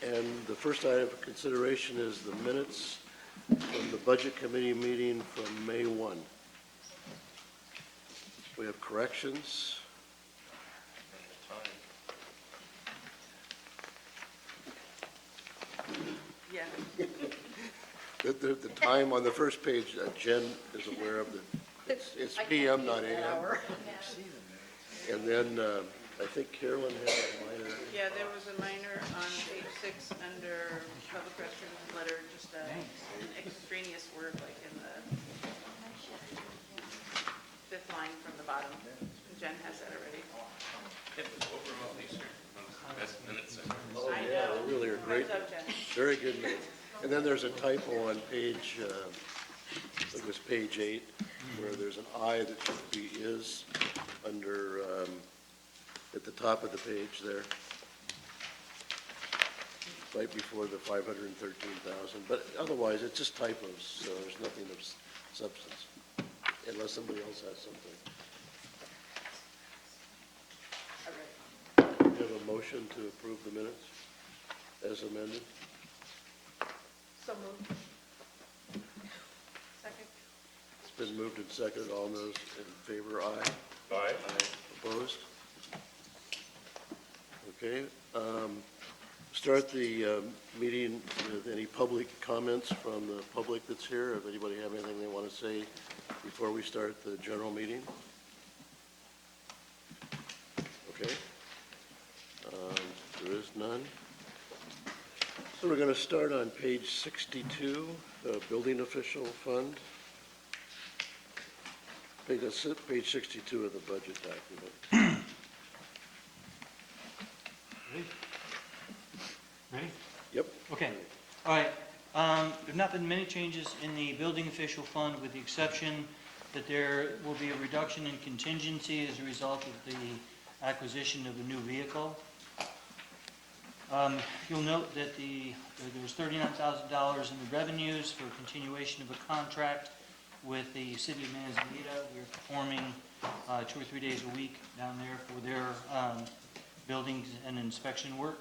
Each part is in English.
And the first item of consideration is the minutes from the Budget Committee meeting from May 1. We have corrections. Yeah. The time on the first page, Jen is aware of it's PM, not AM. And then I think Carolyn had a minor. Yeah, there was a minor on page 6 under public restrooms letter, just an extraneous word like in the 5th line from the bottom. Jen has that already. It was over all these here. Best minutes ever. Oh, I yeah, know. they really are great. Thumbs up, Jen. Very good minutes. And then there's a typo on page, I think it's page 8, where there's an I that should be is under, at the top of the page there, right before the 513,000. But otherwise, it's just typos, so there's nothing of substance, unless somebody else has something. All right. Do you have a motion to approve the minutes as amended? So moved. Second. It's been moved and seconded. All those in favor, aye. Aye. Opposed? Okay. Start the meeting with any public comments from the public that's here. If anybody have anything they want to say before we start the general meeting? Okay. There is none. So we're going to start on page 62, Building Official Fund. That's page 62 of the budget document. Ready? Yep. Okay. All right. There have not been many changes in the building official fund, with the exception that there will be a reduction in contingency as a result of the acquisition of a new vehicle. You'll note that there's $39,000 in the revenues for continuation of a contract with the city of Manzanita. We're performing 2 or 3 days a week down there for their buildings and inspection work.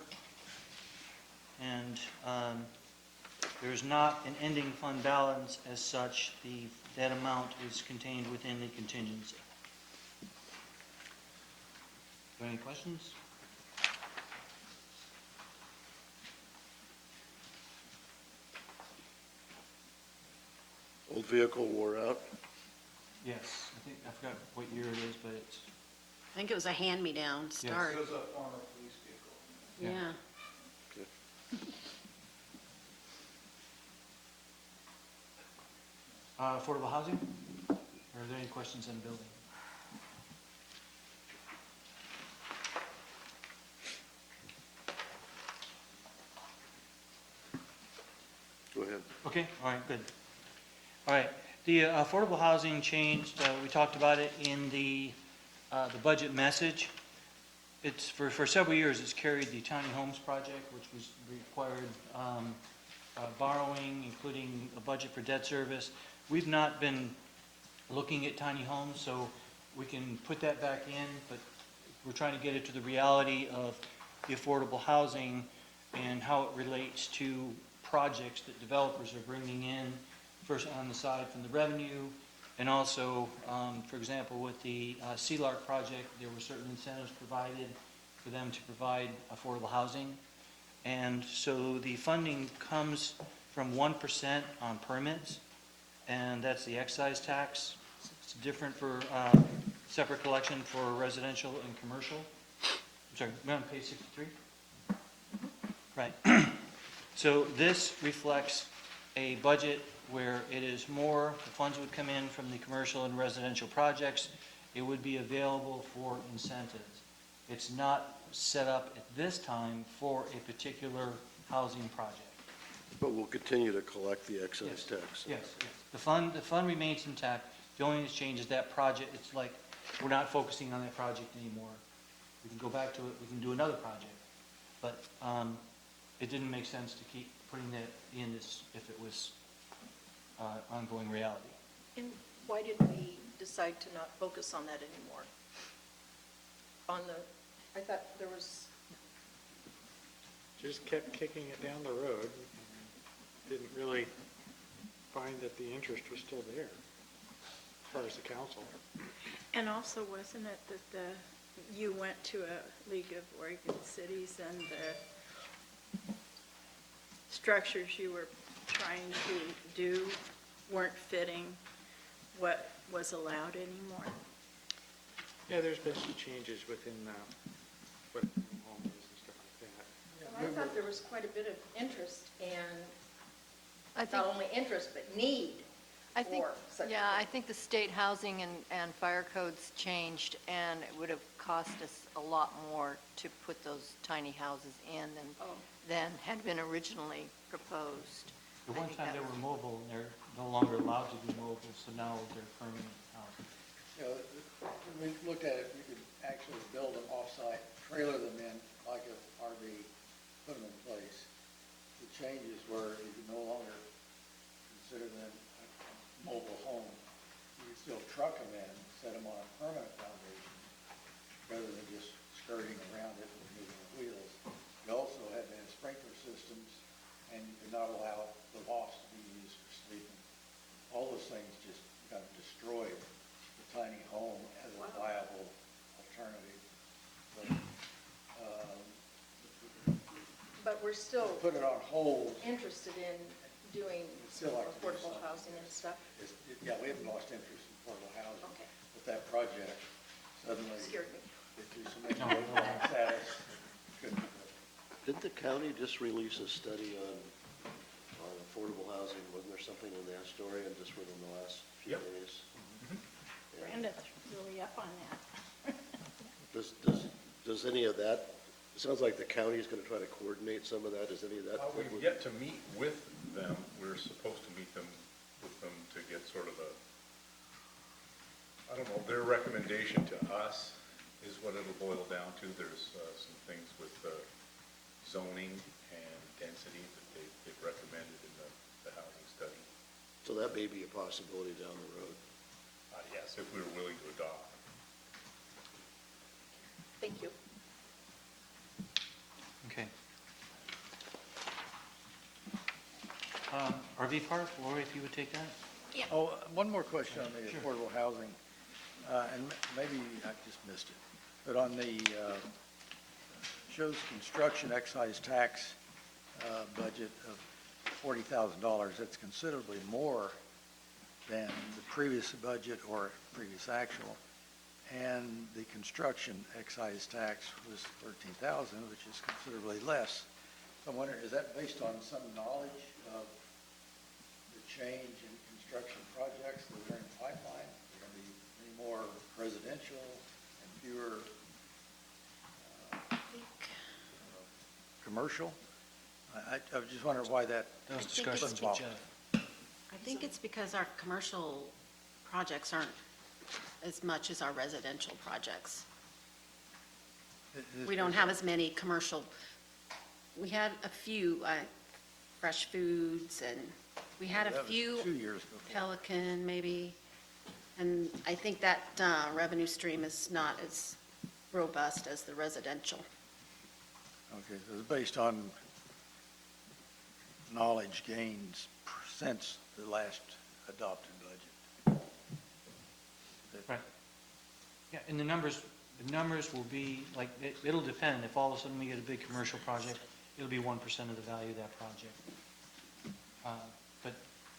And there's not an ending fund balance as such. That amount is contained within the contingency. Are there any questions? Old vehicle wore out. Yes. I forgot what year it is, but it's, I think it was a hand-me-down start. It was a former police vehicle. Yeah. affordable housing? Or are there any questions on the building? Go ahead. Okay, all right, good. All right, the affordable housing changed, we talked about it in the budget message. It's, for several years, it's carried the tiny homes project, which was required borrowing, including a budget for debt service. We've not been looking at tiny homes, so we can put that back in, but we're trying to get it to the reality of the affordable housing and how it relates to projects that developers are bringing in, first on the side from the revenue, and also, for example, with the CLARC project, there were certain incentives provided for them to provide affordable housing. And so the funding comes from 1% on permits, and that's the excise tax. It's different for separate collection for residential and commercial. I'm sorry, we're on page 63? Right. So this reflects a budget where it is more, the funds would come in from the commercial and residential projects. It would be available for incentives. It's not set up at this time for a particular housing project. But we'll continue to collect the excise Yes. tax. Yes, yes. The fund remains intact. The only thing that's changed is that project. It's like we're not focusing on that project anymore. We can go back to it. We can do another project. But it didn't make sense to keep putting that in this if it was ongoing reality. And why did we decide to not focus on that anymore? I thought there was just kept kicking it down the road. Didn't really find that the interest was still there, as far as the council. And also, wasn't it that you went to a League of Oregon Cities and the structures you were trying to do weren't fitting what was allowed anymore? Yeah, there's been some changes within what home is and stuff like that. I thought there was quite a bit of interest and I think, not only interest, but need I think, for such. yeah, I think the state housing and fire codes changed, and it would have cost us a lot more to put those tiny houses in Oh. than had been originally proposed. The I one think time that they was- were mobile, and they're no longer allowed to be mobile, so now they're permanent housing. You know, when we looked at it, you could actually build them off-site, trailer them in like a RV, put them in place. The changes were you could no longer consider them a mobile home. You could still truck them in, set them on a permanent foundation, rather than just skirting around it and moving the wheels. You also had to have sprinkler systems, and you could not allow the loft to be used for sleeping. All those things just kind of destroyed the tiny home as a viable alternative. But, But we're still put it on hold. interested in doing Still like to do affordable something. housing and stuff? Yeah, we haven't lost interest in affordable housing. Okay. But that project suddenly, Scared me. it threw so many roadblocks at us, couldn't do it. Didn't the county just release a study on affordable housing? Wasn't there something in that story and just within the last few Yep. days? Yeah. Brenda's really up on that. Does any of that, it sounds like the county is going to try to coordinate some of that. Does any of that? We've yet to meet with them. We're supposed to meet with them to get sort of I don't know, their recommendation to us is what it'll boil down to. There's some things with zoning and density that they've recommended in the housing study. So that may be a possibility down the road. Yes, if we were willing to adopt. Thank you. Okay. RV park, Lori, if you would take that? Oh, one more question on the affordable housing, and maybe I just missed it, but on the, shows construction excise tax budget of $40,000, that's considerably more than the previous budget or previous actual, and the construction excise tax was $13,000, which is considerably less. So I'm wondering, is that based on some knowledge of the change in construction projects that are in the pipeline? Are going to be any more residential and fewer commercial? I was just wondering why that. That was I think it's discussions with involved. Jeff. I think it's because our commercial projects aren't as much as our residential projects. We don't have as many commercial, we had a few, Fresh Foods, and we had a That was few, 2 years before. Pelican maybe, and I think that revenue stream is not as robust as the residential. Okay, so it's based on knowledge gains since the last adopted budget. Right. Yeah, and the numbers will be, like, it'll depend. If all of a sudden we get a big commercial project, it'll be 1% of the value of that project. But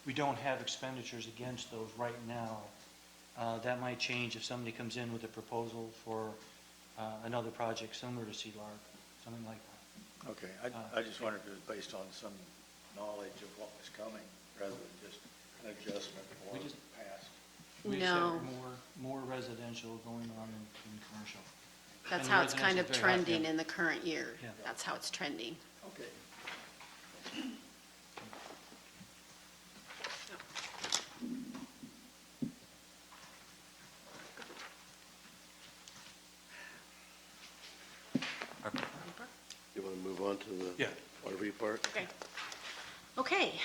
we don't have expenditures against those right now. That might change if somebody comes in with a proposal for another project similar to Sea Lark, something like that. Okay, I just wondered if it was based on some knowledge of what was coming, rather than just an adjustment for We the just- past. We just No. have more residential going on in commercial. That's And how it's kind of residential's very high, trending yeah. in the current year. Yeah. That's how it's trending. Okay. You want to move on to the Yeah. RV park? Okay. Okay,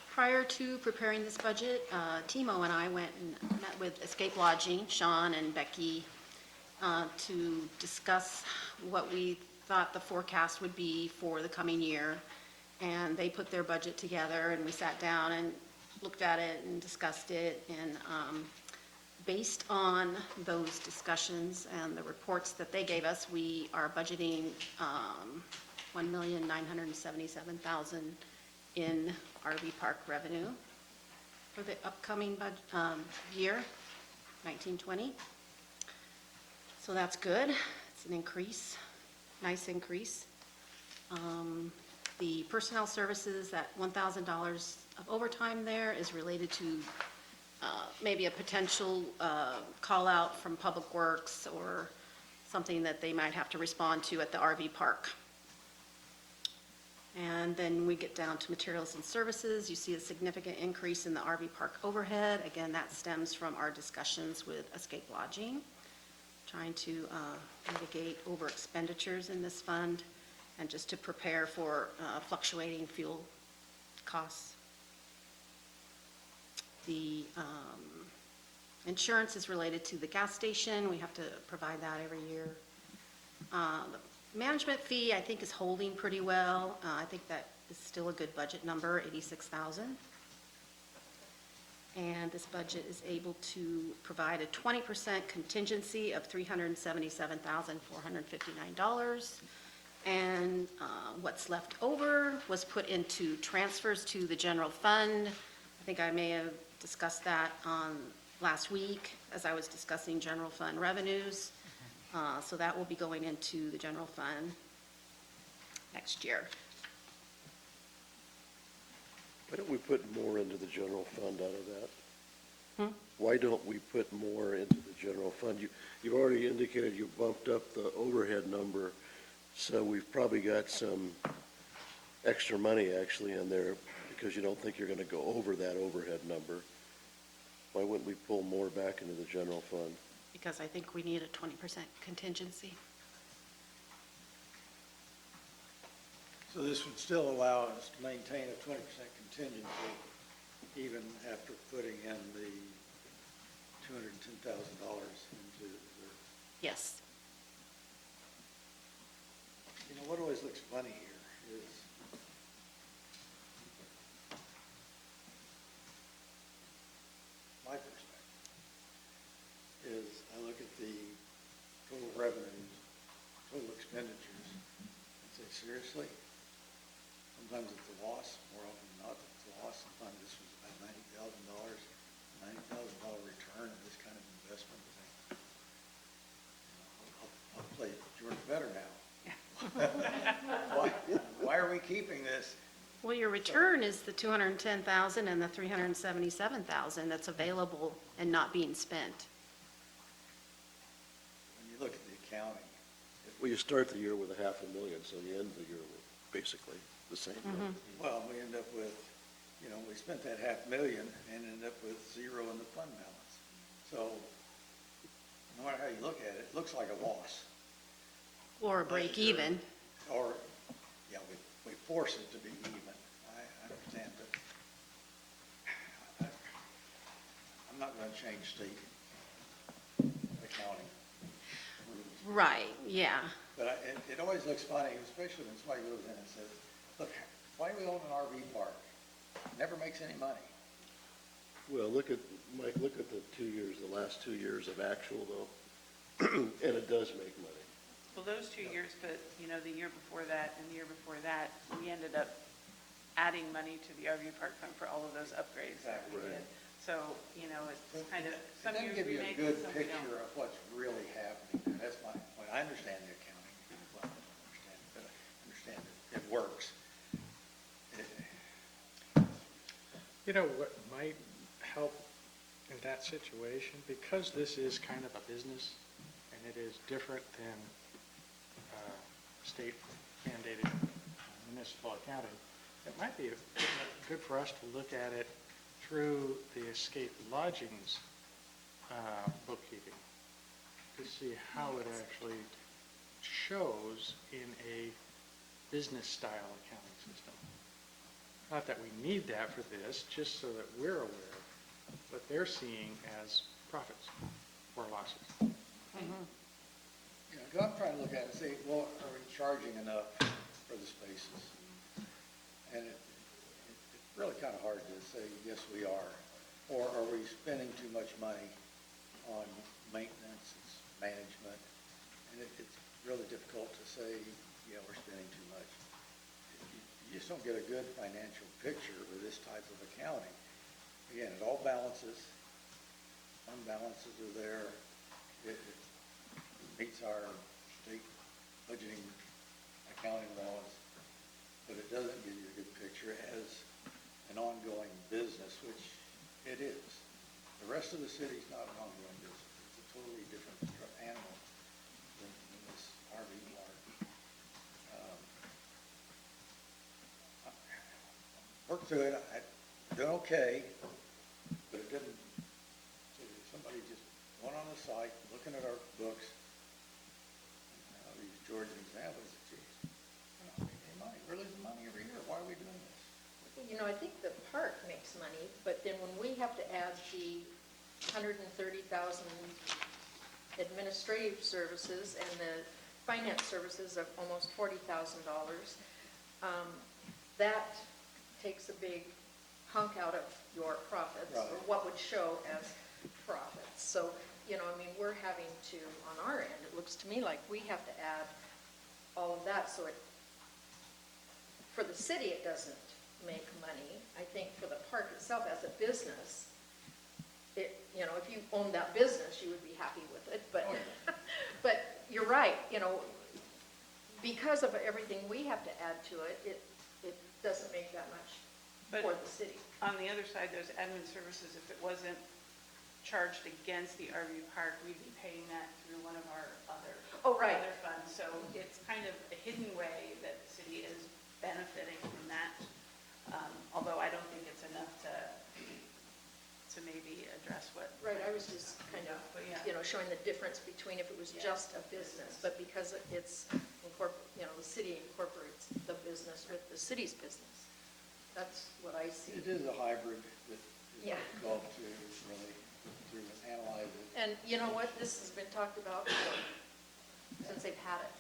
prior to preparing this budget, Timo and I went and met with Escape Lodging, Sean and Becky, to discuss what we thought the forecast would be for the coming year. And they put their budget together, and we sat down and looked at it and discussed it. And based on those discussions and the reports that they gave us, we are budgeting $1,977,000 in RV park revenue for the upcoming year, 1920. So that's good. It's an increase, nice increase. The personnel services, that $1,000 of overtime there is related to maybe a potential call out from Public Works or something that they might have to respond to at the RV park. And then we get down to materials and services. You see a significant increase in the RV park overhead. Again, that stems from our discussions with Escape Lodging, trying to mitigate over expenditures in this fund and just to prepare for fluctuating fuel costs. The insurance is related to the gas station. We have to provide that every year. The management fee, I think, is holding pretty well. I think that is still a good budget number, $86,000. And this budget is able to provide a 20% contingency of $377,459. And what's left over was put into transfers to the general fund. I think I may have discussed that last week as I was discussing general fund revenues. So that will be going into the general fund next year. Why don't we put more into the general fund out of that? Why don't we put more into the general fund? You've already indicated you bumped up the overhead number, so we've probably got some extra money actually in there because you don't think you're going to go over that overhead number. Why wouldn't we pull more back into the general fund? Because I think we need a 20% contingency. So this would still allow us to maintain a 20% contingency even after putting in the $210,000 into the reserve. Yes. You know, what always looks funny here is my perspective is I look at the total revenues, total expenditures, and say, seriously? Sometimes it's a loss, more often than not it's a loss. Sometimes this was about $90,000 return in this kind of investment. I'll play George better now. Why are we keeping this? Well, your return is the $210,000 and the $377,000 that's available and not being spent. When you look at the accounting, Well, you start the year with $500,000, so you end the year with basically the same number. well, we end up with, you know, we spent that $500,000 and end up with zero in the fund balance. So no matter how you look at it, it looks like a loss. Or a break even. Or, yeah, we force it to be even. I understand, but I'm not going to change state accounting rules. Right, yeah. But it always looks funny, especially when somebody goes in and says, look, why do we own an RV park? Never makes any money. Well, Mike, look at the last 2 years of actual though, and it does make money. Well, those 2 years, but, the year before that and the year before that, we ended up adding money to the RV park fund for all of those upgrades that we Exactly. did. So, it's kind of, It some doesn't years give we you a make, good some we don't. picture of what's really happening. And that's my point. I understand the accounting. Well, I don't understand it, but I understand it works. You know what might help in that situation, because this is kind of a business and it is different than state mandated municipal accounting, it might be good for us to look at it through the Escape Lodging's bookkeeping to see how it actually shows in a business-style accounting system. Not that we need that for this, just so that we're aware of what they're seeing as profits or losses. You know, 'cause I'm trying to to look at it and say, well, are we charging enough for the spaces? And it's really kind of hard to say, yes, we are. Or are we spending too much money on maintenance, management? And it's really difficult to say, yeah, we're spending too much. You just don't get a good financial picture with this type of accounting. Again, it all balances. Fund balances are there. It meets our state budgeting accounting laws, but it doesn't give you a good picture as an ongoing business, which it is. The rest of the city's not an ongoing business. It's a totally different animal than this RV park. Worked through it, I did okay, but it didn't, somebody just went on the site, looking at our books, I'll use George as an example, he said, geez, we're not making any money, we're losing money every year, why are we doing this? You know, I think the park makes money, but then when we have to add the 130,000 administrative services and the finance services of almost $40,000, that takes a big hunk out of your profits, or Right. what would show as profits. So, you know, I mean, we're having to, on our end, it looks to me like we have to add all of that, so it, for the city, it doesn't make money. I think for the park itself as a business, it, you know, if you owned that business, you would be happy with it, but, but you're right, you know, because of everything we have to add to it, it doesn't make that much But for the city. on the other side, those admin services, if it wasn't charged against the RV park, we'd be paying that through one of our other funds. So it's kind of a hidden way that the city is benefiting from that. Although I don't think it's enough to maybe address what. Right, I was just kind of, But yeah. you know, showing the difference between if it was just a business, but because it's, you know, the city incorporates the business with the city's business. That's what I see. It is a hybrid that is Yeah. difficult to really through and analyze it. And you know what, this has been talked about since they've had it.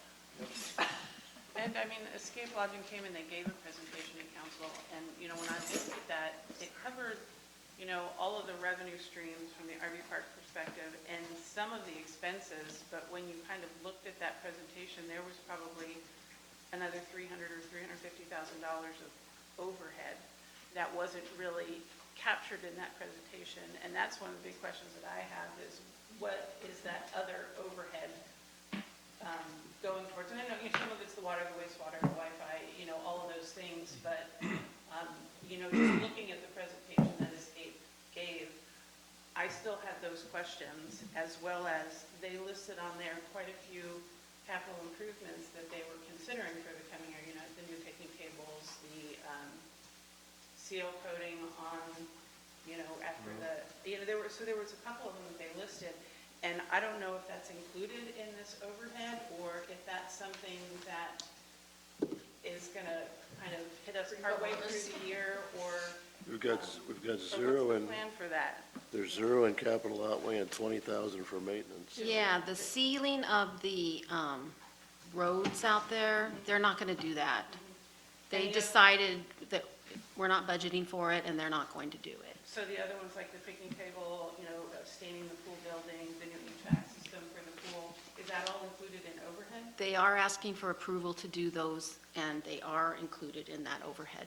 And I mean, Escape Lodging came and they gave a presentation to council, and, you know, when I looked at that, it covered, you know, all of the revenue streams from the RV park perspective and some of the expenses, but when you kind of looked at that presentation, there was probably another $300,000 or $350,000 of overhead that wasn't really captured in that presentation. And that's one of the big questions that I have is, what is that other overhead going towards? And I know, you know, some of it's the water, the wastewater, the Wi-Fi, you know, all of those things, but, you know, just looking at the presentation that Escape gave, I still have those questions, as well as they listed on there quite a few capital improvements that they were considering for the coming year, you know, the new picnic tables, the seal coating on, you know, after the, you know, there was a couple of them that they listed, and I don't know if that's included in this overhead, or if that's something that is gonna kind of hit us partway through the year, or. We've got So zero what's and the plan for that? there's zero in capital outlay and 20,000 for maintenance. Yeah, the sealing of the roads out there, they're not going to do that. They And you- decided that we're not budgeting for it, and they're not going to do it. So the other ones, like the picnic table, you know, staining the pool building, the new HVAC system for the pool, is that all included in overhead? They are asking for approval to do those, and they are included in that overhead,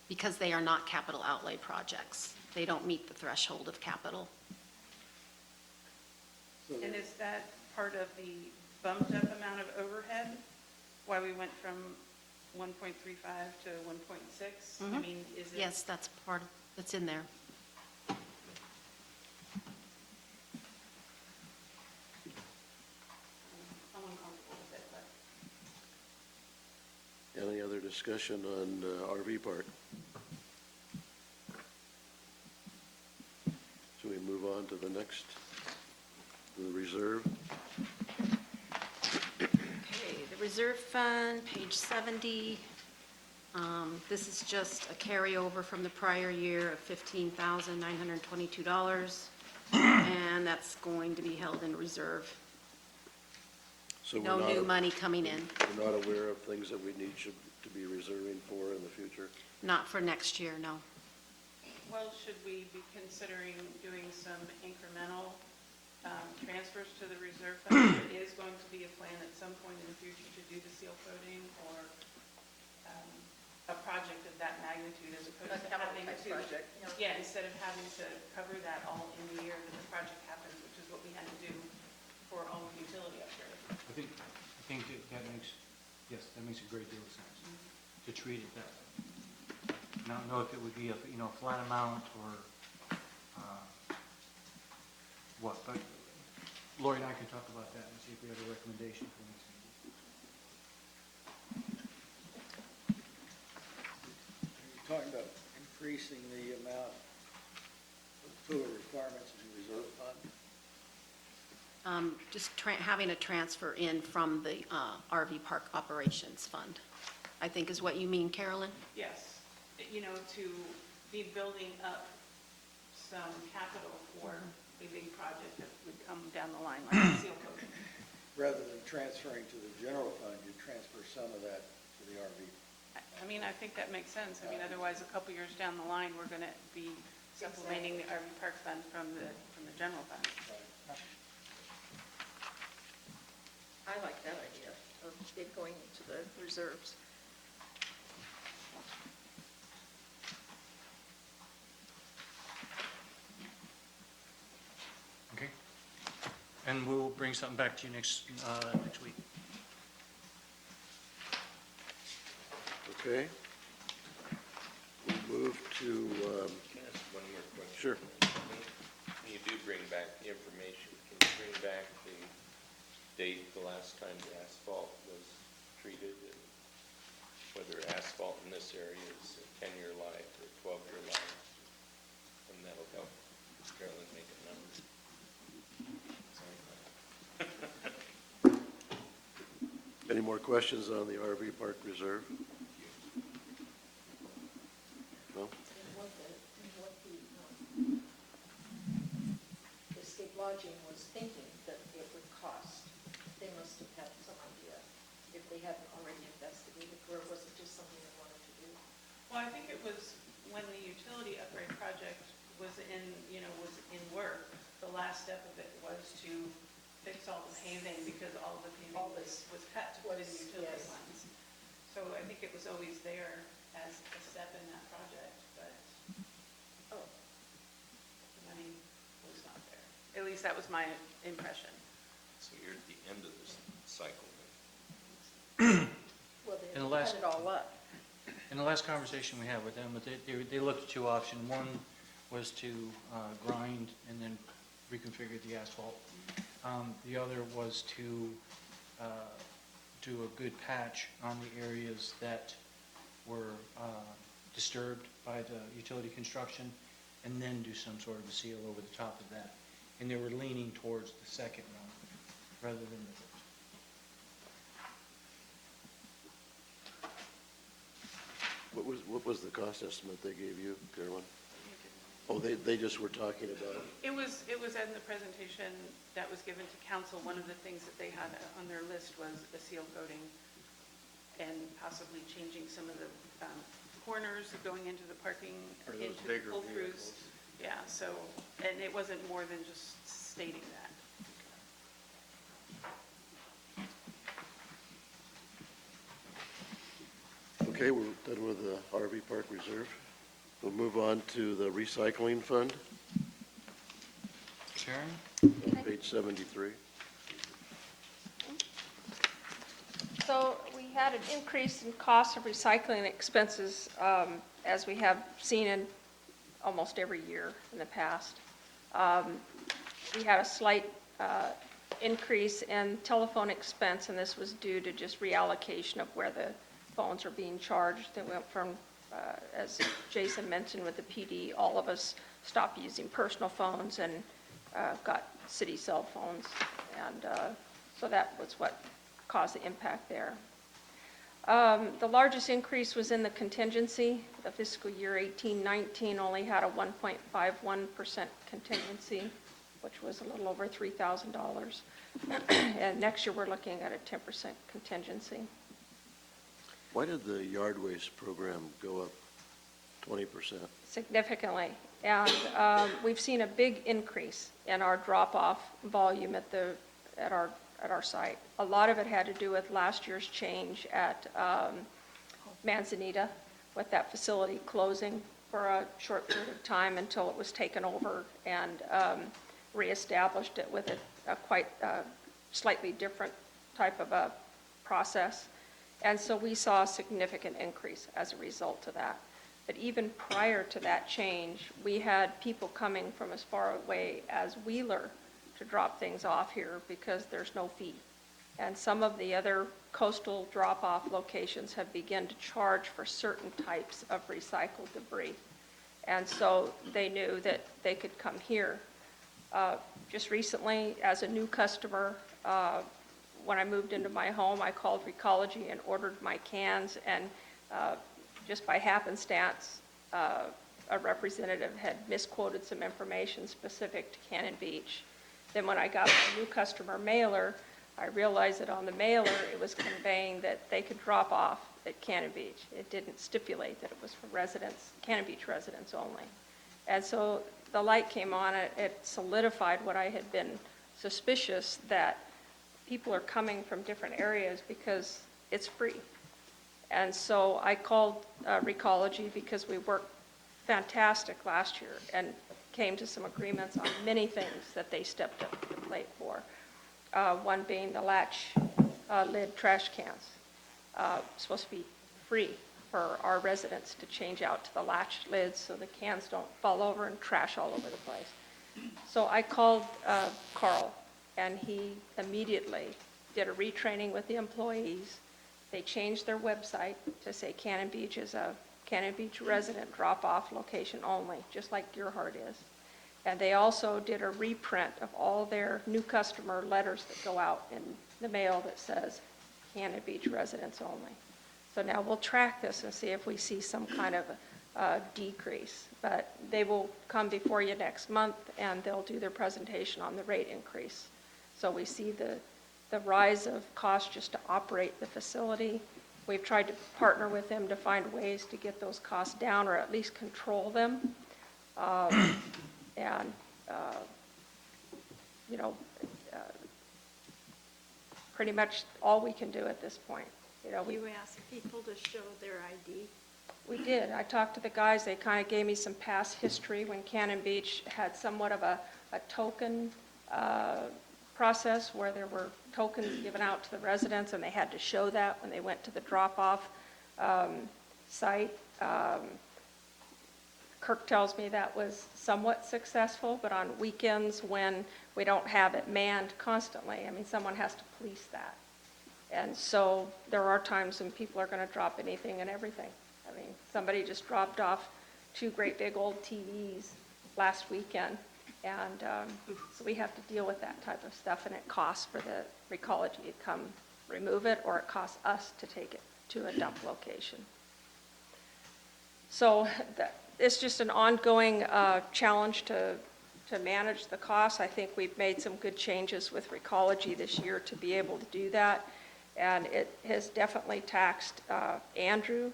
because they are not capital outlay projects. They don't meet the threshold of capital. And is that part of the bumped up amount of overhead? Why we went from 1.35 to 1.6? I Mhm. mean, is it? Yes, that's in there. I'm uncomfortable with it, but. Any other discussion on RV park? Should we move on to the next, the reserve? Okay, the reserve fund, page 70. This is just a carryover from the prior year of $15,922, and that's going to be held in reserve. So No new money coming in, we're not aware of things that we need to be reserving for in the future? not for next year, no. Well, should we be considering doing some incremental transfers to the reserve fund? There is going to be a plan at some point in the future to do the seal coating or a project of that magnitude as opposed to having to. Yeah, instead of having to cover that all in the year that the project happens, which is what we had to do for all of the utility upgrades. I think that makes, yes, that makes a great deal of sense, to treat it that way. I don't know if it would be a, flat amount or what, but Lori and I can talk about that and see if we have a recommendation for next meeting. You're talking about increasing the amount of total requirements in the reserve fund? Just having a transfer in from the RV Park Operations Fund, I think is what you mean, Carolyn? Yes, to be building up some capital for a big project that would come down the line, like the seal coating. Rather than transferring to the general fund, you transfer some of that to the RV. I mean, I think that makes sense. I mean, otherwise, a couple years down the line, we're going to be supplementing the RV Park Fund from the general fund. I like that idea of it going into the reserves. Okay? And we'll bring something back to you next week. Okay. We move to, Can I ask one more question? Sure. When you do bring back the information, can you bring back the date the last time the asphalt was treated, and whether asphalt in this area is a 10-year life or 12-year life? And that'll help Carolyn make a number. any more questions on the RV Park Reserve? No? What the Escape Lodging was thinking that it would cost. They must have had some idea if they hadn't already investigated, or was it just something they wanted to do? Well, I think it was when the utility upgrade project was in work, the last step of it was to fix all the paving because all the paving was cut to put in utility Yes. lines. So I think it was always there as a step in that project, but Oh, the money was not there. At least that was my impression. So you're at the end of this cycle then? well, In they the last- cut it all up. In the last conversation we had with them, they looked at two options. One was to grind and then reconfigure the asphalt. The other was to do a good patch on the areas that were disturbed by the utility construction, and then do some sort of a seal over the top of that. And they were leaning towards the second one rather than the first. What was the cost estimate they gave you, Carolyn? Oh, they just were talking about, It was in the presentation that was given to council. One of the things that they had on their list was the seal coating and possibly changing some of the corners going into the parking, For those into bigger pull-throughs. vehicles. Yeah, so, and it wasn't more than just stating that. okay, we're done with the RV Park Reserve. We'll move on to the recycling fund, Sharon? on page 73. So we had an increase in cost of recycling expenses, as we have seen in almost every year in the past. We had a slight increase in telephone expense, and this was due to just reallocation of where the phones are being charged. They went from, as Jason mentioned with the PD, all of us stopped using personal phones and got city cell phones. And so that was what caused the impact there. The largest increase was in the contingency. The fiscal year 18-19 only had a 1.51% contingency. which was a little over $3,000. And next year, we're looking at a 10% contingency. Why did the yard waste program go up 20%? Significantly. And we've seen a big increase in our drop-off volume at our site. A lot of it had to do with last year's change at Manzanita, with that facility closing for a short period of time until it was taken over and reestablished it with a quite slightly different type of a process. And so we saw a significant increase as a result of that. But even prior to that change, we had people coming from as far away as Wheeler to drop things off here because there's no fee. And some of the other coastal drop-off locations have begun to charge for certain types of recycled debris. And so they knew that they could come here. Just recently, as a new customer, when I moved into my home, I called Recology and ordered my cans, and just by happenstance, a representative had misquoted some information specific to Cannon Beach. Then when I got the new customer mailer, I realized that on the mailer, it was conveying that they could drop off at Cannon Beach. It didn't stipulate that it was for residents, Cannon Beach residents only. And so the light came on, it solidified what I had been suspicious, that people are coming from different areas because it's free. And so I called Recology because we worked fantastic last year and came to some agreements on many things that they stepped up to the plate for. One being the latch lid trash cans. Supposed to be free for our residents to change out to the latch lids so the cans don't fall over and trash all over the place. So I called Carl, and he immediately did a retraining with the employees. They changed their website to say Cannon Beach is a Cannon Beach resident drop-off location only, just like Gearhart is. And they also did a reprint of all their new customer letters that go out in the mail that says Cannon Beach residents only. So now we'll track this and see if we see some kind of decrease. But they will come before you next month, and they'll do their presentation on the rate increase. So we see the rise of cost just to operate the facility. We've tried to partner with them to find ways to get those costs down or at least control them. Pretty much all we can do at this point. You asked people to show their ID. We did. I talked to the guys. They kind of gave me some past history when Cannon Beach had somewhat of a token process where there were tokens given out to the residents, and they had to show that when they went to the drop-off site. Kirk tells me that was somewhat successful, but on weekends when we don't have it manned constantly, someone has to police that. And so there are times when people are going to drop anything and everything. Somebody just dropped off 2 great big old TVs last weekend, and so we have to deal with that type of stuff, and it costs for the Recology to come remove it, or it costs us to take it to a dump location. So it's just an ongoing challenge to manage the costs. I think we've made some good changes with Recology this year to be able to do that, and it has definitely taxed Andrew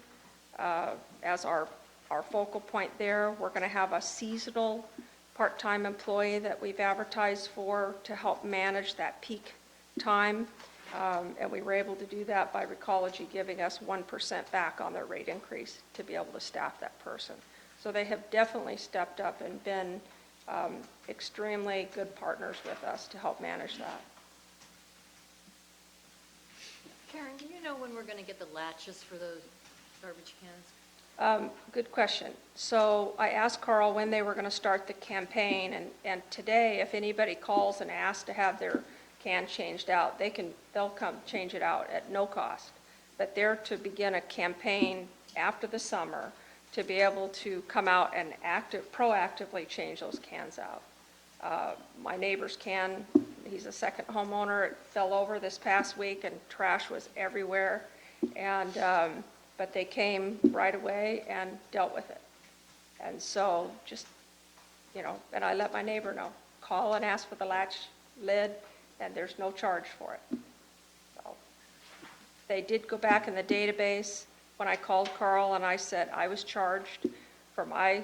as our focal point there. We're going to have a seasonal part-time employee that we've advertised for to help manage that peak time, and we were able to do that by Recology giving us 1% back on their rate increase to be able to staff that person. So they have definitely stepped up and been extremely good partners with us to help manage that. Karen, do you know when we're going to get the latches for those garbage cans? Good question. So I asked Carl when they were going to start the campaign, and today, if anybody calls and asks to have their can changed out, they'll come change it out at no cost. But they're to begin a campaign after the summer to be able to come out and proactively change those cans out. My neighbor's can, he's a second homeowner, it fell over this past week and trash was everywhere. But they came right away and dealt with it. And so just, and I let my neighbor know, call and ask for the latch lid, and there's no charge for it. So, they did go back in the database. When I called Carl and I said I was charged for my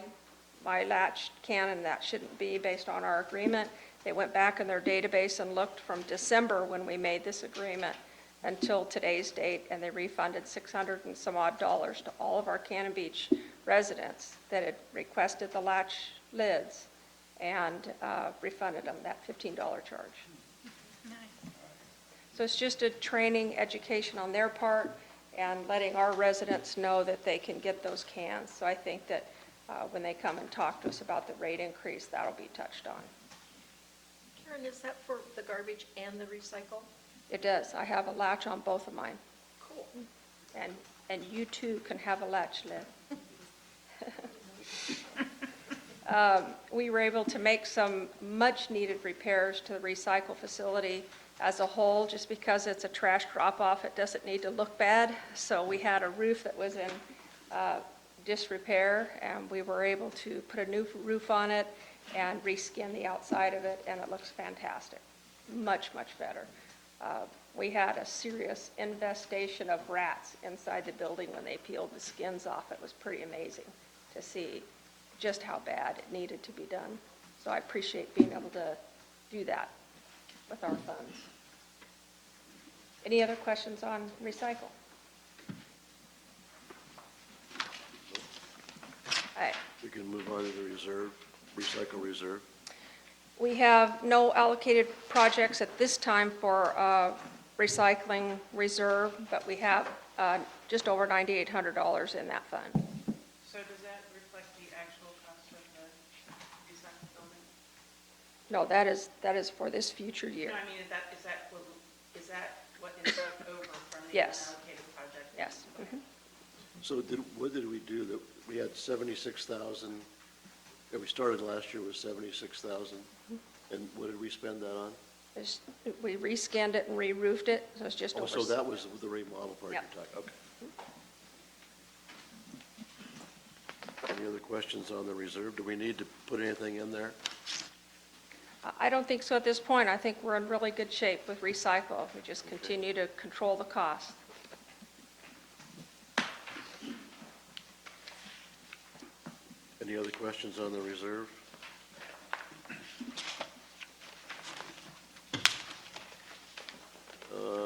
latch can, and that shouldn't be based on our agreement, they went back in their database and looked from December when we made this agreement until today's date, and they refunded $600 and some odd to all of our Cannon Beach residents that had requested the latch lids, and refunded them that $15 charge. So it's just a training, education on their part, and letting our residents know that they can get those cans. So I think that when they come and talk to us about the rate increase, that'll be touched on. Karen, is that for the garbage and the recycle? It does. I have a latch on both of mine. Cool. And you too can have a latch lid. We were able to make some much-needed repairs to the recycle facility as a whole. Just because it's a trash drop-off, it doesn't need to look bad. So we had a roof that was in disrepair, and we were able to put a new roof on it and reskin the outside of it, and it looks fantastic. Much, much better. We had a serious infestation of rats inside the building when they peeled the skins off. It was pretty amazing to see just how bad it needed to be done. So I appreciate being able to do that with our funds. Any other questions on recycle? All right. We can move on to the reserve, recycle reserve. We have no allocated projects at this time for recycling reserve, but we have just over $9,800 in that fund. So does that reflect the actual cost of the recycle building? No, that is for this future year. No, I mean, is that what is left over from the Yes. unallocated project? Yes. Mhm. So what did we do that, we had 76,000, and we started last year with 76,000, and what did we spend that on? We reskinned it and re-roofed it, so it's just Oh, over. so that was the remodel part you're Yep. talking, okay. Any other questions on the reserve? Do we need to put anything in there? I don't think so at this point. I think we're in really good shape with recycle. We just continue to control the cost. Any other questions on the reserve?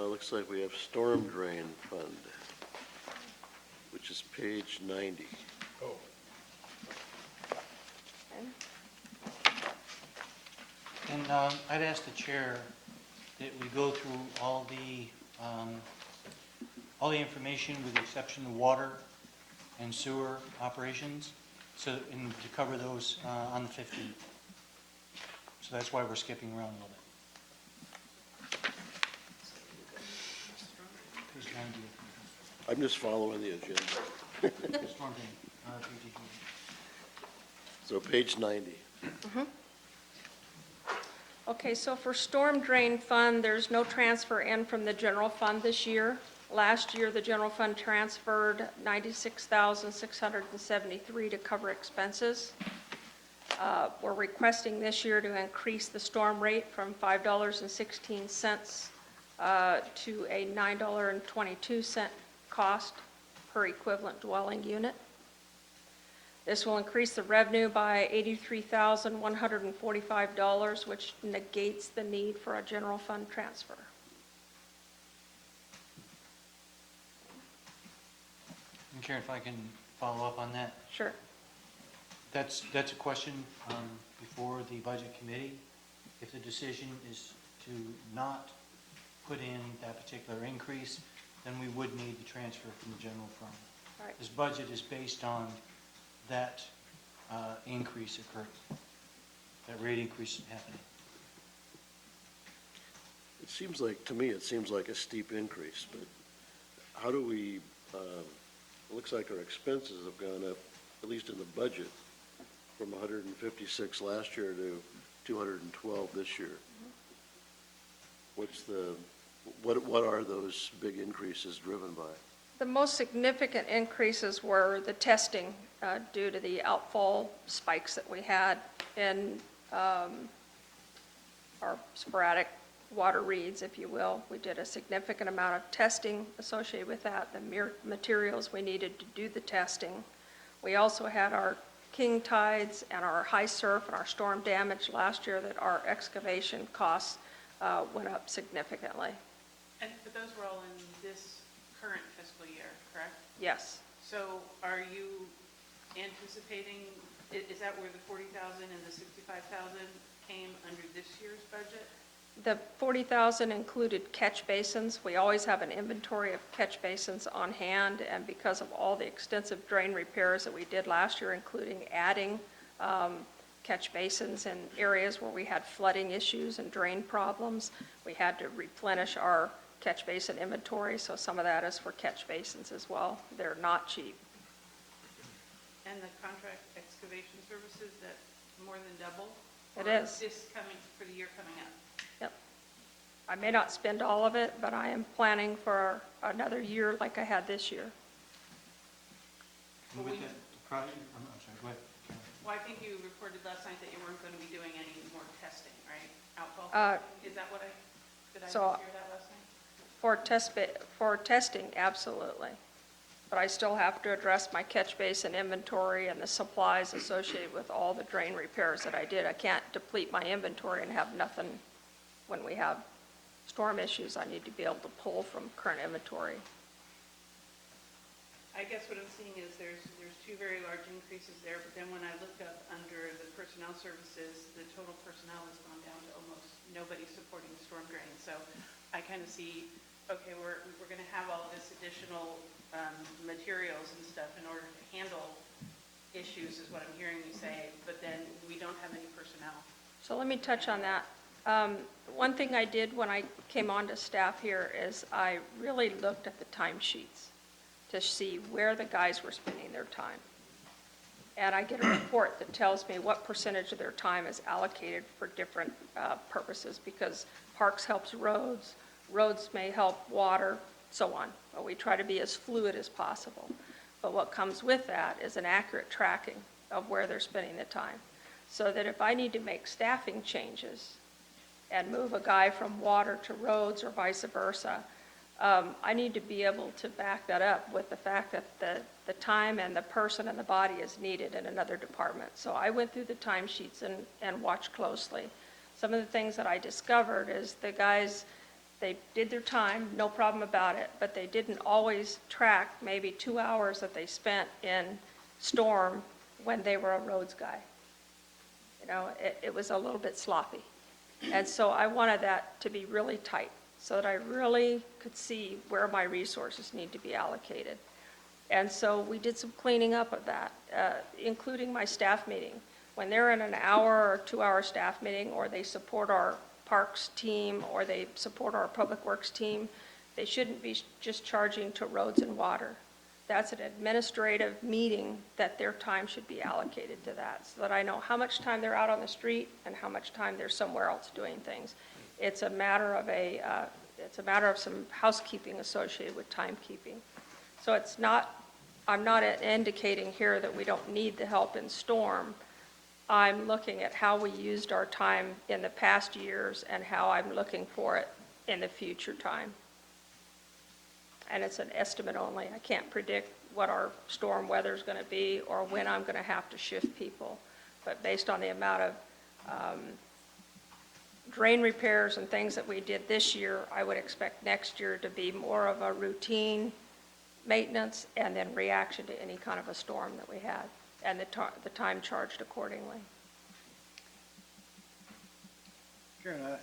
Looks like we have storm drain fund, which is page 90. Oh, And I'd ask the chair that we go through all the information with the exception of water and sewer operations, so, and to cover those on the 15th. So that's why we're skipping around a little bit. Page 90. I'm just following the agenda. Storm drain, page 18. So page 90. Okay, so for storm drain fund, there's no transfer in from the general fund this year. Last year, the general fund transferred $96,673 to cover expenses. We're requesting this year to increase the storm rate from $5.16 to a $9.22 cost per equivalent dwelling unit. This will increase the revenue by $83,145, which negates the need for a general fund transfer. And Karen, if I can follow up on that. Sure. That's a question before the budget committee. If the decision is to not put in that particular increase, then we would need the transfer from the general fund. Right. This budget is based on that increase occurring, that rate increase happening. It seems like, to me, it seems like a steep increase, but how do we, it looks like our expenses have gone up, at least in the budget, from 156 last year to 212 this year. What are those big increases driven by? The most significant increases were the testing due to the outfall spikes that we had in our sporadic water reads, if you will. We did a significant amount of testing associated with that, the materials we needed to do the testing. We also had our king tides and our high surf and our storm damage last year that our excavation costs went up significantly. But those were all in this current fiscal year, correct? Yes. So are you anticipating, is that where the 40,000 and the 65,000 came under this year's budget? The 40,000 included catch basins. We always have an inventory of catch basins on hand, and because of all the extensive drain repairs that we did last year, including adding catch basins in areas where we had flooding issues and drain problems, we had to replenish our catch basin inventory, so some of that is for catch basins as well. They're not cheap. And the contract excavation services, that more than double? It Or is. this coming, for the year coming up? Yep. I may not spend all of it, but I am planning for another year like I had this year. And with that, I'm sorry, go ahead. Well, I think you reported last night that you weren't going to be doing any more testing, right? Outfall Uh, testing? Is that what did I so- hear that last night? For testing, absolutely. But I still have to address my catch basin inventory and the supplies associated with all the drain repairs that I did. I can't deplete my inventory and have nothing when we have storm issues. I need to be able to pull from current inventory. I guess what I'm seeing is there's two very large increases there, but then when I look up under the personnel services, the total personnel has gone down to almost nobody supporting the storm drain. So I kind of see, okay, we're going to have all this additional materials and stuff in order to handle issues, is what I'm hearing you say, but then we don't have any personnel. So let me touch on that. One thing I did when I came on to staff here is I really looked at the timesheets to see where the guys were spending their time. And I get a report that tells me what percentage of their time is allocated for different purposes, because parks helps roads, roads may help water, so on. But we try to be as fluid as possible. But what comes with that is an accurate tracking of where they're spending the time. So that if I need to make staffing changes and move a guy from water to roads or vice versa, I need to be able to back that up with the fact that the time and the person and the body is needed in another department. So I went through the timesheets and watched closely. Some of the things that I discovered is the guys, they did their time, no problem about it, but they didn't always track maybe 2 hours that they spent in storm when they were a roads guy. You know, it was a little bit sloppy. And so I wanted that to be really tight so that I really could see where my resources need to be allocated. And so we did some cleaning up of that, including my staff meeting. When they're in an hour or 2 hour staff meeting, or they support our parks team, or they support our public works team, they shouldn't be just charging to roads and water. That's an administrative meeting that their time should be allocated to that, so that I know how much time they're out on the street and how much time they're somewhere else doing things. It's a matter of some housekeeping associated with timekeeping. So it's not, I'm not indicating here that we don't need the help in storm. I'm looking at how we used our time in the past years and how I'm looking for it in the future time. And it's an estimate only. I can't predict what our storm weather is going to be or when I'm going to have to shift people. But based on the amount of drain repairs and things that we did this year, I would expect next year to be more of a routine maintenance and then reaction to any kind of a storm that we had, and the time charged accordingly. Karen, I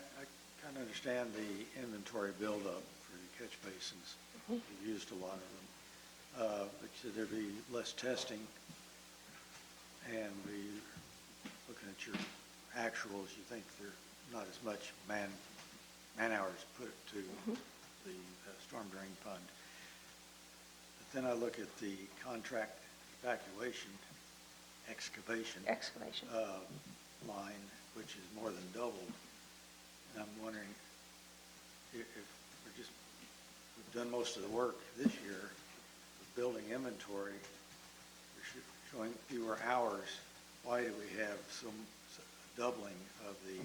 kind of understand the inventory buildup for the catch basins. You've used a lot of them. But should there be less testing and looking at your actuals, you think there's not as much man-hours put to the storm drain fund? But then I look at the contract excavation line, which is more than doubled. And I'm wondering if we've done most of the work this year with building inventory, we're showing fewer hours. Why do we have some doubling of the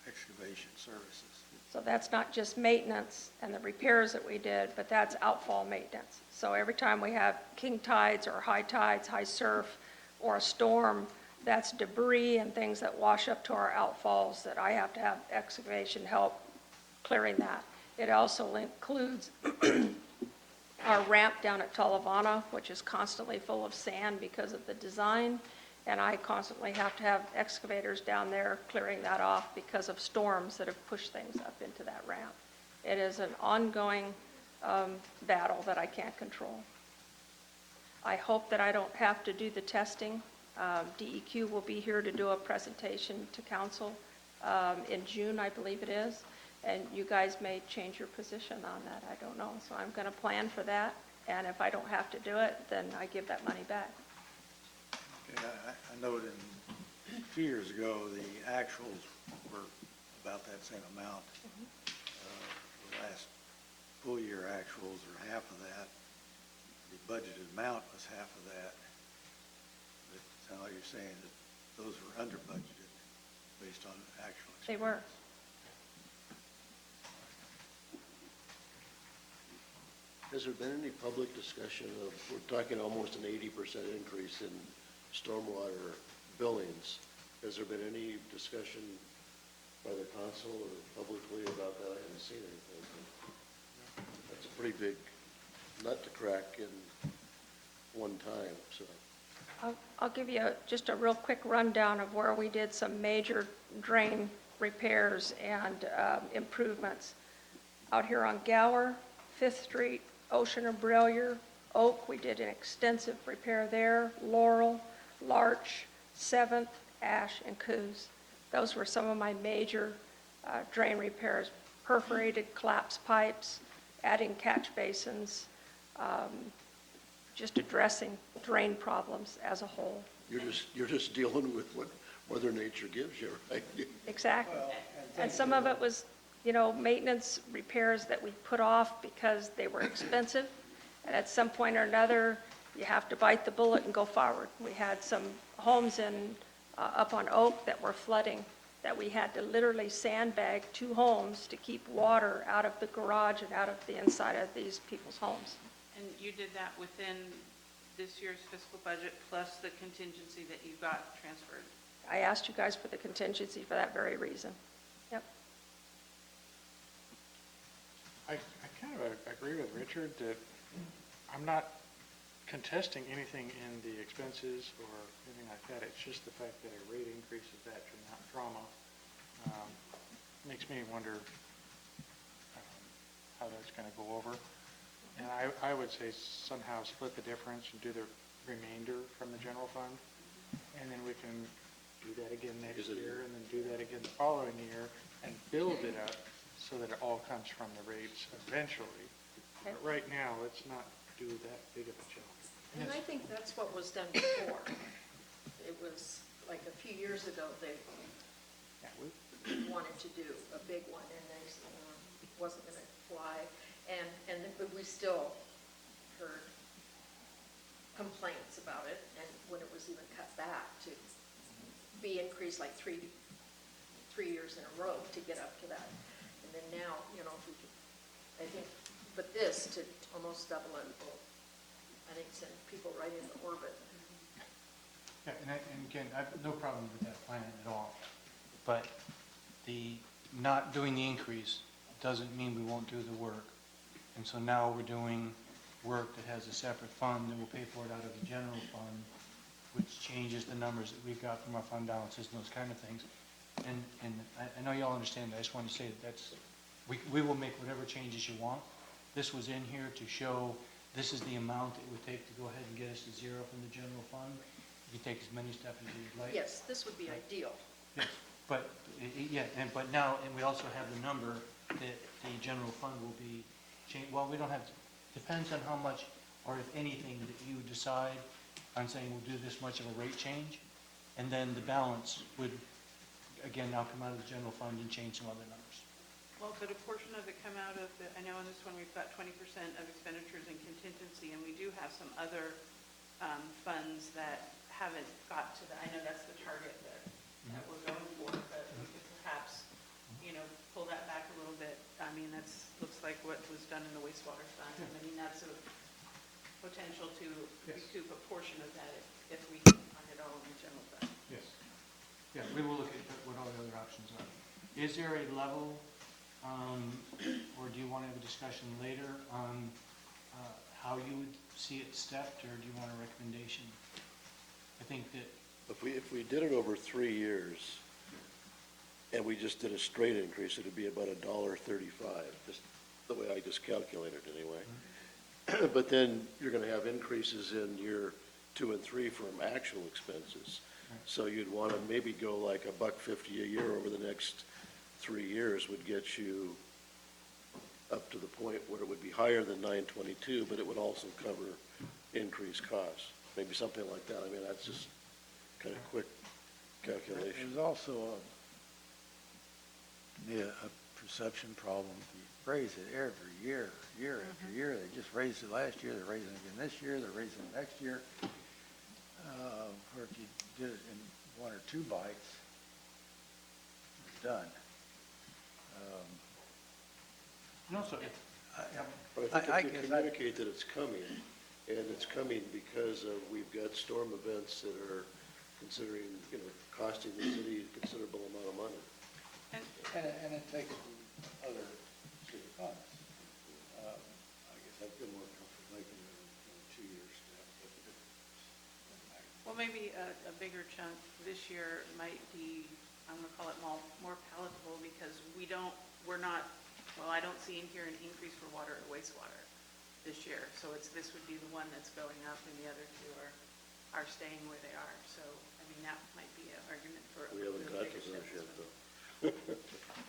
excavation services. So that's not just maintenance and the repairs that we did, but that's outfall maintenance. So every time we have king tides or high tides, high surf, or a storm, that's debris and things that wash up to our outfalls that I have to have excavation help clearing that. It also includes our ramp down at Talavana, which is constantly full of sand because of the design, and I constantly have to have excavators down there clearing that off because of storms that have pushed things up into that ramp. It is an ongoing battle that I can't control. I hope that I don't have to do the testing. DEQ will be here to do a presentation to council in June, I believe it is, and you guys may change your position on that, I don't know. So I'm going to plan for that, and if I don't have to do it, then I give that money back. Okay, I noted a few years ago, the actuals were about that same amount. The last full year actuals are half of that. The budgeted amount was half of that. It sounds like you're saying that those were under budgeted based on actual expenses. They were. Has there been any public discussion of, we're talking almost an 80% increase in stormwater billings. Has there been any discussion by the council or publicly about that? I haven't seen anything. That's a pretty big nut to crack in one time, so. I'll give you just a real quick rundown of where we did some major drain repairs and improvements. Out here on Gower, 5th Street, Ocean or Brillier, Oak, we did an extensive repair there. Laurel, Larch, 7th, Ash, and Coos. Those were some of my major drain repairs. Perforated collapse pipes, adding catch basins, just addressing drain problems as a whole. You're just dealing with what Mother Nature gives you, right? Exactly. And some of it was, maintenance repairs that we put off because they were expensive. And at some point or another, you have to bite the bullet and go forward. We had some homes up on Oak that were flooding, that we had to literally sandbag 2 homes to keep water out of the garage and out of the inside of these people's homes. And you did that within this year's fiscal budget plus the contingency that you got transferred? I asked you guys for the contingency for that very reason. Yep. I kind of agree with Richard that I'm not contesting anything in the expenses or anything like that. It's just the fact that a rate increase of that trauma makes me wonder how that's going to go over. And I would say somehow split the difference and do the remainder from the general fund. And then we can do that again next year and then do that again the following year and build it up so that it all comes from the rates eventually. But right now, let's not do that big of a jump. And I think that's what was done before. It was like a few years ago, they wanted to do a big one, and they wasn't going to fly. And we still heard complaints about it, and when it was even cut back to be increased like three years in a row to get up to that. And then now, if we could, I think, but this to almost double it will, I think, send people right into orbit. Yeah, and again, I have no problem with that plan at all. But the not doing the increase doesn't mean we won't do the work. And so now we're doing work that has a separate fund that will pay for it out of the general fund, which changes the numbers that we've got from our fund balances and those kind of things. And I know you all understand that. I just want to say that we will make whatever changes you want. This was in here to show this is the amount it would take to go ahead and get us to zero from the general fund. You can take as many steps as you'd like. Yes, this would be ideal. Yes, but, but now, and we also have the number that the general fund will be changed. Well, we don't have, depends on how much, or if anything, that you decide on saying we'll do this much of a rate change. And then the balance would, again, now come out of the general fund and change some other numbers. Well, could a portion of it come out of the, I know in this one we've got 20% of expenditures in contingency, and we do have some other funds that haven't got to the, I know that's the target that we're going for, but we could perhaps pull that back a little bit. I mean, looks like what was done in the wastewater fund. I mean, that's a potential to recoup a portion of that if we can find it all in the general fund. Yes. Yeah, we will look at what all the other options are. Is there a level, or do you want to have a discussion later on how you would see it stepped, or do you want a recommendation? I think that, If we did it over 3 years, and we just did a straight increase, it'd be about $1.35, just the way I just calculated anyway. But then you're gonna have increases in year 2 and 3 from actual expenses. So you'd wanna maybe go like $1.50 a year over the next 3 years would get you up to the point where it would be higher than 922, but it would also cover increased costs. Maybe something like that. I mean, that's just kind of quick calculation. There's also a perception problem. You raise it every year, year after year. They just raised it last year, they're raising it again this year, they're raising it next year. Or if you did it in 1 or 2 bites, it's done. and also, But I think if you guess communicate that it's coming, and it's coming because of, we've got storm events that are considering, costing the city a considerable amount of money. And it takes other city funds. I guess I'd feel more comfortable making it a 2-year step, but Well, maybe a bigger chunk this year might be, I'm gonna call it more palatable, because I don't see in here an increase for water or wastewater this year. So this would be the one that's going up, and the other two are staying where they are. So, I mean, that might be an argument for a We little haven't bit got to bigger those steps. yet, though.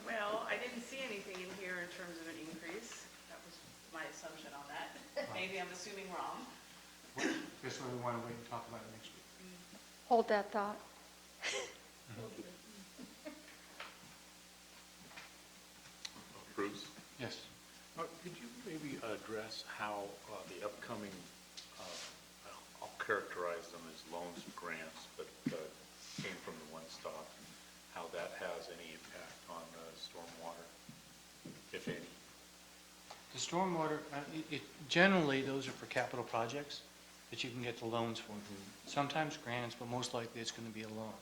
Well, I didn't see anything in here in terms of an increase. That was my assumption on that. Maybe I'm assuming wrong. that's why we want to wait and talk about it next week. Hold that thought. Bruce? Yes. Could you maybe address how the upcoming, I'll characterize them as loans and grants, but came from the One Stop, how that has any impact on stormwater, if any? The stormwater, generally, those are for capital projects that you can get the loans for. Sometimes grants, but most likely it's going to be a loan.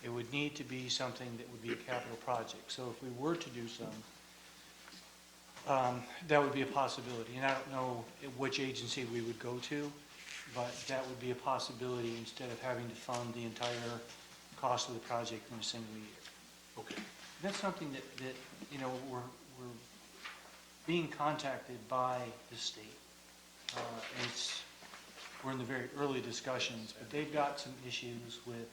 It would need to be something that would be a capital project. So if we were to do some, that would be a possibility. And I don't know which agency we would go to, but that would be a possibility instead of having to fund the entire cost of the project in a single year. Okay. That's something that we're being contacted by the state. We're in the very early discussions, but they've got some issues with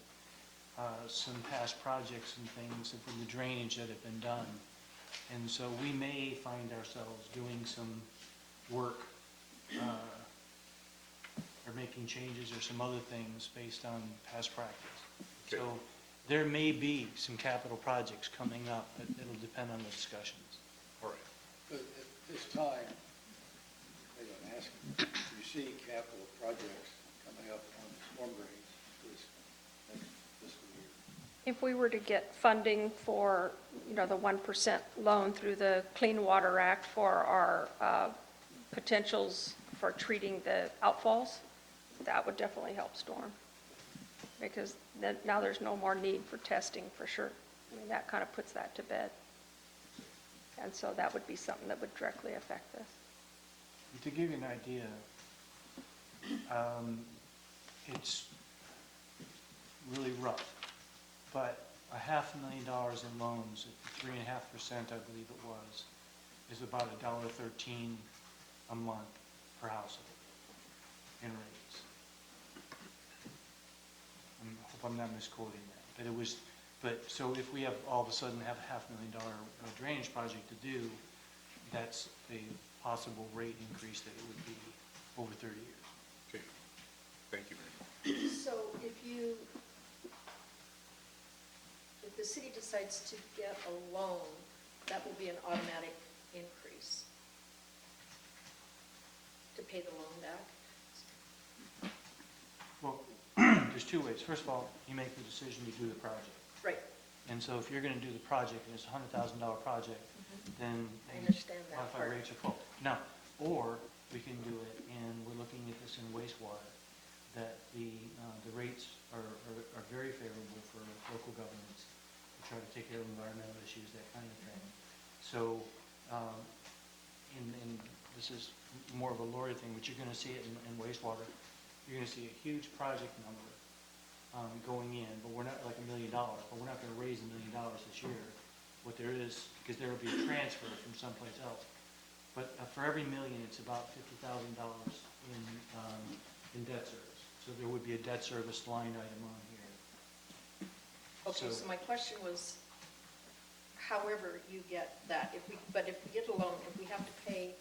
some past projects and things from the drainage that have been done. And so we may find ourselves doing some work or making changes or some other things based on past practice. Okay. So there may be some capital projects coming up, but it'll depend on the discussions. All right. But at this time, maybe I'm asking, do you see capital projects coming up on the storm drains this next fiscal year? If we were to get funding for, the 1% loan through the Clean Water Act for our potentials for treating the outfalls, that would definitely help storm. Because then, now there's no more need for testing, for sure. I mean, that kind of puts that to bed. And so that would be something that would directly affect this. To give you an idea, it's really rough, but $500,000 in loans at 3.5%, I believe it was, is about $1.13 a month per household in rates. I hope I'm not misquoting that, so if we have all of a sudden have a $500,000 drainage project to do, that's a possible rate increase that it would be over 30 years. Okay. Thank you very much. So if the city decides to get a loan, that will be an automatic increase to pay the loan back? Well, there's two ways. First of all, you make the decision to do the project. Right. And so if you're gonna do the project, and it's a $100,000 project, then I understand that Wi-Fi part. rates are full. Now, or we can do it, and we're looking at this in wastewater, that the rates are very favorable for local governments to try to take care of environmental issues, that kind of thing. So, and this is more of a Lori thing, but you're gonna see it in wastewater. You're gonna see a huge project number going in, but we're not like $1 million, but we're not gonna raise $1 million this year. What there is, because there will be a transfer from someplace else. But for every million, it's about $50,000 in debt service. So there would be a debt service line item on here. Okay, so my question was, however you get that, but if we get a loan, if we have to pay,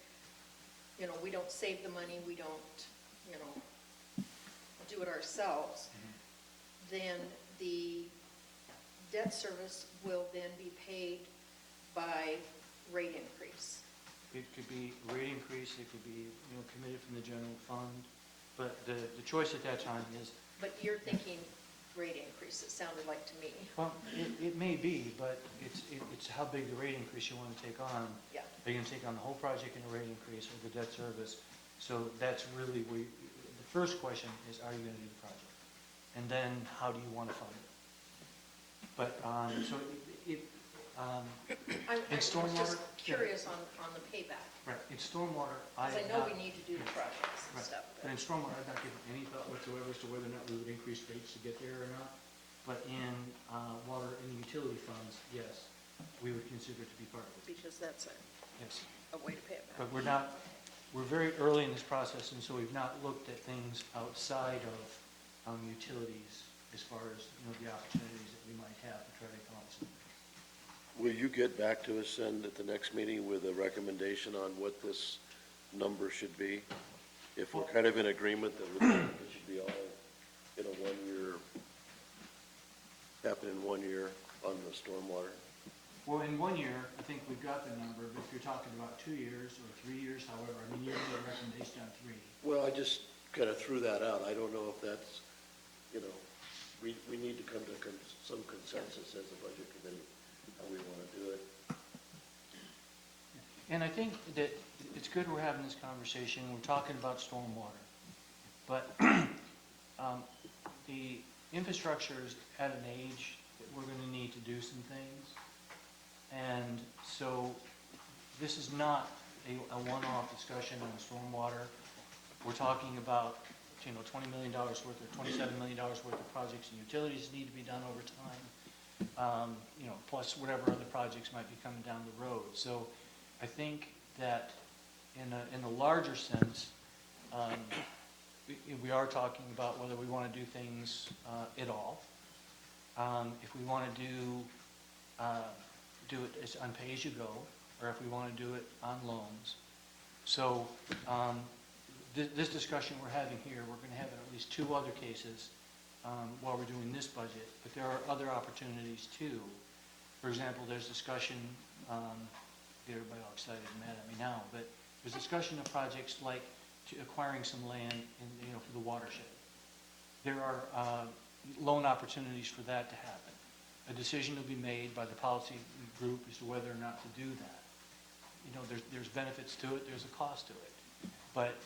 we don't save the money, we don't, do it ourselves, then the debt service will then be paid by rate increase. It could be rate increase, it could be, committed from the general fund, but the choice at that time is, But you're thinking rate increase, it sounded like to me. well, it may be, but it's how big the rate increase you want to take on. Yeah. Are you going to take on the whole project in a rate increase or the debt service? So that's really where, the first question is, are you going to do the project? And then, how do you want to fund it? But, so I'm in stormwater. just curious on the payback, Right, in stormwater, because I know we need to do the projects and Right. stuff. But in stormwater, I've not given any thought whatsoever as to whether or not we would increase rates to get there or not. But in water and utility funds, yes, we would consider it to be part of it, Because that's yes. a way to pay it back. But we're very early in this process, and so we've not looked at things outside of utilities as far as, the opportunities that we might have to try to come up with something. Will you get back to us then at the next meeting with a recommendation on what this number should be? If we're kind of in agreement that it should be all in a 1 year, happen in 1 year on the stormwater? Well, in 1 year, I think we've got the number, but if you're talking about 2 years or 3 years, however, I mean, you're going to recommendation on 3. Well, I just kind of threw that out. I don't know if that's, we need to come to some consensus as a budget committee, how we want to do it. And I think that it's good we're having this conversation, we're talking about stormwater. But the infrastructure is at an age that we're going to need to do some things. And so this is not a one-off discussion on stormwater. We're talking about, $20 million worth or $27 million worth of projects and utilities need to be done over time, plus whatever other projects might be coming down the road. So I think that in a larger sense, we are talking about whether we want to do things at all. If we want to do it as on pay-as-you-go, or if we want to do it on loans. So this discussion we're having here, we're going to have in at least 2 other cases while we're doing this budget, but there are other opportunities too. For example, there's discussion, get everybody all excited and mad at me now, but there's discussion of projects like acquiring some land for the watershed. There are loan opportunities for that to happen. A decision will be made by the policy group as to whether or not to do that. There's benefits to it, there's a cost to it. But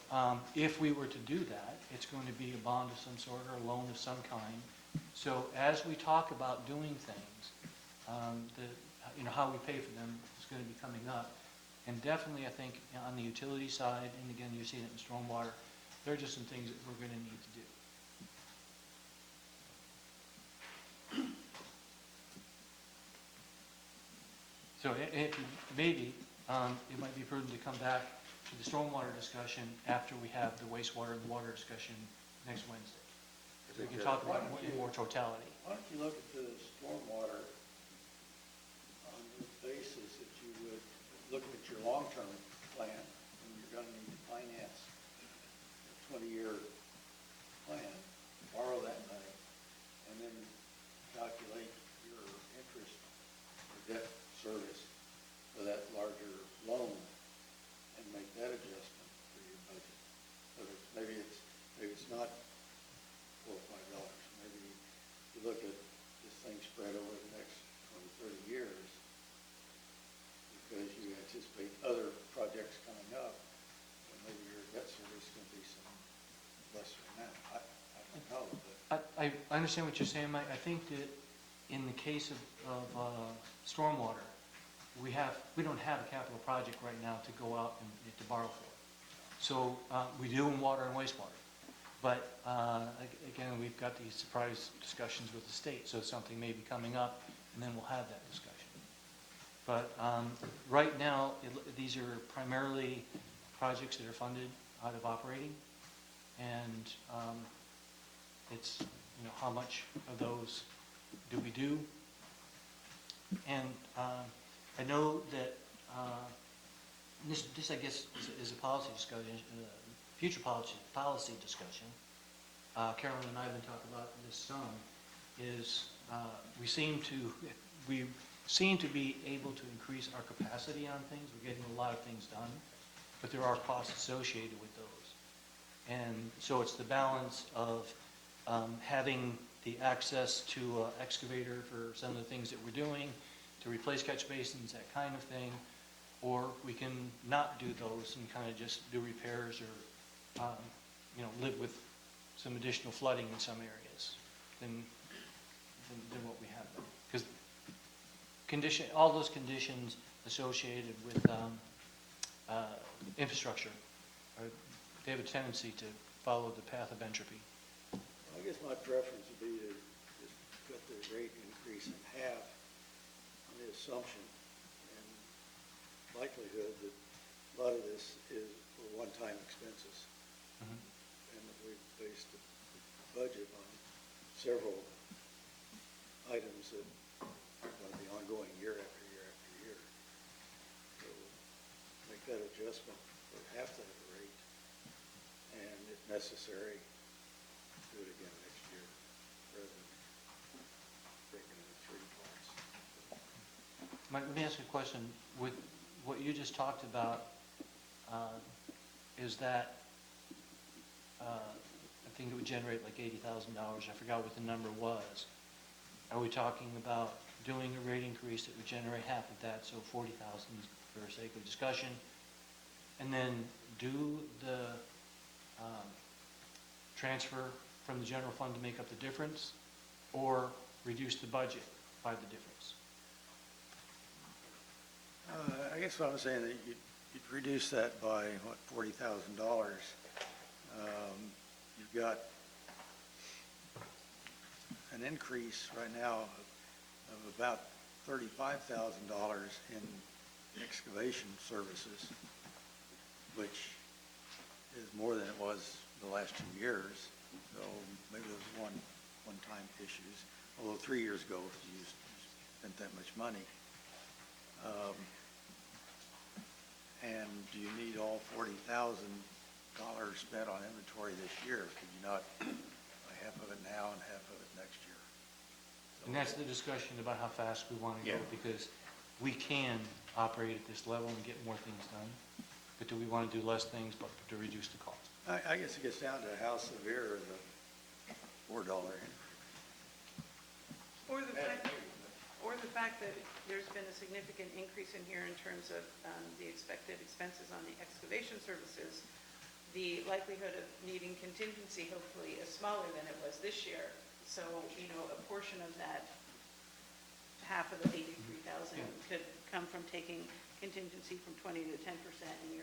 if we were to do that, it's going to be a bond of some sort or a loan of some kind. So as we talk about doing things, how we pay for them is going to be coming up. And definitely, I think, on the utility side, and again, you're seeing it in stormwater, there are just some things that we're going to need to do. So maybe it might be prudent to come back to the stormwater discussion after we have the wastewater and the water discussion next Wednesday. We can talk about it in more totality. Why don't you look at the stormwater on the basis that you would look at your long-term plan, and you're going to need to finance a 20-year plan, borrow that money, and then calculate your interest or debt service for that larger loan and make that adjustment for your budget. So maybe it's not $4 or $5. Maybe you look at this thing spread over the next I understand what you're saying, Mike. I think that in the case of stormwater, we don't have a capital project right now to go out and to borrow for. So we do in water and wastewater. But again, we've got these surprise discussions with the state, so something may be coming up, and then we'll have that discussion. But right now, these are primarily projects that are funded out of operating, and it's, how much of those do we do? And I know that this I guess, is a policy discussion, future policy discussion. Carolyn and I have been talking about this some, is we seem to be able to increase our capacity on things. We're getting a lot of things done, but there are costs associated with those. And so it's the balance of having the access to an excavator for some of the things that we're doing, to replace catch basins, that kind of thing, or we can not do those and kind of just do repairs or, live with some additional flooding in some areas than what we have. Because all those conditions associated with infrastructure, they have a tendency to follow the path of entropy. I guess my preference would be to just cut the rate increase in half on the assumption and likelihood that a lot of this is one-time expenses. Mhm. And that we've based the budget on several items that are going to be ongoing year after year after year. So make that adjustment for half that rate, and if necessary, do it again next year, rather than breaking it in three parts. Mike, let me ask you a question. With what you just talked about, is that, I think it would generate like $80,000. I forgot what the number was. Are we talking about doing a rate increase that would generate half of that, so $40,000 for sake of discussion? And then do the transfer from the general fund to make up the difference, or reduce the budget by the difference? I guess what I'm saying, that you'd reduce that by, what, $40,000. You've got an increase right now of about $35,000 in excavation services, which is more than it was the last 2 years. So maybe those one-time issues, although 3 years ago you spent that much money. And do you need all $40,000 spent on inventory this year? Could you not buy half of it now and half of it next year? And that's the discussion about how fast we want to go, Yeah. because we can operate at this level and get more things done, but do we want to do less things but to reduce the cost? I guess it gets down to how severe the $4 increase. Or the fact that there's been a significant increase in here in terms of the expected expenses on the excavation services. The likelihood of needing contingency hopefully is smaller than it was this year. So, a portion of that, half of the 83,000 could come from taking contingency from 20 to 10%, and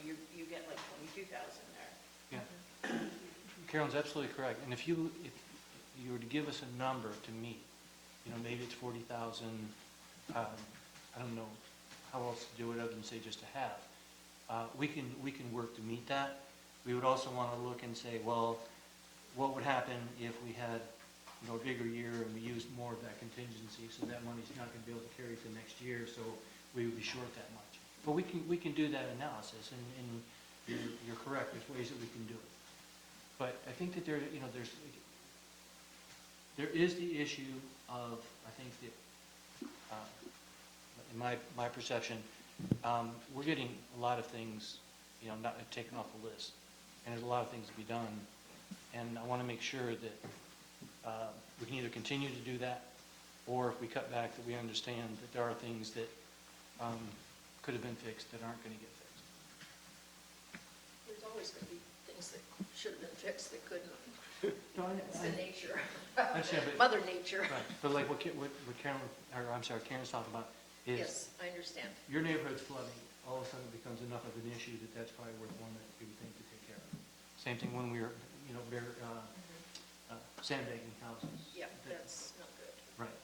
you get like 22,000 there. Yeah. Carolyn's absolutely correct. And if you were to give us a number to meet, maybe it's 40,000, I don't know how else to do it other than say just a half. We can work to meet that. We would also want to look and say, well, what would happen if we had a bigger year and we used more of that contingency, so that money's not going to be able to carry to next year, so we would be short that much. But we can do that analysis, and you're correct. There's ways that we can do it. But I think that there is the issue of, I think that, in my perception, we're getting a lot of things, not taken off the list, and there's a lot of things to be done, and I want to make sure that we can either continue to do that, or if we cut back, that we understand that there are things that could have been fixed that aren't going to get fixed. There's always going to be things that should have been fixed that couldn't. No, It's the nature, I understand, but, Mother Nature. right, but like what Karen, or I'm sorry, Karen's talking about is Yes, I understand. your neighborhood's flooding, all of a sudden it becomes enough of an issue that that's probably worth one that you would think to take care of. Same thing when we were, sandbagging houses. Yep, that's not good. Right.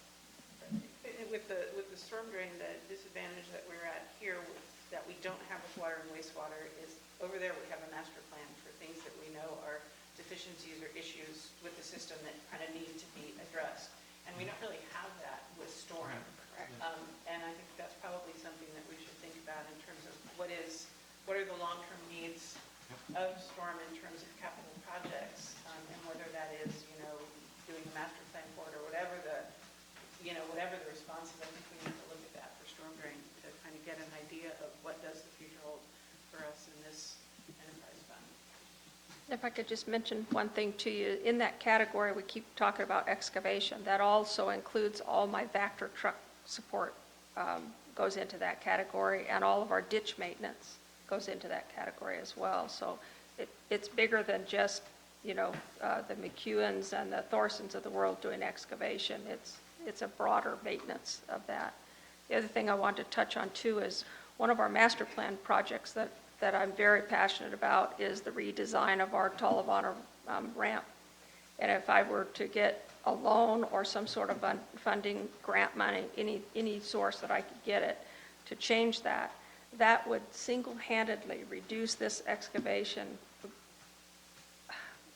With the storm drain, the disadvantage that we're at here with, that we don't have with water and wastewater is over there we have a master plan for things that we know are deficiencies or issues with the system that kind of need to be addressed. And we don't really have that with storm. Correct. And I think that's probably something that we should think about in terms of what are the long-term needs of storm in terms of capital projects, and whether that is, doing a master plan for it or whatever whatever the response is. I think we need to look at that for storm drain to kind of get an idea of what does the future hold for us in this enterprise fund. If I could just mention one thing to you, in that category, we keep talking about excavation. That also includes all my Vector truck support goes into that category, and all of our ditch maintenance goes into that category as well. So it's bigger than just, the McEwens and the Thorsons of the world doing excavation. It's a broader maintenance of that. The other thing I want to touch on too is one of our master plan projects that I'm very passionate about is the redesign of our Talabana ramp. And if I were to get a loan or some sort of funding, grant money, any source that I could get it to change that, that would single-handedly reduce this excavation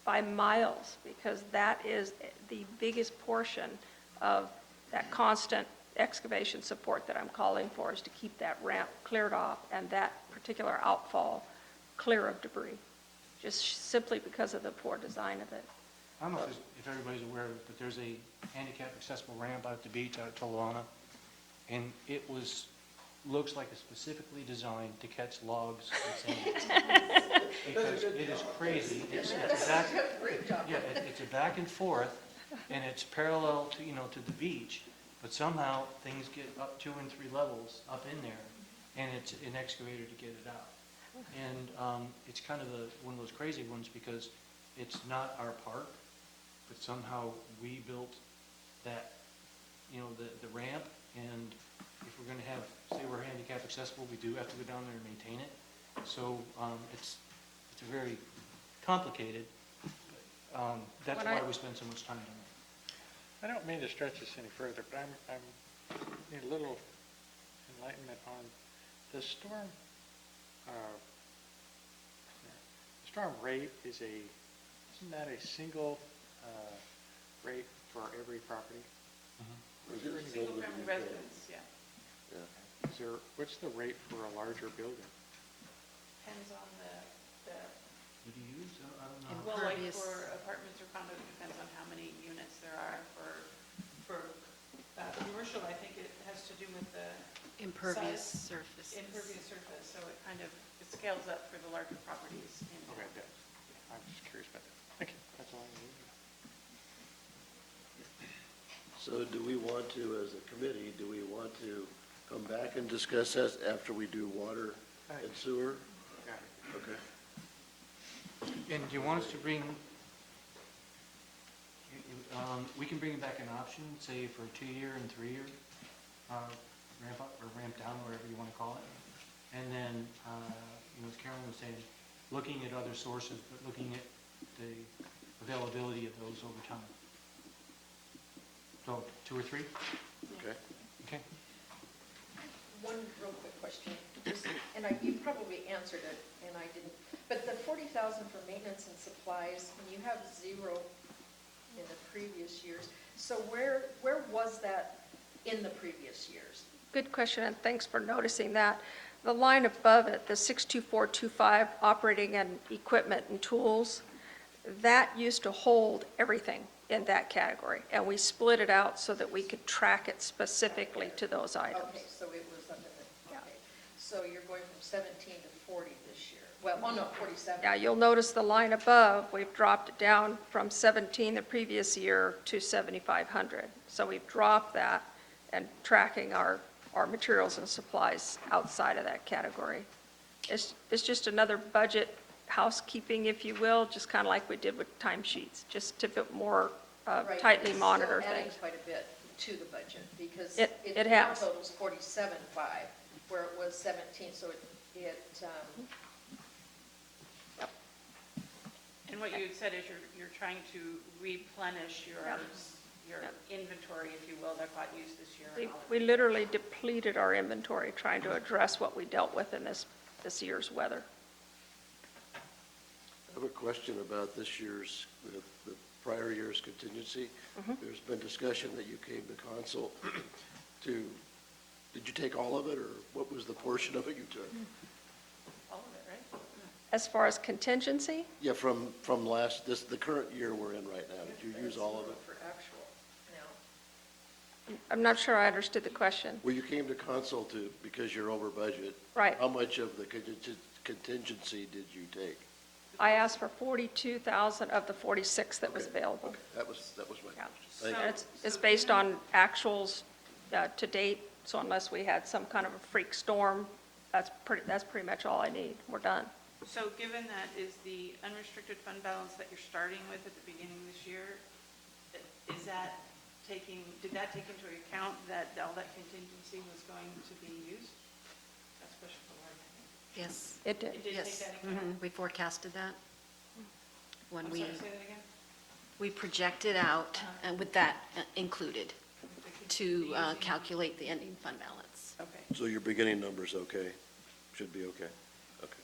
by miles, because that is the biggest portion of that constant excavation support that I'm calling for, is to keep that ramp cleared off and that particular outfall clear of debris, just simply because of the poor design of it. I don't know if everybody's aware of it, but there's a handicap accessible ramp out at the beach out at Talawana, and it looks like it's specifically designed to catch logs and sand. Because it is crazy. It's a back, it's a back and forth, and it's parallel to, to the beach, but somehow things get up 2 and 3 levels up in there, and it's an excavator to get it out. And it's kind of one of those crazy ones because it's not our park, but somehow we built that, the ramp, and if we're going to have, say we're handicap accessible, we do have to go down there and maintain it. So it's a very complicated, but that's why we spend so much time on it. I don't mean to stretch this any further, but I'm need a little enlightenment on the storm. Storm rate isn't that a single rate for every property? Single-family residence, yeah. What's the rate for a larger building? Depends on the EDUs? I don't know. well, like Impervious. for apartments or condos, it depends on how many units there are. For commercial, I think it has to do with the Impervious size, surfaces. impervious surface, so it scales up for the larger properties. Okay, good. I'm just curious about that. Thank you. That's all I need. So do we want to, as a committee, do we want to come back and discuss that after we do water and sewer? Got it. Okay. And do you want us to bring, we can bring back an option, say for a 2-year and 3-year ramp up or ramp down, whatever you want to call it. And then, as Carolyn was saying, looking at other sources, but looking at the availability of those over time. So 2 or 3? Okay. Okay. One real quick question, and you probably answered it, and I didn't, but the 40,000 for maintenance and supplies, and you have 0 in the previous years, so where was that in the previous years? Good question, and thanks for noticing that. The line above it, the 62425, operating and equipment and tools, that used to hold everything in that category, and we split it out so that we could track it specifically to those items. Okay, so it was up in the, Yeah. okay, so you're going from 17 to 40 this year, well, no, 47. Yeah, you'll notice the line above, we've dropped it down from 17 the previous year to 7,500. So we've dropped that and tracking our materials and supplies outside of that category. It's just another budget housekeeping, if you will, just kind of like we did with timesheets, just to bit more Right, tightly it's monitor still adding things. quite a bit to the budget, because It has. totals 47.5, where it was 17, so And what you had said is you're trying to replenish your inventory, if you will, that got used this year. and all of We literally depleted our inventory trying to address what we dealt with in this year's weather. I have a question about this year's, the prior year's contingency. There's been discussion that you came to council to, did you take all of it, or what was the portion of it you took? All of it, right? As far as contingency, Yeah, from the current year we're in right now, did you use all of it? for actual now. I'm not sure I understood the question. Well, you came to council because you're over budget. Right. How much of the contingency did you take? I asked for 42,000 of the 46 that was available. Okay, that was my Yeah. question. Thank you. And it's based on actuals to date, so unless we had some kind of a freak storm, that's pretty much all I need. We're done. So given that is the unrestricted fund balance that you're starting with at the beginning of this year, did that take into account that all that contingency was going to be used? That's question for Lauren, I think. Yes, It did. It did yes. take that into account? We forecasted that when I'm we, sorry, say that again? we projected out, with that included, to Using- calculate the ending fund balance. Okay. So your beginning number's okay? Should be okay? Okay.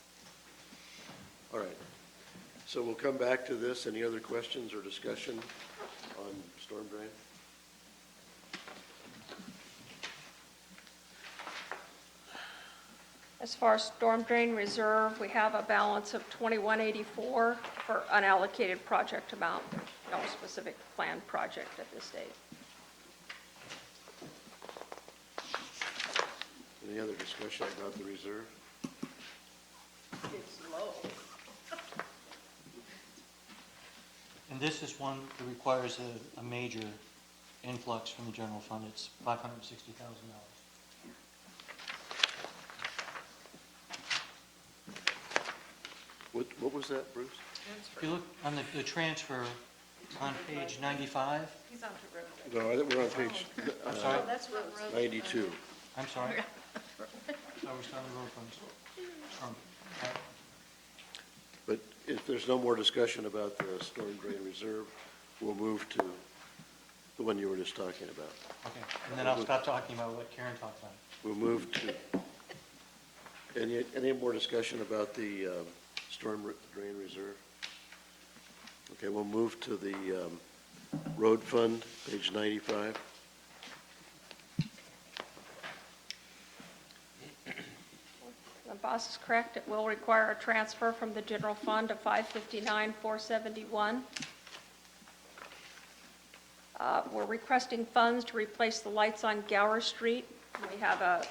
All right. So we'll come back to this. Any other questions or discussion on storm drain? As far as storm drain reserve, we have a balance of 2184 for unallocated project amount, no specific planned project at this date. Any other discussion about the reserve? It's low. And this is one that requires a major influx from the general fund. It's $560,000. What was that, Bruce? If you look on the transfer on page 95, He's on to road. No, I think we're on page I'm sorry, That's road. 92. I'm sorry. I was on the road funds. But if there's no more discussion about the storm drain reserve, we'll move to the one you were just talking about. Okay, and then I'll stop talking about what Karen talked about. We'll move to, any more discussion about the storm drain reserve? Okay, we'll move to the road fund, page 95. The boss is correct, it will require a transfer from the general fund of 559,471. We're requesting funds to replace the lights on Gower Street. We have a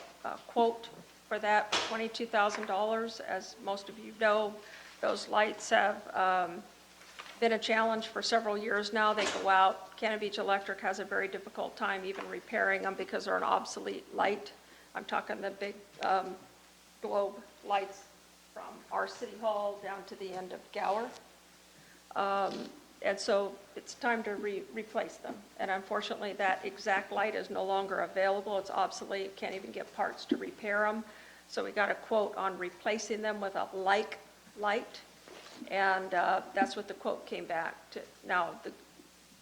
quote for that, $22,000. As most of you know, those lights have been a challenge for several years now. They go out. Cannon Beach Electric has a very difficult time even repairing them because they're an obsolete light. I'm talking the big globe lights from our city hall down to the end of Gower. And so it's time to replace them. And unfortunately, that exact light is no longer available. It's obsolete, can't even get parts to repair them. So we got a quote on replacing them with a like light, and that's what the quote came back to. Now,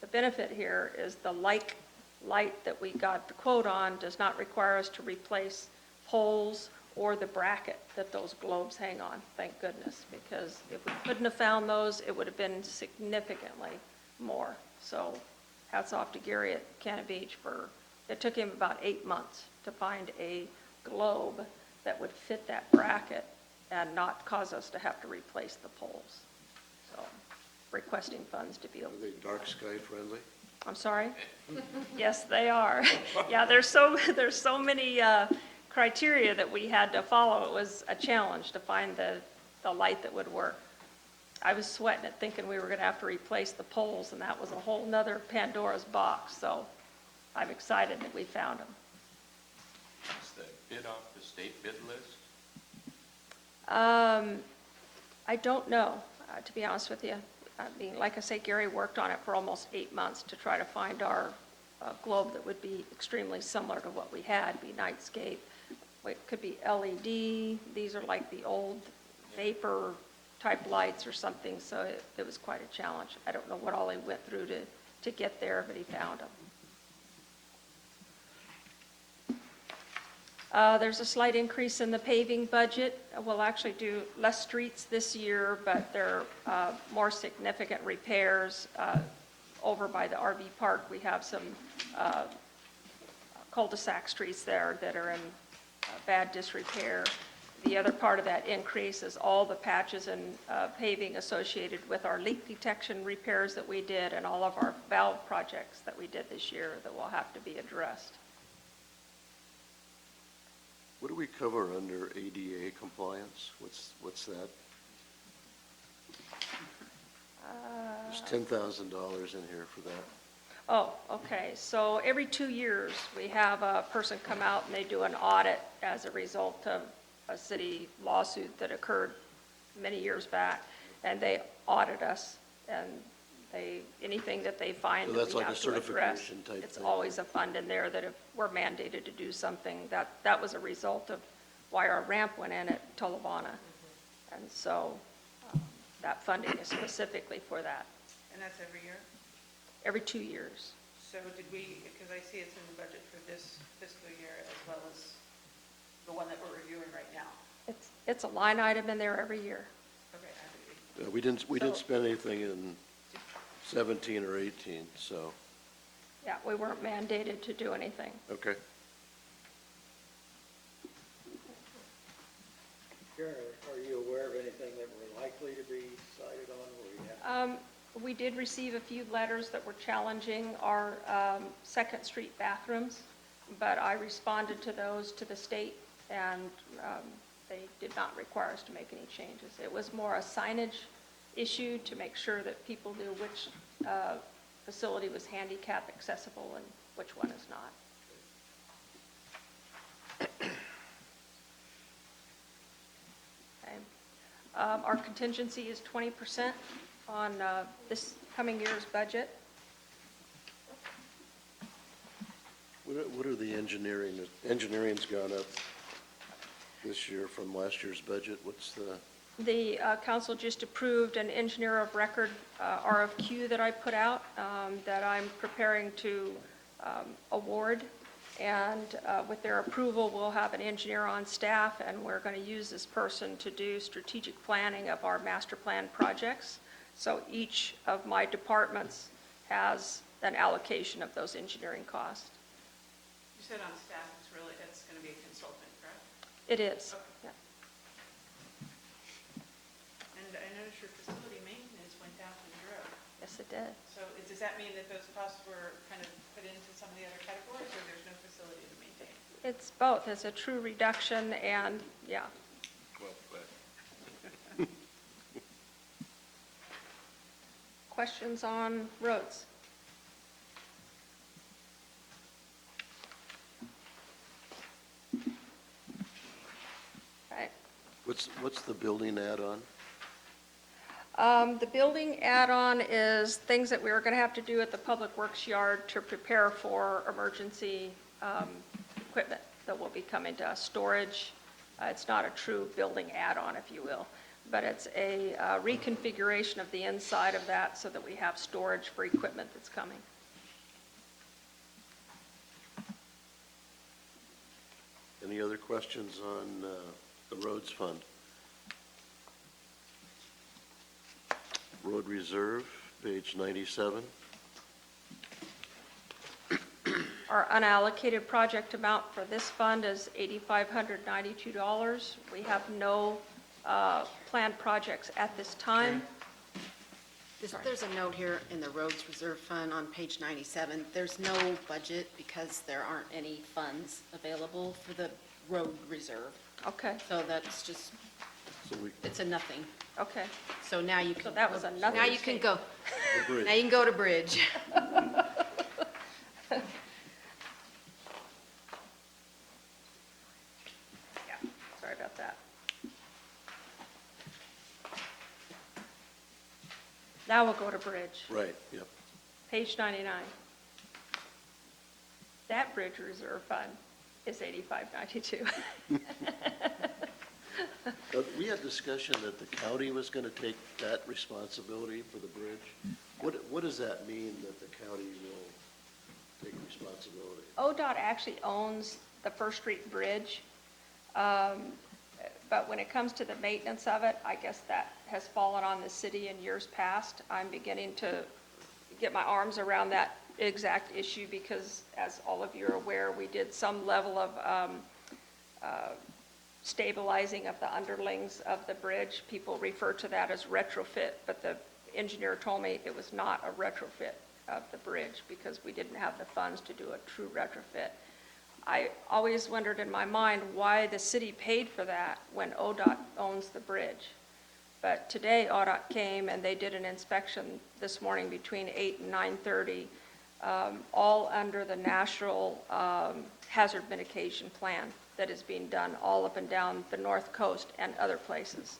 the benefit here is the like light that we got the quote on does not require us to replace poles or the bracket that those globes hang on, thank goodness, because if we couldn't have found those, it would have been significantly more. So hats off to Gary at Cannon Beach it took him about 8 months to find a globe that would fit that bracket and not cause us to have to replace the poles. So requesting funds to be able, Are they dark sky friendly? I'm sorry? Yes, they are. Yeah, there's so many criteria that we had to follow. It was a challenge to find the light that would work. I was sweating it thinking we were going to have to replace the poles, and that was a whole nother Pandora's box. So I'm excited that we found them. Is the bid off the state bid list? I don't know, to be honest with you. I mean, like I say, Gary worked on it for almost 8 months to try to find our globe that would be extremely similar to what we had, be Nightscape. It could be LED, these are like the old vapor type lights or something, so it was quite a challenge. I don't know what all he went through to get there, but he found them. There's a slight increase in the paving budget. We'll actually do less streets this year, but there are more significant repairs. Over by the RV park, we have some cul-de-sac streets there that are in bad disrepair. The other part of that increase is all the patches and paving associated with our leak detection repairs that we did and all of our valve projects that we did this year that will have to be addressed. What do we cover under ADA compliance? What's that? There's $10,000 in here for that. Oh, okay. So every 2 years, we have a person come out and they do an audit as a result of a city lawsuit that occurred many years back, and they audit us, and anything that they find So that that's we like a have to address. certification type It's thing. always a fund in there that if we're mandated to do something, that was a result of why our ramp went in at Tolovana. And so that funding is specifically for that, And that's every year? every 2 years. So did we, because I see it's in the budget for this fiscal year as well as the one that we're reviewing right now. It's a line item in there every year. Okay, We didn't So- spend anything in 17 or 18, so, Yeah, we weren't mandated to do anything. okay. Karen, are you aware of anything that we're likely to be cited on where we have? We did receive a few letters that were challenging our Second Street bathrooms, but I responded to those to the state, and they did not require us to make any changes. It was more a signage issue to make sure that people knew which facility was handicap accessible and which one is not. Okay. Our contingency is 20% on this coming year's budget. What are the engineering? Engineering's gone up this year from last year's budget. What's the, The council just approved an engineer of record RFQ that I put out that I'm preparing to award. And with their approval, we'll have an engineer on staff, and we're going to use this person to do strategic planning of our master plan projects. So each of my departments has an allocation of those engineering costs. You said on staff, it's going to be a consultant, correct? It is. Yeah. And I noticed your facility maintenance went down from zero. Yes, it did. So does that mean that those costs were kind of put into some of the other categories, or there's no facility to maintain? It's both. It's a true reduction and, yeah. Well, but Questions on roads? Right. what's the building add-on? The building add-on is things that we were going to have to do at the Public Works yard to prepare for emergency equipment that will be coming to us. Storage, it's not a true building add-on, if you will, but it's a reconfiguration of the inside of that so that we have storage for equipment that's coming. Any other questions on the roads fund? Road reserve, page 97. Our unallocated project amount for this fund is $8,592. We have no planned projects at this time. There's a note here in the roads reserve fund on page 97. There's no budget because there aren't any funds available for the road reserve. Okay, So that's just, So we, it's a nothing. okay. So now you can. So that was a nothing Now you can statement. go, the bridge. now you can go to bridge. Yeah, sorry about that. Now we'll go to bridge, Right, yep. page 99. That bridge reserve fund is 8592. We had discussion that the county was going to take that responsibility for the bridge. What does that mean, that the county will take responsibility? ODOT actually owns the First Street Bridge, but when it comes to the maintenance of it, I guess that has fallen on the city in years past. I'm beginning to get my arms around that exact issue because, as all of you are aware, we did some level of stabilizing of the underlings of the bridge. People refer to that as retrofit, but the engineer told me it was not a retrofit of the bridge because we didn't have the funds to do a true retrofit. I always wondered in my mind why the city paid for that when ODOT owns the bridge. But today ODOT came and they did an inspection this morning between 8 and 9:30, all under the National Hazard Mitigation Plan that is being done all up and down the North Coast and other places.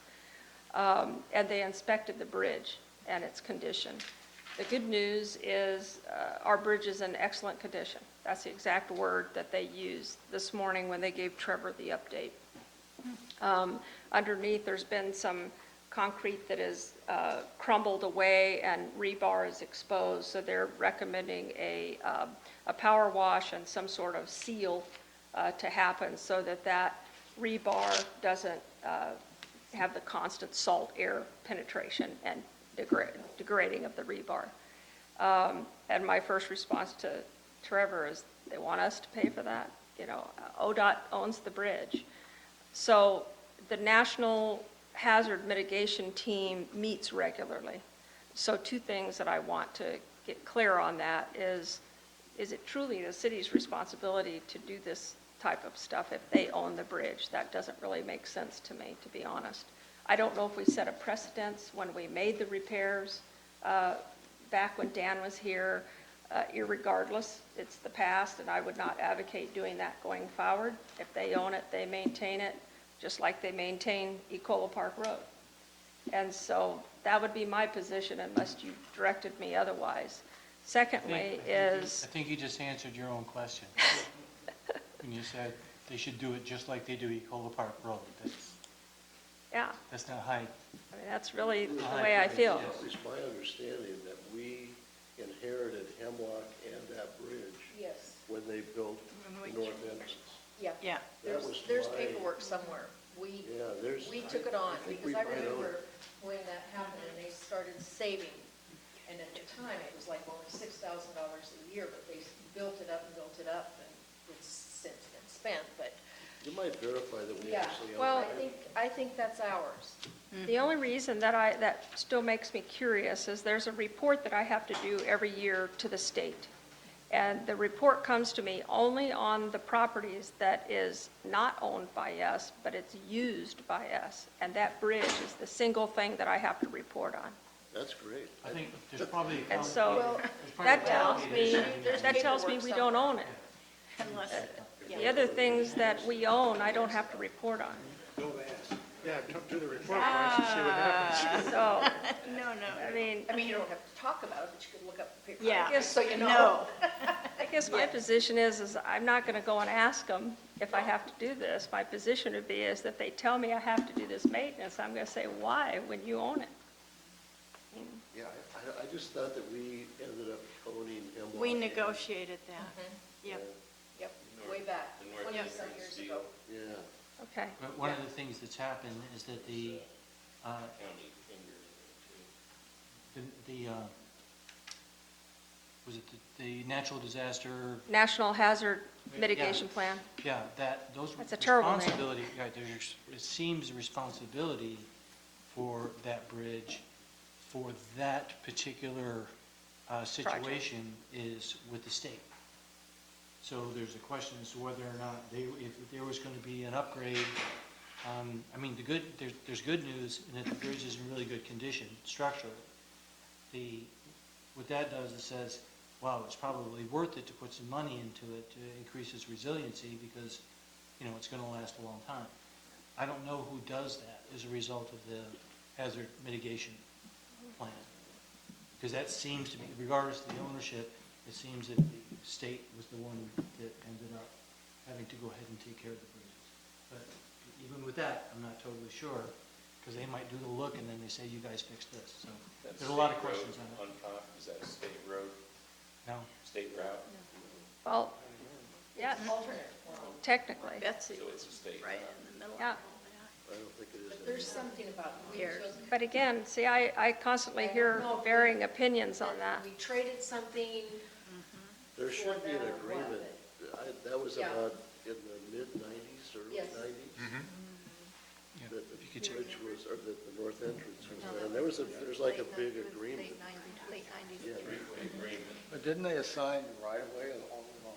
And they inspected the bridge and its condition. The good news is our bridge is in excellent condition. That's the exact word that they used this morning when they gave Trevor the update. Underneath, there's been some concrete that is crumbled away and rebar is exposed, so they're recommending a power wash and some sort of seal to happen so that that rebar doesn't have the constant salt air penetration and degrading of the rebar. And my first response to Trevor is, they want us to pay for that? You know, ODOT owns the bridge. So the National Hazard Mitigation Team meets regularly. So two things that I want to get clear on that is it truly the city's responsibility to do this type of stuff if they own the bridge? That doesn't really make sense to me, to be honest. I don't know if we set a precedence when we made the repairs back when Dan was here. Irregardless, it's the past, and I would not advocate doing that going forward. If they own it, they maintain it, just like they maintain Ecola Park Road. And so that would be my position unless you directed me otherwise. Secondly I think you just answered your own question. When you said they should do it just like they do Ecola Park Road. Yeah, That's not high. I mean, that's really the way I feel. It's my understanding that we inherited Hemlock and that bridge Yes, when they built the north entrance. yeah. Yeah. That was There's my- paperwork somewhere. We Yeah, took it on, think because we I might own remember it. when that happened, and they started saving. And at the time, it was like only $6,000 a year, but they built it up, and it's since been spent, but, You might verify that we yeah. actually own Well, it. I think that's ours. The only reason that still makes me curious is there's a report that I have to do every year to the state. And the report comes to me only on the properties that is not owned by us, but it's used by us. And that bridge is the single thing that I have to report on. That's great. I think there's probably a And so there's probably that a tells me, There's that tells me paperwork we don't own it. Unless, The other things that we own, I don't have to report on. Yeah, do the report once and see what happens. So, no, I mean, You don't have to talk about it, but you can look up the paper. Yeah. Yes, So you know. no. I guess my position is I'm not going to go and ask them if I have to do this. My position would be is that they tell me I have to do this maintenance. I'm going to say, why, when you own it? Yeah, I just thought that we ended up owning Hemlock. We and- negotiated that. Yep. Yep, way back, The North 20 Entrance some years deal. ago. Yeah. Okay. But one of the things that's happened is that the County fingers in it, too. was it the natural disaster? National Hazard Mitigation Plan. Yeah, those That's a terrible name. responsibility, right, it seems the responsibility for that bridge, for that particular situation is with the state. So there's a question as to whether or not if there was going to be an upgrade. I mean, there's good news in that the bridge is in really good condition structurally. What that does is says, wow, it's probably worth it to put some money into it to increase its resiliency because, it's going to last a long time. I don't know who does that as a result of the hazard mitigation plan. Because that seems to be, regardless of the ownership, it seems that the state was the one that ended up having to go ahead and take care of the bridges. But even with that, I'm not totally sure, because they might do the look and then they say, you guys fix this. So That there's a lot of state road questions on it. On top, is that a state road, No, state route? Well, yeah, technically, Betsy So was it's a state right route. in the middle of yeah. all that. I don't think it is. But there's something about Here. But again, see, I constantly hear varying opinions on that. We traded something, There should be an that or what? agreement. That was Yeah. about in the mid-nineties, early Yes. nineties. Yeah, That if you the could check. bridge was, or that the north entrance was there. And there's like a big agreement. Late 90s. Yeah. Agreement. But didn't they assign the right of way along the line?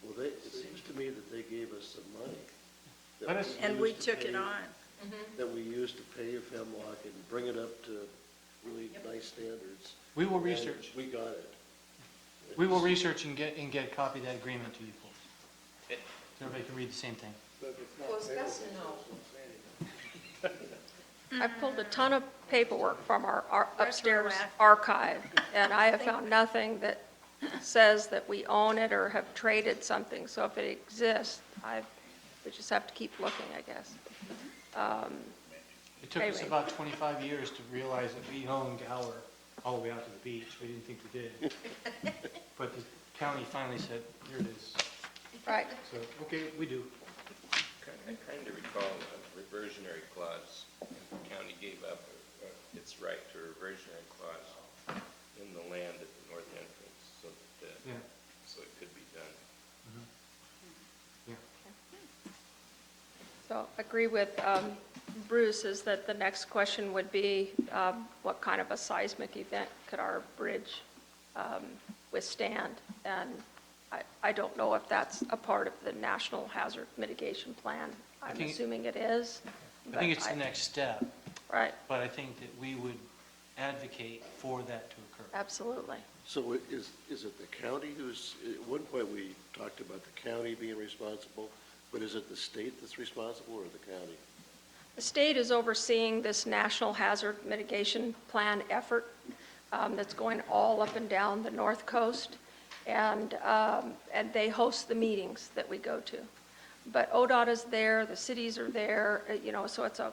Well, it seems to me that they gave us some money. that Let us- And we used to took it pay- on. That we used to pave Hemlock and bring it up to really nice standards. we will And research. We got it. We will research and get a copy of that agreement to you folks. So everybody can read the same thing. well, it's best to know. I've pulled a ton of paperwork from our upstairs Retroactive. archive, and I have found nothing that says that we own it or have traded something. So if it exists, we just have to keep looking, I guess. It took us Anyway. about 25 years to realize that we own Gower all the way out to the beach. We didn't think we did. But the county finally said, here it is. Right. So, okay, we do. I kind of recall a reversionary clause. The county gave up its right to a reversionary clause in the land at the north entrance, so that, Yeah. so it could be done. Yeah. So agree with Bruce, is that the next question would be, what kind of a seismic event could our bridge withstand? And I don't know if that's a part of the National Hazard Mitigation Plan. I'm think- assuming it is. I think but it's the next step, Right, but I think that we would advocate for that to occur. absolutely. So is it the county who's, at one point we talked about the county being responsible, but is it the state that's responsible or the county? The state is overseeing this National Hazard Mitigation Plan effort that's going all up and down the north coast, and they host the meetings that we go to. But ODOT is there, the cities are there, so it's a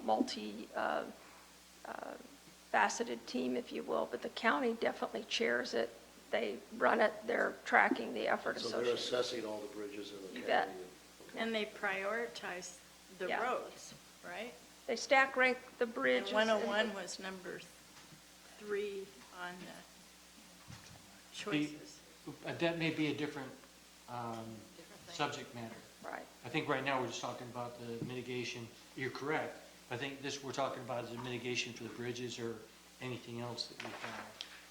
multi-faceted team, if you will, but the county definitely chairs it. They run it, they're tracking the effort So they're associated. assessing all the bridges in the You county. bet. And they prioritize the Yeah. roads, right? They stack rank the bridges. And 101 was number 3 on the choices. That may be a different subject matter. Right. I think right now we're just talking about the mitigation. You're correct. I think this we're talking about is a mitigation for the bridges or anything else that we have.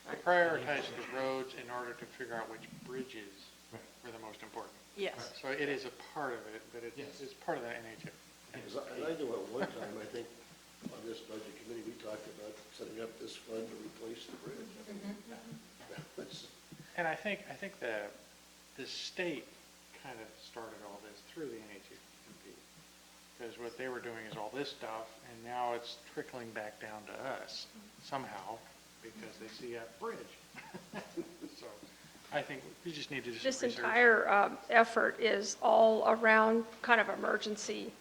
I prioritize the roads in order to figure out which bridges Right. were the most important. Yes. So it is a part of it, but Yes. it's part of the NHF. Because I know at one time, I think, on this budget committee, we talked about setting up this fund to replace the bridge. That's- And I think the state kind of started all this through the NHMP. Because what they were doing is all this stuff, and now it's trickling back down to us somehow, because they see a bridge. So I think we just need to do some This research. entire effort is all around kind of emergency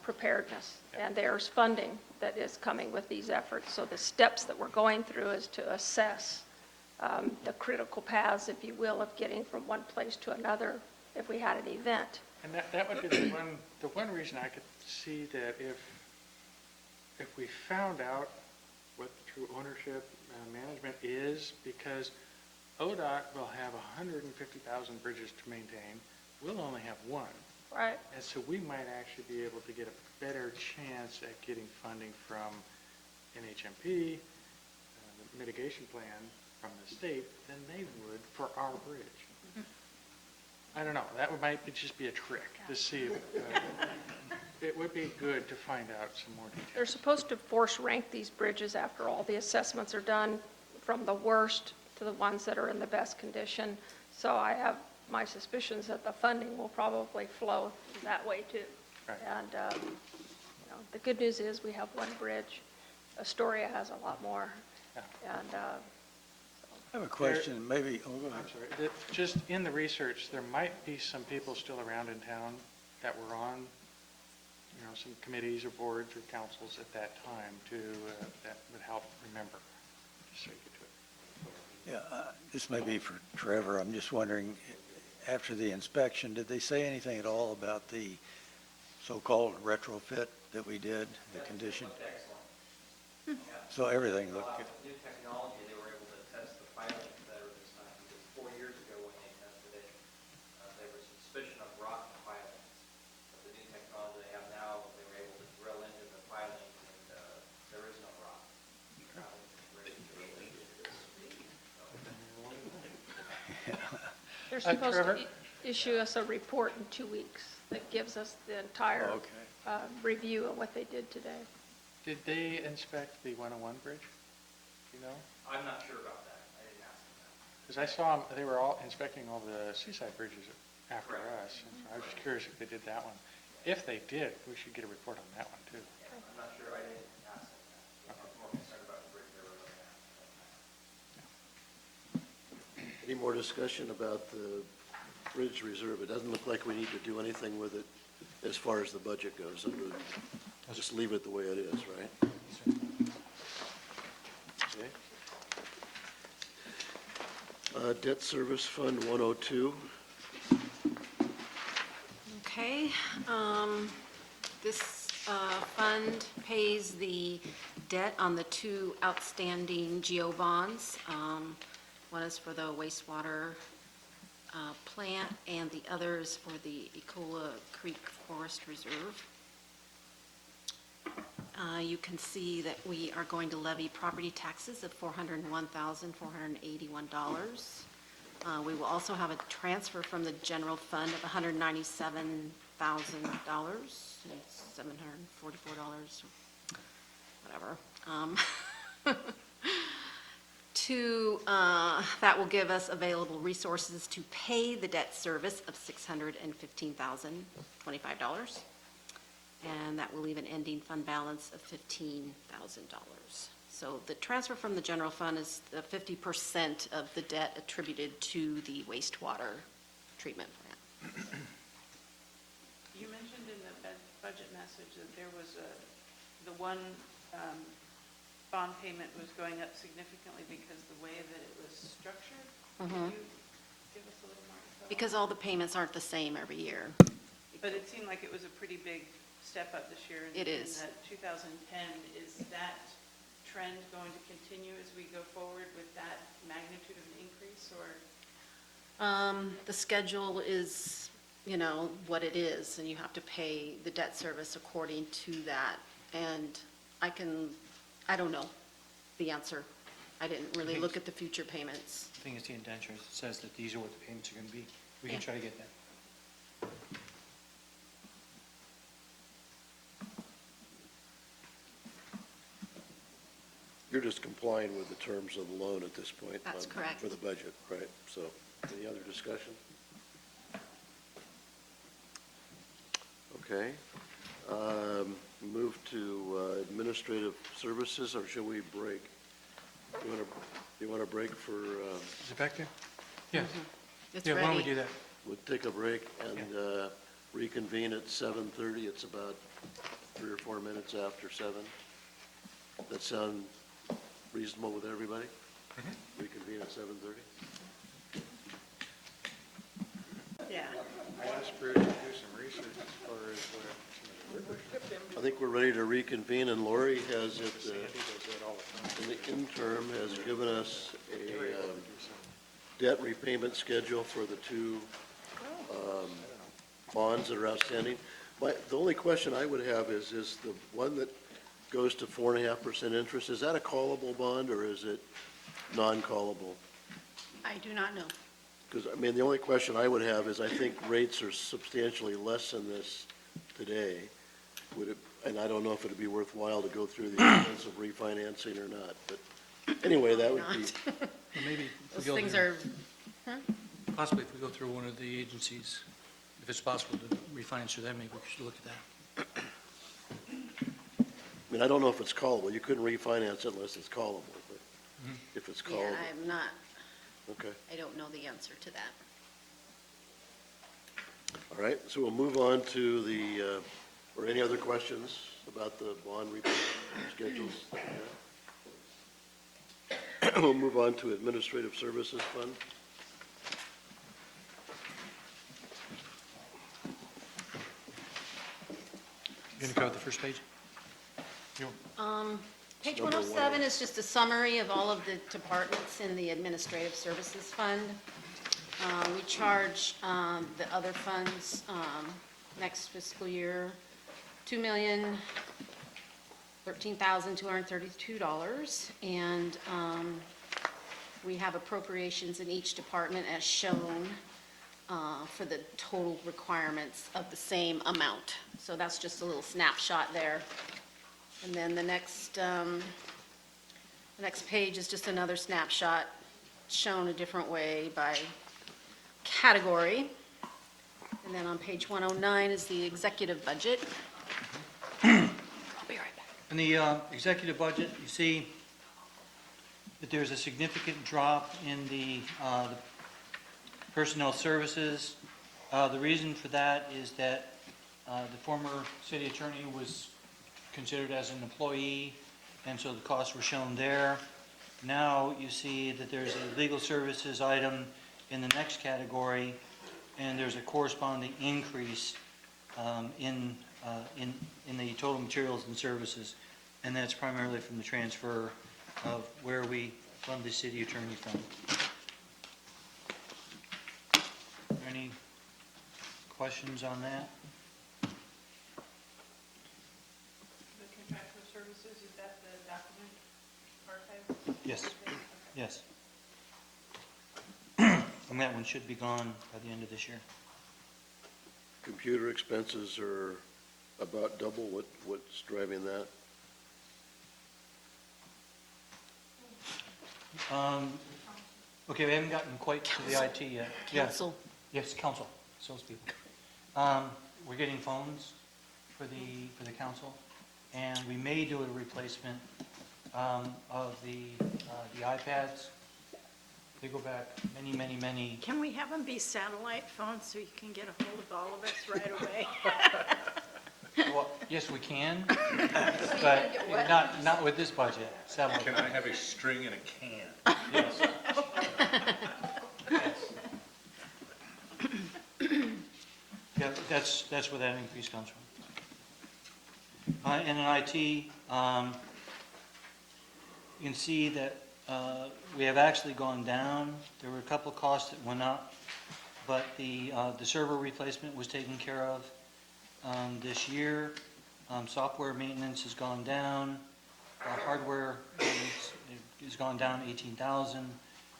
preparedness, and there's funding that is coming with these efforts. So the steps that we're going through is to assess the critical paths, if you will, of getting from one place to another if we had an event. And that would be the one reason I could see that if we found out what the true ownership and management is, because ODOT will have 150,000 bridges to maintain, we'll only have one. Right. And so we might actually be able to get a better chance at getting funding from NHMP, the mitigation plan from the state, than they would for our bridge. I don't know, might just be a trick to see if, it would be good to find out some more details. They're supposed to force rank these bridges after all the assessments are done, from the worst to the ones that are in the best condition. So I have my suspicions that the funding will probably flow that way too. Right. And, the good news is we have one bridge. Astoria has a lot more. Yeah. And, I have a question, maybe, oh, go ahead. I'm sorry, just in the research, there might be some people still around in town that were on, some committees or boards or councils at that time that would help remember, just so you get to it. Yeah, this may be for Trevor. I'm just wondering, after the inspection, did they say anything at all about the so-called retrofit that we did, the condition? So everything looked good. New technology, they were able to test the pilings better this time, because 4 years ago when they tested it, there was suspicion of rot in the pilings. But the new technology they have now, they were able to drill into the pilings, and there is no rot. they're supposed Trevor? to issue us a report in 2 weeks that gives us the entire Okay. review of what they did today. Did they inspect the 101 bridge? Do you know? I'm not sure about that, I didn't ask them that. Because I saw them, they were all inspecting all the seaside bridges after Correct. us. And so I was just curious if they did that one. If they did, we should get a report on that one, too. I'm not sure, I didn't ask them that. I was more concerned about the bridge they were looking at. Any more discussion about the bridge reserve? It doesn't look like we need to do anything with it as far as the budget goes. Just leave it the way it is, right? Okay. Debt Service Fund 102. Okay, this fund pays the debt on the 2 outstanding GO bonds. One is for the wastewater plant, and the other is for the Ecola Creek Forest Reserve. You can see that we are going to levy property taxes of $401,481. We will also have a transfer from the general fund of $197,000, $744, whatever. That will give us available resources to pay the debt service of $615,025. And that will leave an ending fund balance of $15,000. So the transfer from the general fund is the 50% of the debt attributed to the wastewater treatment plant. You mentioned in the budget message that there was the one bond payment was going up significantly because the way that it was structured. Can you give us a little more info? Because all the payments aren't the same every year. But it seemed like it was a pretty big step up this year. It is. In 2010, is that trend going to continue as we go forward with that magnitude of an increase, or? The schedule is, what it is, and you have to pay the debt service according to that. And I don't know the answer. I didn't really look at the future payments. I think it's the indentures. It says that these are what the payments are going to be. We can Yeah. try to get that. You're just complying with the terms of the loan at this point. That's correct. For the budget, right? So, any other discussion? Okay. Move to administrative services, or should we break? You want to break for, Is it back there? Yeah. It's Yeah, why don't we ready. do that? we'll take a break and reconvene at 7:30. It's about 3 or 4 minutes after 7. That sound reasonable with everybody? Reconvene at 7:30? Yeah. I asked Bruce to do some research as far as what. I think we're ready to reconvene, and Lori has it, Sandy does that all the time. in the interim, has given us a debt repayment schedule for the 2 bonds that are outstanding. The only question I would have is the one that goes to 4.5% interest, is that a callable bond, or is it non-callable? I do not know. Because, the only question I would have is, I think rates are substantially less than this today. And I don't know if it'd be worthwhile to go through the expense of refinancing or not, but anyway, that would be, Well, maybe if Those we go things through- are, Possibly if we go through one of the agencies, if it's possible to refinance through them, maybe we should look at that. I mean, I don't know if it's callable. You couldn't refinance it unless it's callable, but if it's Yeah, callable, I'm not, okay. I don't know the answer to that. All right, so we'll move on to the, or any other questions about the bond repayment schedules? that we have? We'll move on to Administrative Services Fund. You gonna cover the first page? Page Number 107 is just a summary of all of the departments in the Administrative Services Fund. We charge the other funds next fiscal year $2,013,232, and we have appropriations in each department as shown for the total requirements of the same amount. So that's just a little snapshot there. And then the next page is just another snapshot shown a different way by category. And then on page 109 is the executive budget. I'll be right back. In the executive budget, you see that there's a significant drop in the personnel services. The reason for that is that the former city attorney was considered as an employee, and so the costs were shown there. Now you see that there's a legal services item in the next category, and there's a corresponding increase in the total materials and services, and that's primarily from the transfer of where we fund the city attorney from. Any questions on that? The contractual services, is that the document archive? Yes, yes. And that one should be gone by the end of this year. Computer expenses are about double. What's driving that? Okay, we haven't gotten quite to the IT yet. Yeah. Council. Yes, council, salespeople. We're getting phones for the council, and we may do a replacement of the iPads. They go back many. Can we have them be satellite phones so you can get a hold of all of us right away? Well, yes, we can, but not with this budget. Satellite. Can I have a string and a can? Yes. Yeah, that's where that increase comes from. And in IT, you can see that we have actually gone down. There were a couple of costs that went up, but the server replacement was taken care of this year. Software maintenance has gone down. Hardware has gone down 18,000.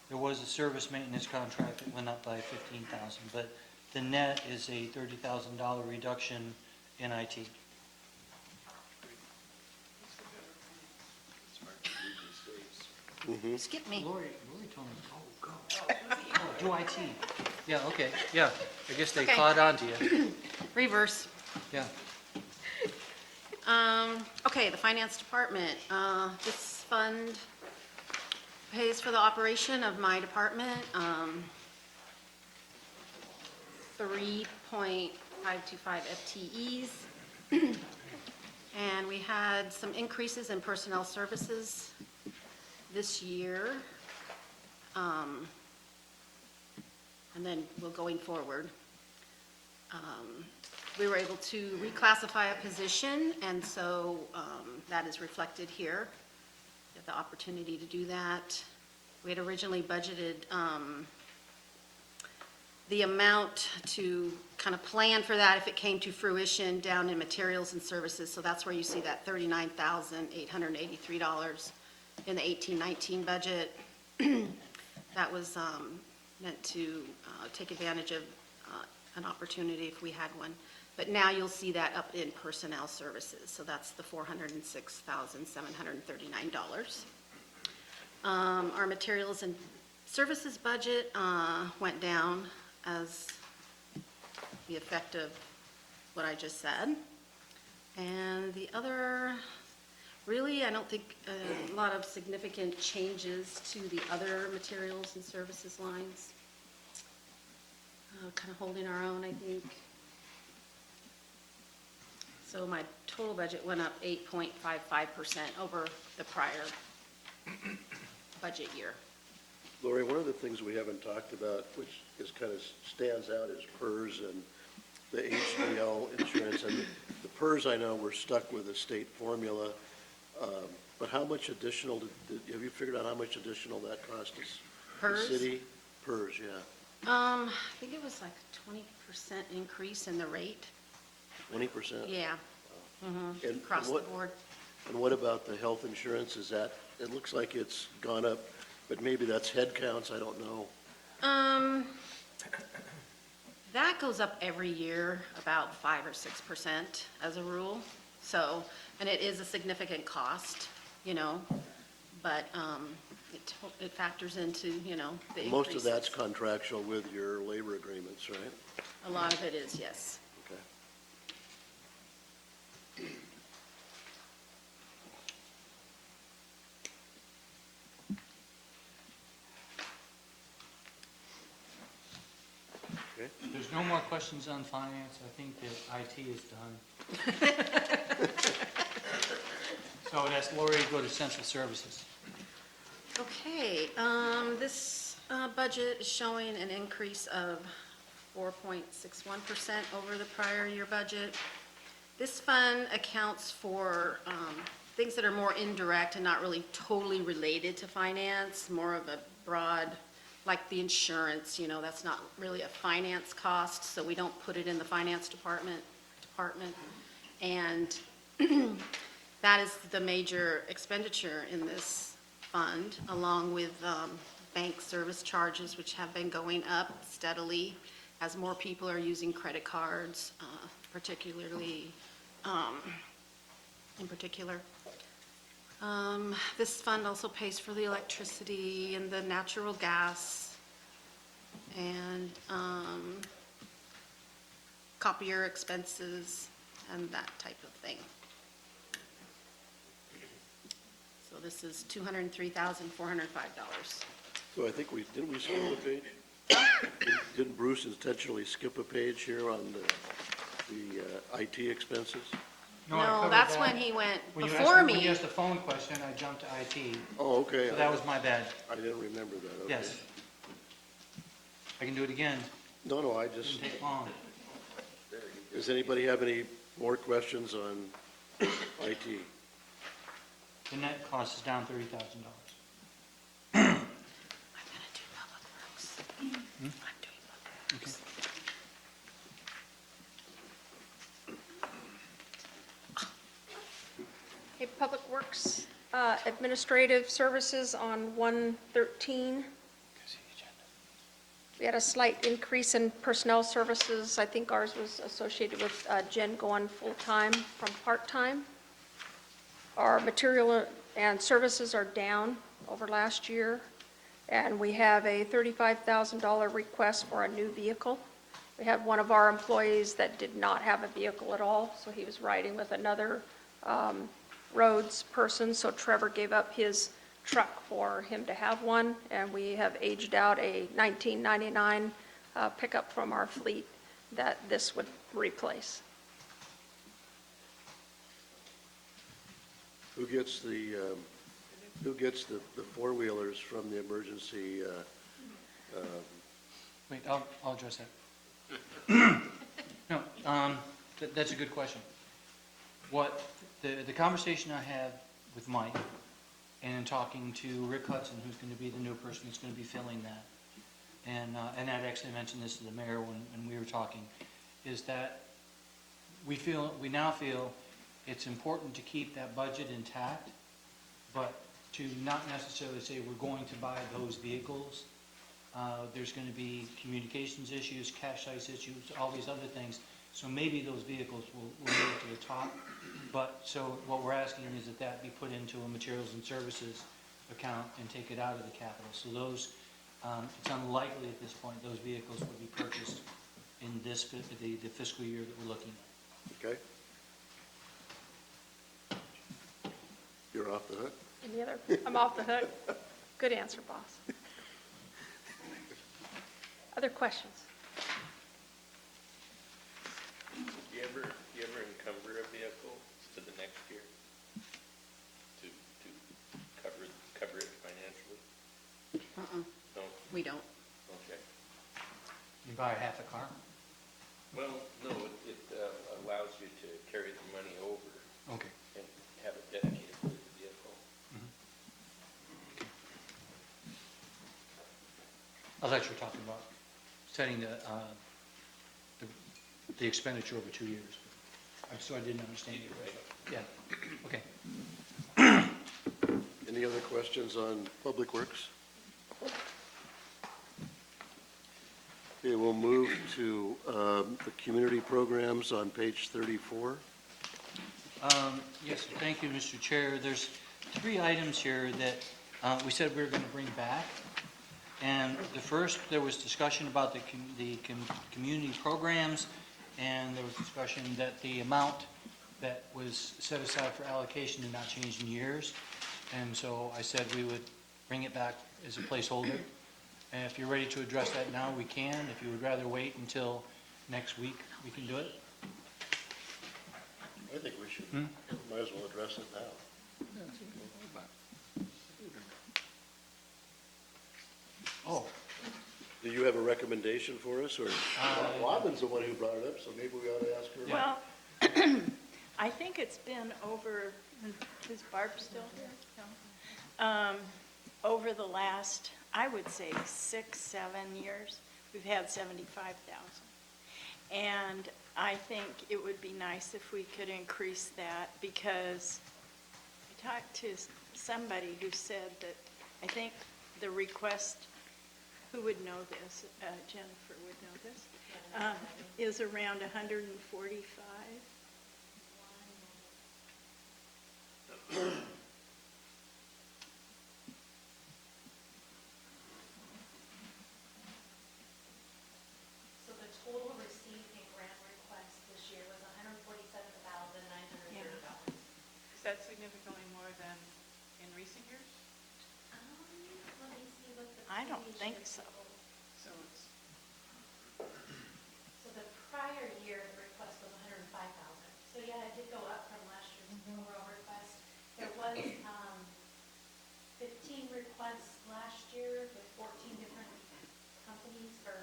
There was a service maintenance contract that went up by 15,000, but the net is a $30,000 reduction in IT. Skip me. Lori told me, go. Oh, do IT. Yeah, okay, yeah. I guess they Okay. caught on to you. Reverse. Yeah. Okay, the finance department. This fund pays for the operation of my department. 3.525 FTEs. And we had some increases in personnel services this year. And then going forward. We were able to reclassify a position, and so that is reflected here. We had the opportunity to do that. We had originally budgeted the amount to kind of plan for that if it came to fruition down in materials and services, so that's where you see that $39,883 in the 18-19 budget. That was meant to take advantage of an opportunity if we had one. But now you'll see that up in personnel services, so that's the $406,739. Our materials and services budget went down as the effect of what I just said. And the other, really, I don't think a lot of significant changes to the other materials and services lines. Kind of holding our own, I think. So my total budget went up 8.55% over the prior budget year. Lori, one of the things we haven't talked about, which is kind of stands out, is PERS and the HDL insurance. And the PERS, I know, we're stuck with a state formula, but how much additional, have you figured out how much additional that cost us? PERS? The city? PERS, yeah. I think it was like a 20% increase in the rate. 20%? Yeah. And Across the what- board. And what about the health insurance? Is that, it looks like it's gone up, but maybe that's head counts, I don't know. That goes up every year, about 5 or 6% as a rule. So, and it is a significant cost, you know, but it factors into, you know, the increases. Most of that's contractual with your labor agreements, right? A lot of it is, yes. Okay. Okay. If there's no more questions on finance, I think that IT is done. So I'd ask Lori to go to central services. Okay, this budget is showing an increase of 4.61% over the prior year budget. This fund accounts for things that are more indirect and not really totally related to finance, more of a broad, like the insurance, you know, that's not really a finance cost, so we don't put it in the finance department. And that is the major expenditure in this fund, along with bank service charges, which have been going up steadily as more people are using credit cards, particularly, in particular. This fund also pays for the electricity and the natural gas and copier expenses and that type of thing. So this is $203,405. So I think didn't we skip a page? Didn't Bruce intentionally skip a page here on the IT expenses? I No, covered that's that. when he went When you before asked- When you me. asked the phone question, I jumped to IT. Oh, okay. So that was my bad. I didn't remember that, okay. Yes. I can do it again. No, I It just, didn't take long. does anybody have any more questions on IT? The net cost is down $30,000. I'm gonna do Public Works. I'm doing Public Works. Okay, Public Works, Administrative Services on 113. We had a slight increase in personnel services. I think ours was associated with Jen going full-time from part-time. Our material and services are down over last year, and we have a $35,000 request for a new vehicle. We had one of our employees that did not have a vehicle at all, so he was riding with another roads person, so Trevor gave up his truck for him to have one, and we have aged out a 1999 pickup from our fleet that this would replace. Who gets the four-wheelers from the emergency, Wait, I'll address that. No, that's a good question. What, the conversation I had with Mike, and in talking to Rick Hudson, who's going to be the new person who's going to be filling that, and I'd actually mentioned this to the mayor when we were talking, is that we now feel it's important to keep that budget intact, but to not necessarily say we're going to buy those vehicles. There's going to be communications issues, cash ice issues, all these other things. So maybe those vehicles will move to the top. But so what we're asking is that be put into a materials and services account and take it out of the capital. So those, it's unlikely at this point those vehicles will be purchased in this the fiscal year that we're looking at. okay? you're off the hook. Any other, I'm off the hook. Good answer, boss. Other questions? Do you ever encumber a vehicle to the next year to cover it financially? No? We don't. Okay. You buy half a car? Well, no, it allows you to carry the money over Okay. and have it dedicated to the vehicle. I was actually talking about setting the expenditure over 2 years. So I didn't understand you right. Yeah, okay. Any other questions on Public Works? Okay, we'll move to the community programs on page 34. Yes, thank you, Mr. Chair. There's 3 items here that we said we were going to bring back. And the first, there was discussion about the community programs, and there was discussion that the amount that was set aside for allocation did not change in years. And so I said we would bring it back as a placeholder. And if you're ready to address that now, we can. If you would rather wait until next week, we can do it. I think we should, might as well address it now. Oh, Do you have a recommendation for us, or Robin's the one who brought it up, so maybe we ought to ask her? Well, I think it's been over, is Barb still here? No. Over the last, I would say 6, 7 years, we've had 75,000. And I think it would be nice if we could increase that, because I talked to somebody who said that, I think the request, who would know this, Jennifer would know this, is around 145. So the total received in grant request this year was $147,930. Is that significantly more than in recent years? Let me see what the I don't previous think year's so. total- So it's, So the prior year, the request was 105,000. So yeah, it did go up from last year's overall request. There was 15 requests last year with 14 different companies or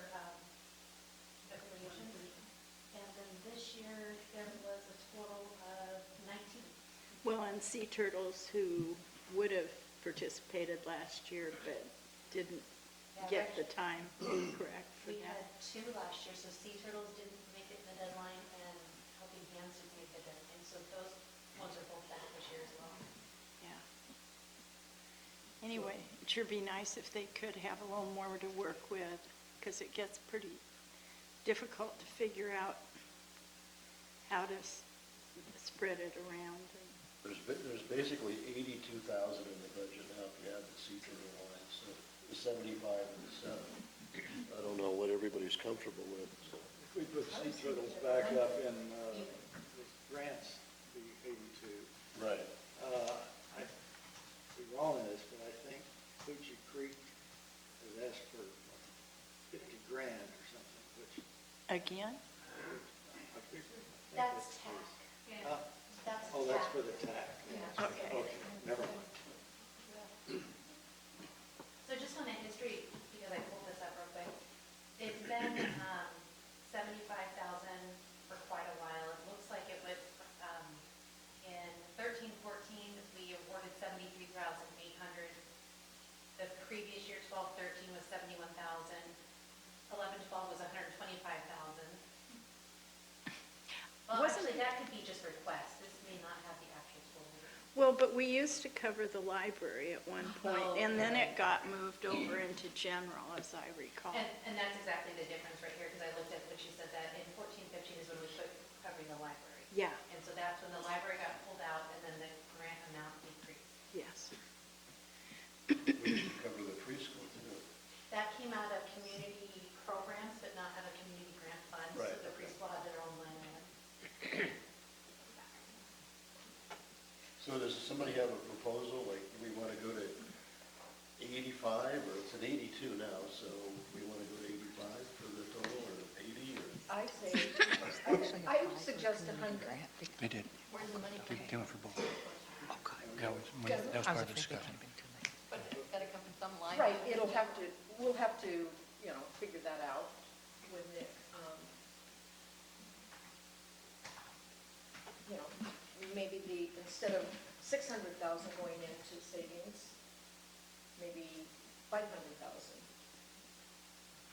affiliations. And then this year, there was a total of 19. Well, and Sea Turtles, who would have participated last year but didn't get the time correct for We had that. 2 last year, so Sea Turtles didn't make it in the deadline, and Helping Hands didn't make the deadline. So those ones are both back this year as well. Yeah. Anyway, it sure be nice if they could have a little more to work with, because it gets pretty difficult to figure out how to spread it around. There's basically 82,000 in the budget now if you add the sea turtle line, so the 75 and the 7. I don't know what everybody's comfortable with, so. If we put sea turtles back up in the grants, the 82, Right. I'd be wrong in this, but I think Fuji Creek has asked for 50 grand or something, which Again? I think That's the TAC. case. Huh? That's Oh, that's TAC. for the TAC. Okay. Okay, never mind. So just on the history, because I pulled this up real quick, it's been 75,000 for quite a while. It looks like it was in 13-14, we awarded 73,800. The previous year, 12-13, was 71,000. 11-12 was 125,000. Well, Wasn't- actually, that could be just requests. This may not have the actual total. Well, but we used to cover the library at one point, Oh, and then right. it got moved over into general, as I recall. And that's exactly the difference right here, because I looked at when she said that in 14-15 is when we put covering the library. Yeah, And so that's when the library got pulled out, and then the grant amount decreased. yes. We should cover the preschool too. That came out of community programs, but not out of community grant funds. Right, So the okay. preschool had their own line item. So So does somebody have a proposal, like, do we want to go to 85, or it's at 82 now, so we want to go to 85 for the total, or 80, or? I say, I would suggest 100. They did. Where's the money coming They went for both. That was part of the discussion. But it's got to come from some line. Right, we'll have to, figure that out with Nick. Maybe instead of 600,000 going into savings, maybe 500,000.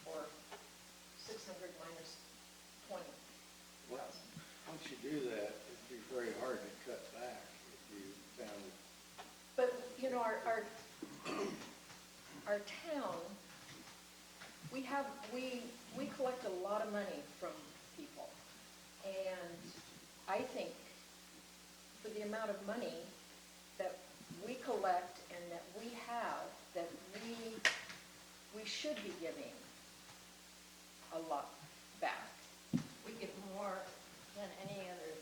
Or 600 minus 20,000. Once you do that, it'd be very hard to cut back if you found it. But, our town, we collect a lot of money from people. And I think for the amount of money that we collect and that we have, that we should be giving a lot back. We give more than any other,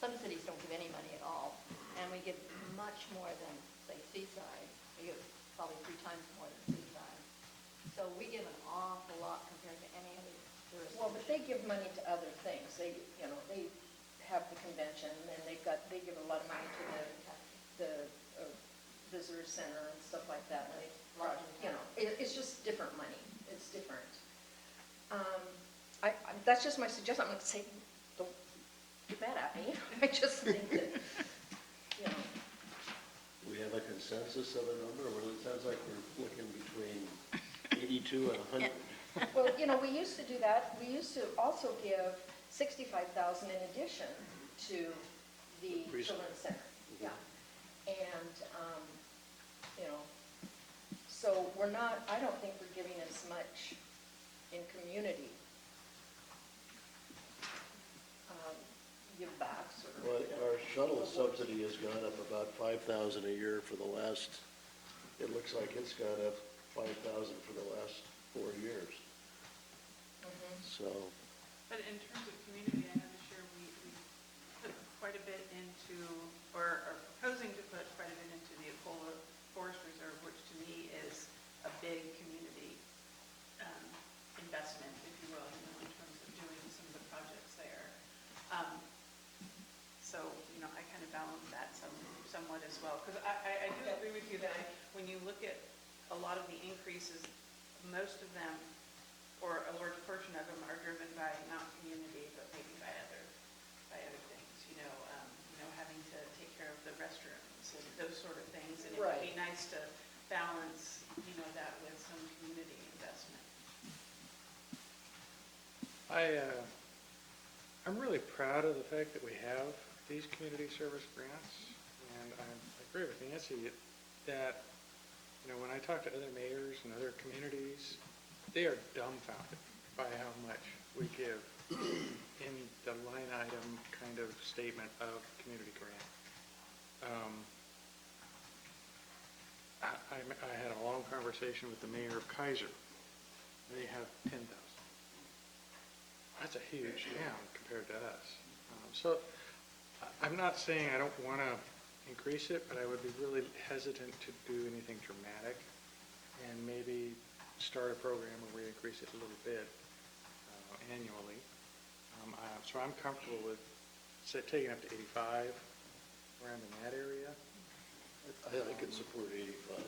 some cities don't give any money at all, and we give much more than, say, Seaside. We give probably 3 times more than Seaside. So we give an awful lot compared to any other jurisdiction. Well, but they give money to other things. They have the convention, and they give a lot of money to the visitor center and stuff like that. And it's just different money. It's different. That's just my suggestion. I'm going to say, don't get mad at me. I just think that, Do we have a consensus of a number, or it sounds like we're looking between 82 and 100? Well, we used to do that. We used to also give 65,000 in addition to the children's center. Yeah. And, so I don't think we're giving as much in community give backs or. Well, our shuttle subsidy has gone up about 5,000 a year for the last, it looks like it's gone up 5,000 for the last 4 years. So, But in terms of community, I know this year we put quite a bit into, or are proposing to put quite a bit into the Ecola Forest Reserve, which to me is a big community investment, if you will, in terms of doing some of the projects there. So, I kind of balance that somewhat as well. Because I do agree with you that when you look at a lot of the increases, most of them, or a large portion of them, are driven by not community, but maybe by other things. Having to take care of the restrooms and those sort of things. And it would be nice to balance, that with some community investment. I'm really proud of the fact that we have these community service grants, and I agree with Nancy that, when I talk to other mayors and other communities, they are dumbfounded by how much we give in the line item kind of statement of community grant. I had a long conversation with the mayor of Kaiser. They have 10,000. That's a huge town compared to us. So I'm not saying I don't want to increase it, but I would be really hesitant to do anything dramatic and maybe start a program where we increase it a little bit annually. So I'm comfortable with, say, taking up to 85, around in that area. I could support 85.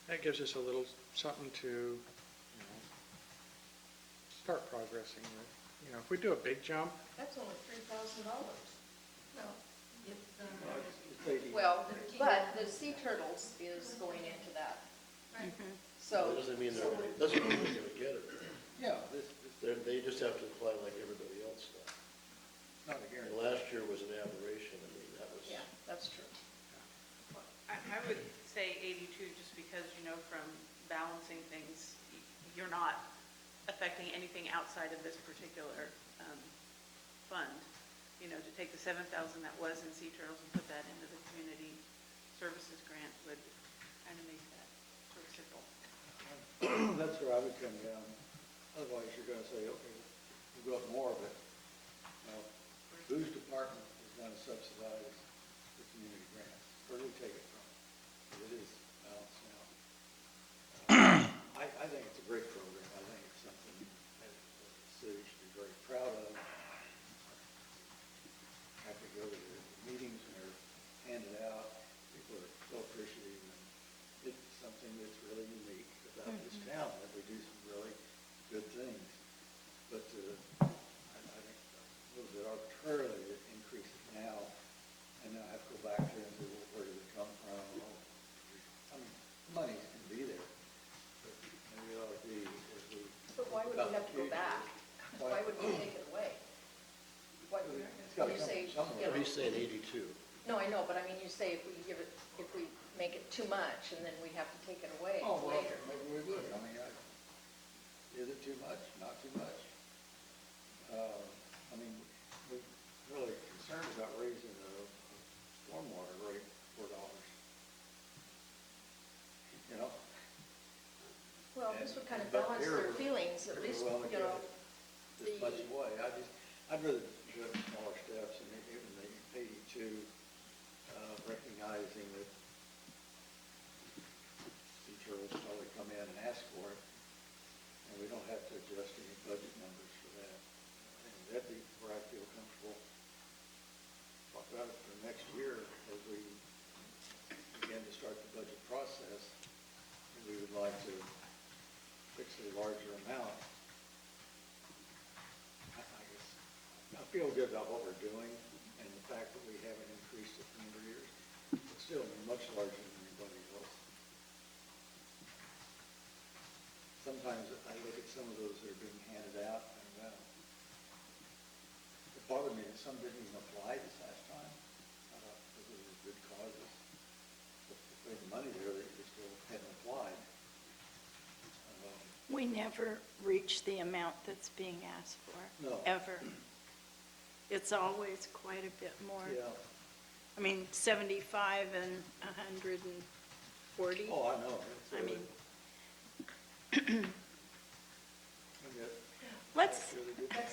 That gives us a little something to, start progressing with. If we do a big jump, That's only $3,000. No, it's, Well, but the sea turtles is going into that. So. That doesn't mean they're going to get it. Yeah, They just have to apply like everybody else does. not a And guarantee. last year was an aberration. That was. Yeah, that's true. I would say 82 just because, from balancing things, you're not affecting anything outside of this particular fund. To take the 7,000 that was in Sea Turtles and put that into the community services grant would kind of make that sort of simple. That's where I would come down. Otherwise, you're going to say, okay, we'll go up more, but, whose department is going to subsidize the community where do we take it from? 'Cause it is balanced now. I think it's a great program. I think it's something that the city should be very proud of. I have to go to the meetings and they're handed out. People are so appreciative. And it's something that's really unique about this town, that we do some really good things. But I think a little bit arbitrarily to increase it now, and then I have to go back there and say, well, where did it come from? Well, I mean, the money can be there, but maybe it ought to be as we. But why would we have to go back? Why would we take it away? Why would It's gotta you come say, from somewhere. you know? He's saying 82. No, I know, but I mean, you say if we make it too much and then we have to take it away Oh, well, later. maybe we would. I mean, is it too much? Not too much? I mean, we're really concerned about raising the stormwater rate $4. You know? Well, this would kind of But balance here their we're- feelings, at here least, we're willing to you know. give this much away. I'd rather do it in smaller steps, and even the 82, recognizing that teacher will probably come in and ask for it, and we don't have to adjust any budget numbers for that. And that'd be where I feel comfortable. Talk about it for next year as we begin to start the budget process. And we would like to fix a larger amount. I guess, I feel good about what we're doing and the fact that we haven't increased it in number of years. It's still much larger than anybody else. Sometimes I look at some of those that are being handed out and, it bothered me that some didn't even apply this last time, because it was good causes. But if they had the money there, they still hadn't applied. We never reach the amount that's being asked for. No. Ever. It's always quite a bit more. Yeah. I mean, 75 and 140. Oh, I know. It's I really- mean, and yet, let's, it's really good. That's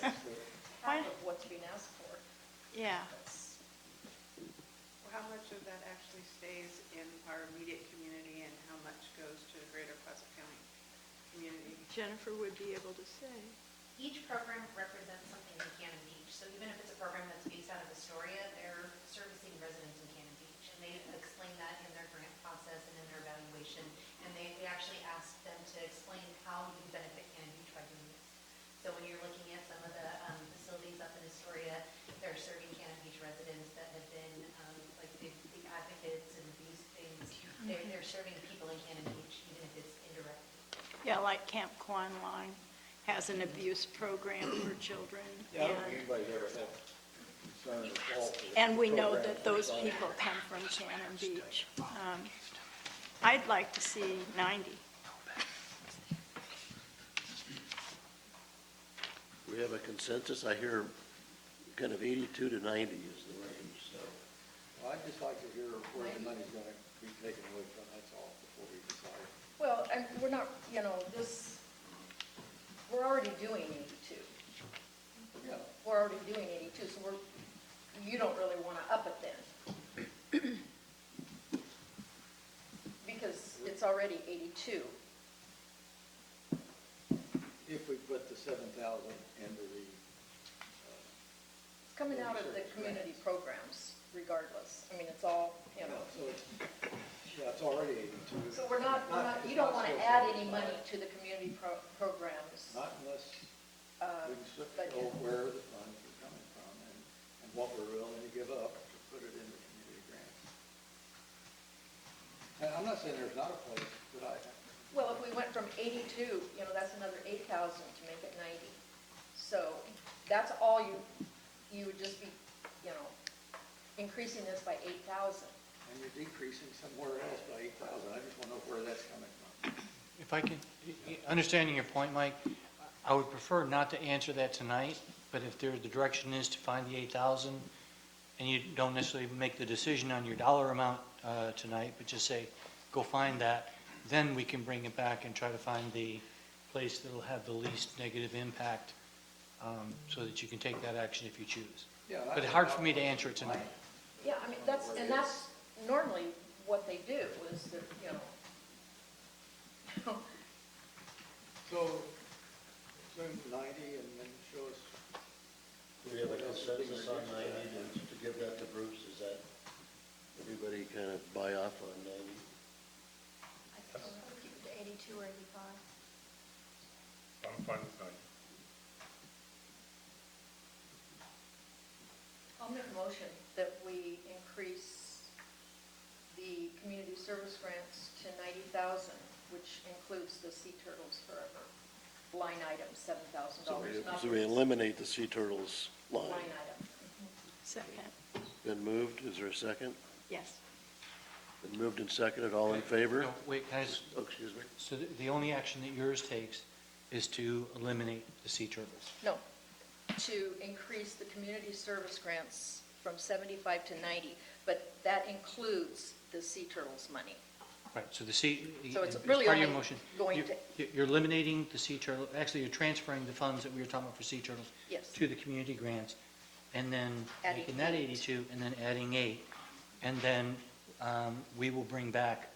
half of what's being asked for. yeah. How much of that actually stays in our immediate community and how much goes to the greater Placer County community? Jennifer would be able to say. Each program represents something in Cannon Beach. So even if it's a program that's based out of Astoria, they're servicing residents in Cannon Beach. And they explain that in their grant process and in their evaluation. And we actually ask them to explain how you benefit Cannon Beach by doing this. So when you're looking at some of the facilities up in Astoria, they're serving Cannon Beach residents that have been like the advocates and these things. They're serving people in Cannon Beach, even if it's indirect. Yeah, like Camp Quan Line has an abuse program for children. Yeah, I don't and- think anybody's ever had concern or fault for the And we know program that those itself. people come from Cannon Beach. I'd like to see 90. We have a consensus. I hear kind of 82 to 90 is the range, so. Well, I'd just like to hear where the money's going to be taken away from, that's all, before we decide. Well, and we're not, we're already doing 82. Yeah. We're already doing 82, so you don't really want to up it then. Because it's already 82. If we put the 7,000 into the, It's coming out of the community programs regardless. I mean, it's all, so it's, yeah, it's already 82. So we're not, you don't want to add any money to the community programs. Not unless we can budget. know where the funds are coming from and what we're willing to give up to put it in the community grants. And I'm not saying there's not a place that Well, if we went from 82, that's another 8,000 to make it 90. So that's all you would just be, increasing this by 8,000. and you're decreasing somewhere else by 8,000. I just want to know where that's coming from. If I can, understanding your point, Mike, I would prefer not to answer that tonight, but if the direction is to find the 8,000, and you don't necessarily make the decision on your dollar amount tonight, but just say, go find that, then we can bring it back and try to find the place that'll have the least negative impact, so that you can take that action if you choose. Yeah, But it's hard for me to answer it tonight. Yeah, I mean, that's normally what they do is that, you know, So, zoom to 90 and then show us. Do we have a consensus on 90 to give that to Bruce? Is that, everybody kind of buy off on 90? I think we'll keep it to 82 or 85. I'm fine with 90. I'll make a motion that we increase the community service grants to 90,000, which includes the Sea Turtles Forever line item, $7,000. So we eliminate the Sea Turtles line. Line item. Second. Been moved, is there a second? Yes. Been moved and seconded, all in favor? No, wait, guys, Oh, excuse me. so the only action that yours takes is to eliminate the sea turtles. No, to increase the community service grants from 75 to 90, but that includes the Sea Turtles money. Right, so the sea, So it's as really part of your only motion, going you're eliminating the sea turtle, actually, you're transferring the funds that we were talking about for sea turtles Yes. to the community grants, and then Adding making that 8. 82, and then adding 8. And then we will bring back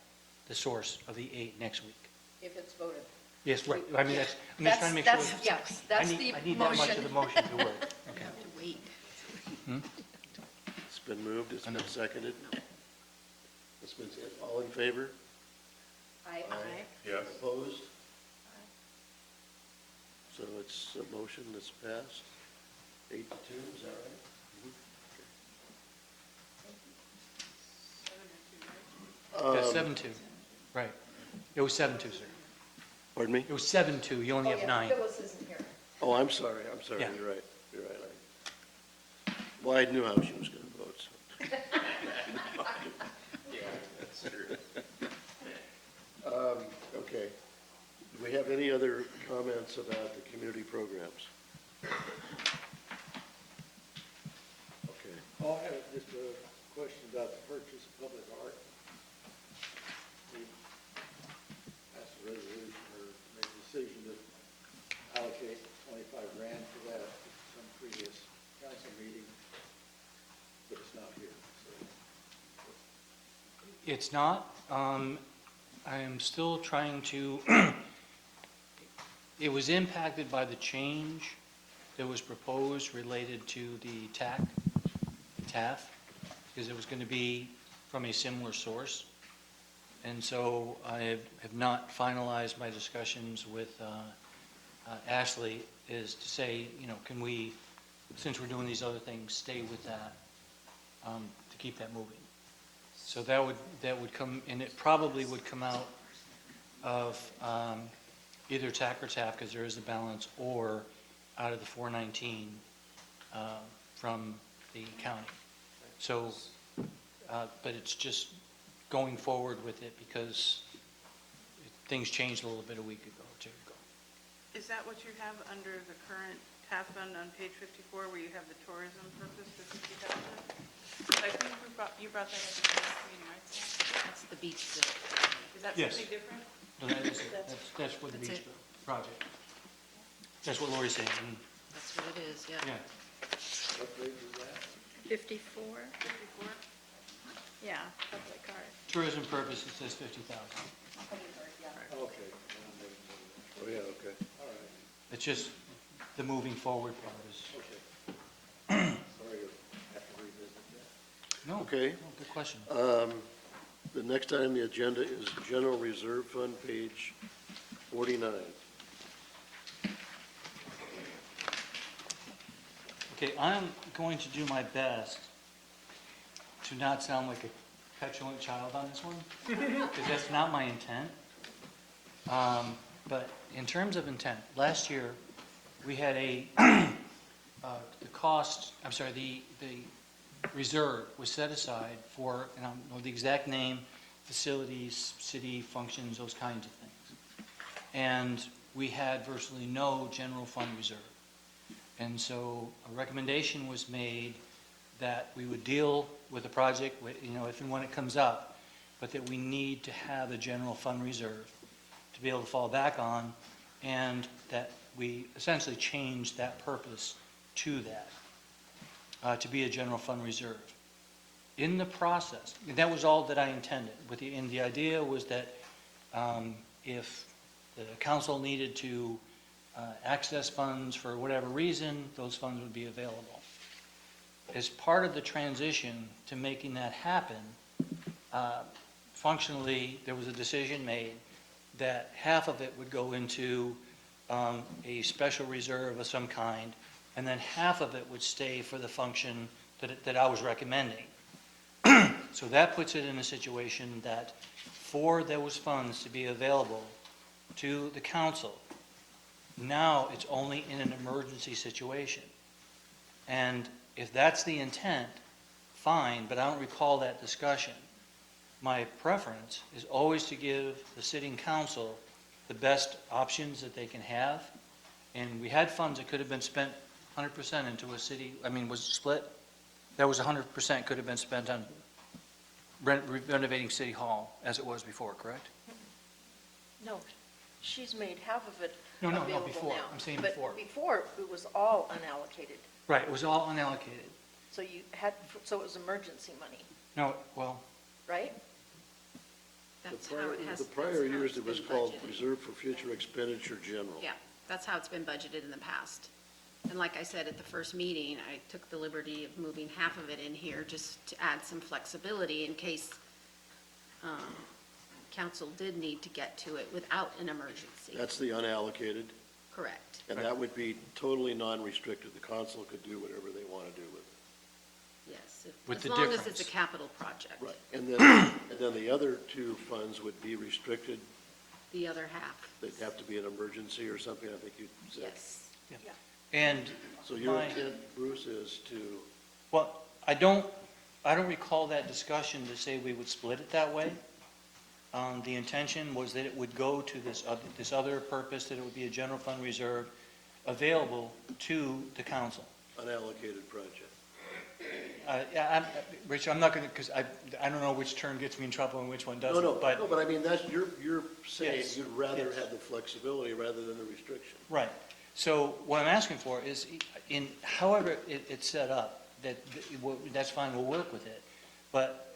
the source of the 8 next week. If it's voted. Yes, right, I mean, that's, I'm just trying to make sure. Yes, that's the I need that much of the motion to work. Okay. Have to wait. It's been moved, it's been seconded. It's been, all in favor? Aye. Yes. Opposed? So it's a motion that's passed, 8-2, is that right? That's 7-2, right. It was 7-2, sir. Pardon me? It was 7-2, you only Oh, have yeah, 9. Phyllis isn't here. Oh, I'm sorry, Yeah. you're right, you're right. Well, I knew how she was going to vote, so. Yeah, that's true. Okay. Do we have any other comments about the community programs? Okay. I'll have just a question about the purchase of public art. We passed a resolution or made a decision to allocate 25 grand for that at some previous council meeting, but it's not here, so. It's not. I am still trying to, it was impacted by the change that was proposed related to the TAF, because it was going to be from a similar source. And so I have not finalized my discussions with Ashley, is to say, you know, can we, since we're doing these other things, stay with that to keep that moving. So that would come, and it probably would come out of either TAC or TAF, because there is a balance, or out of the 419 from the county. So, but it's just going forward with it because things changed a little bit a week ago, or 2 ago. Is that what you have under the current TAF fund on page 54, where you have the tourism purpose, the 50,000? I think you brought that up at the last meeting, right, Sam? That's the beach zone. Is that Yes. something different? No, that's for the That's beach it. project. That's what Lori's saying. That's what it is, yeah. Yeah. What page is that? 54? 54? Yeah, public art. Tourism purpose, it says 50,000. Okay. Oh, yeah, okay. All right, It's just the moving forward part is, okay. Sorry, I have to revisit that. no, Okay. no, good question. The next item on the agenda is General Reserve Fund, page 49. Okay, I'm going to do my best to not sound like a petulant child on this one, because that's not my intent. But in terms of intent, last year, we had the reserve was set aside for, and I don't know the exact name, facilities, city functions, those kinds of things. And we had virtually no general fund reserve. And so a recommendation was made that we would deal with the project, you know, if and when it comes up, but that we need to have a general fund reserve to be able to fall back on, and that we essentially changed that purpose to that, to be a general fund reserve. in the process, and that was all that I intended, and the idea was that if the council needed to access funds for whatever reason, those funds would be available. As part of the transition to making that happen, functionally, there was a decision made that half of it would go into a special reserve of some kind, and then half of it would stay for the function that I was recommending. So that puts it in a situation that for those funds to be available to the council, now it's only in an emergency situation. And if that's the intent, fine, but I don't recall that discussion. My preference is always to give the sitting council the best options that they can have. And we had funds that could have been spent 100% into a city, was it split? That was 100% could have been spent on renovating City Hall as it was before, correct? No, she's made half of it No, available before. now. I'm saying before. But before, it was all unallocated. Right, it was all unallocated. So so it was emergency money, No, well, right? That's The how prior- it has. The that's prior how years, it's it was been called budgeted. Reserve for Future Expenditure General. Yeah, that's how it's been budgeted in the past. And like I said at the first meeting, I took the liberty of moving half of it in here just to add some flexibility in case council did need to get to it without an emergency. That's the unallocated, Correct. and that would be totally non-restricted. The council could do whatever they want to do with it. Yes, With as the long as it's difference. a capital project. Right, and then the other two funds would be restricted. The other half, They'd have to be an emergency or something, I think you said. yes. and So your my- intent, Bruce, is to, well, I don't recall that discussion to say we would split it that way. The intention was that it would go to this other purpose, that it would be a general fund reserve available to the council. unallocated project. Rich, I'm not going to, because I don't know which term gets me in trouble and which one No, doesn't. no, but no, but I mean, you're saying Yes, you'd rather yes. have the flexibility rather than the restriction. Right. So what I'm asking for is, however it's set up, that's fine, we'll work with it. But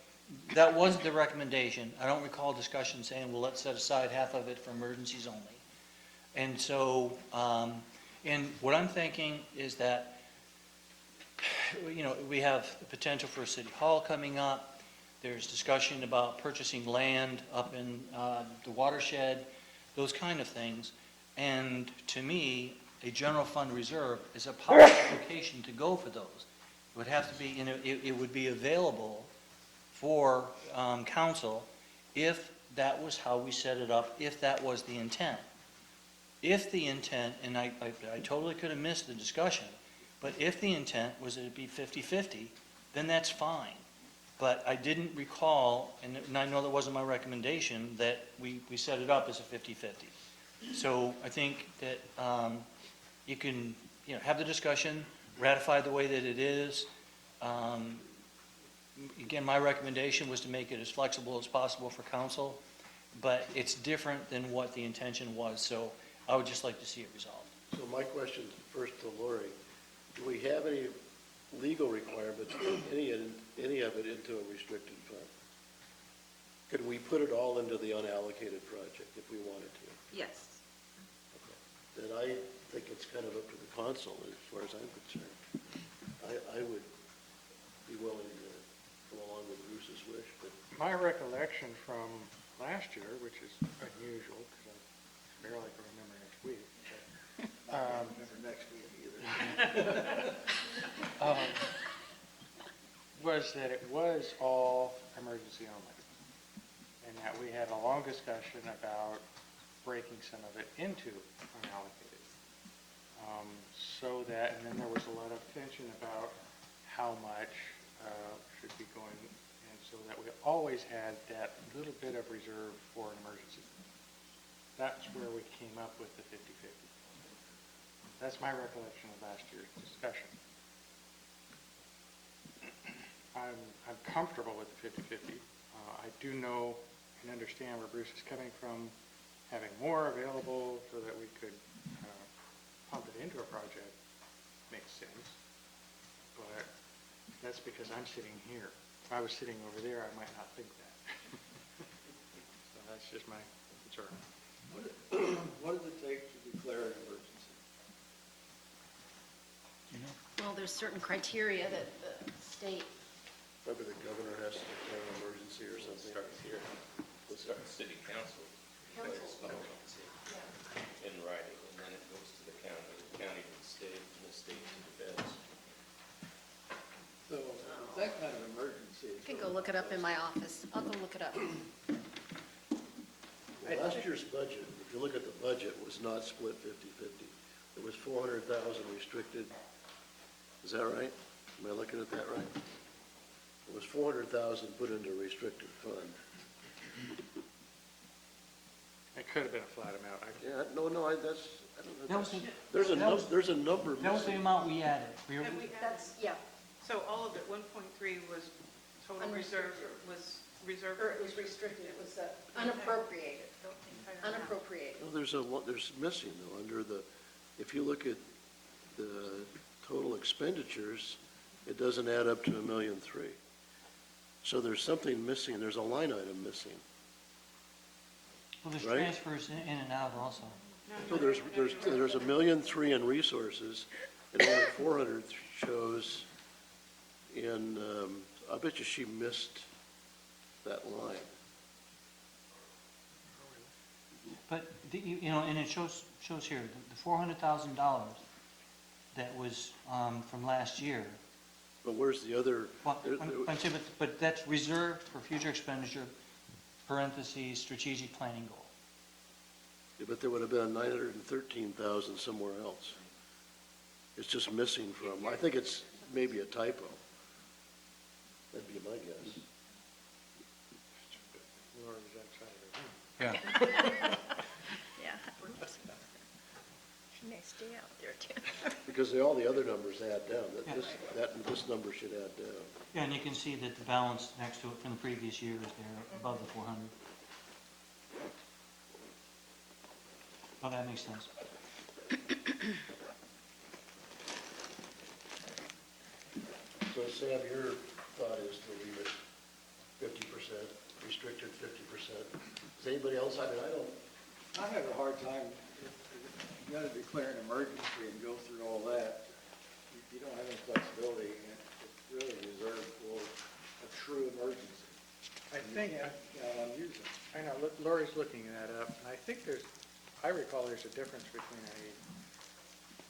that wasn't the recommendation. I don't recall discussion saying, well, let's set aside half of it for emergencies only. And so, and what I'm thinking is that, we have the potential for a city hall coming up. There's discussion about purchasing land up in the watershed, those kind of things. And to me, a general fund reserve is a powerful location to go for those. It would have to be, it would be available for council if that was how we set it up, if that was the intent. If the intent, and I totally could have missed the discussion, but if the intent was that it be 50-50, then that's fine. But I didn't recall, and I know that wasn't my recommendation, that we set it up as a 50-50. So I think that you can, have the discussion, ratify the way that it is. Again, my recommendation was to make it as flexible as possible for council, but it's different than what the intention was, so I would just like to see it resolved. So my question first to Lori, do we have any legal requirements to put any of it into a restricted fund? Could we put it all into the unallocated project if we wanted to? Yes. Then I think it's kind of up to the council as far as I'm concerned. I would be willing to go along with Bruce's wish, but My recollection from last year, which is unusual, because I barely can remember next week, remember next week either. was that it was all emergency only. And that we had a long discussion about breaking some of it into unallocated. And then there was a lot of tension about how much should be going, and so that we always had that little bit of reserve for an emergency. That's where we came up with the 50-50. That's my recollection of last year's discussion. I'm comfortable with the 50-50. I do know and understand where Bruce is coming from, having more available so that we could pump it into a project makes sense. But that's because I'm sitting here. If I was sitting over there, I might not think that. So that's just my concern. What does it take to declare an emergency? Well, there's certain criteria that the state, Maybe the governor has to declare an emergency or something. Starts here. We'll start with city council. declares an emergency in writing, and then it goes to the county to the state, and the state to the feds. So that kind of emergency. I can go look it up in my office. I'll go look it up. Last year's budget, if you look at the budget, was not split 50/50. It was 400,000 restricted. Is that right? Am I looking at that right? It was 400,000 put into a restricted fund. It could have been a flat amount. Yeah, I don't know. That was the- There's a that was- there's a number That was the missing. amount we added. We were- And we had, That's, yeah, so all of it, 1.3 was total reserve, was reserved. or it was restricted, it was unappropriated, unappropriated. No, there's missing though, under the, if you look at the total expenditures, it doesn't add up to $1.3 million. So there's something missing, there's a line item missing. Well, there's Right. transfers in and out also. So there's $1.3 million in resources, and only 400 shows in, I bet you she missed that line. But, you know, and it shows here, the $400,000 that was from last year. But where's the other? Well, I'm saying, but that's reserved for future expenditure, parentheses, strategic planning goal. Yeah, but there would have been 913,000 somewhere else. It's just missing from, I think it's maybe a typo. That'd be my guess. Laura was outside of her room. Yeah. Yeah. She may stay out there too. Because all the other numbers add down, this number should add down. Yeah, and you can see that the balance next to it from the previous year is there, above the 400. Oh, that makes sense. So Sam, your thought is to leave it 50%, restricted 50%. Does anybody else, I don't, I have a hard time, if you gotta declare an emergency and go through all that, you don't have any flexibility, and it's really reserved for a true emergency. I think, You can't count on using it. I know, Lori's looking that up, and I think I recall there's a difference between a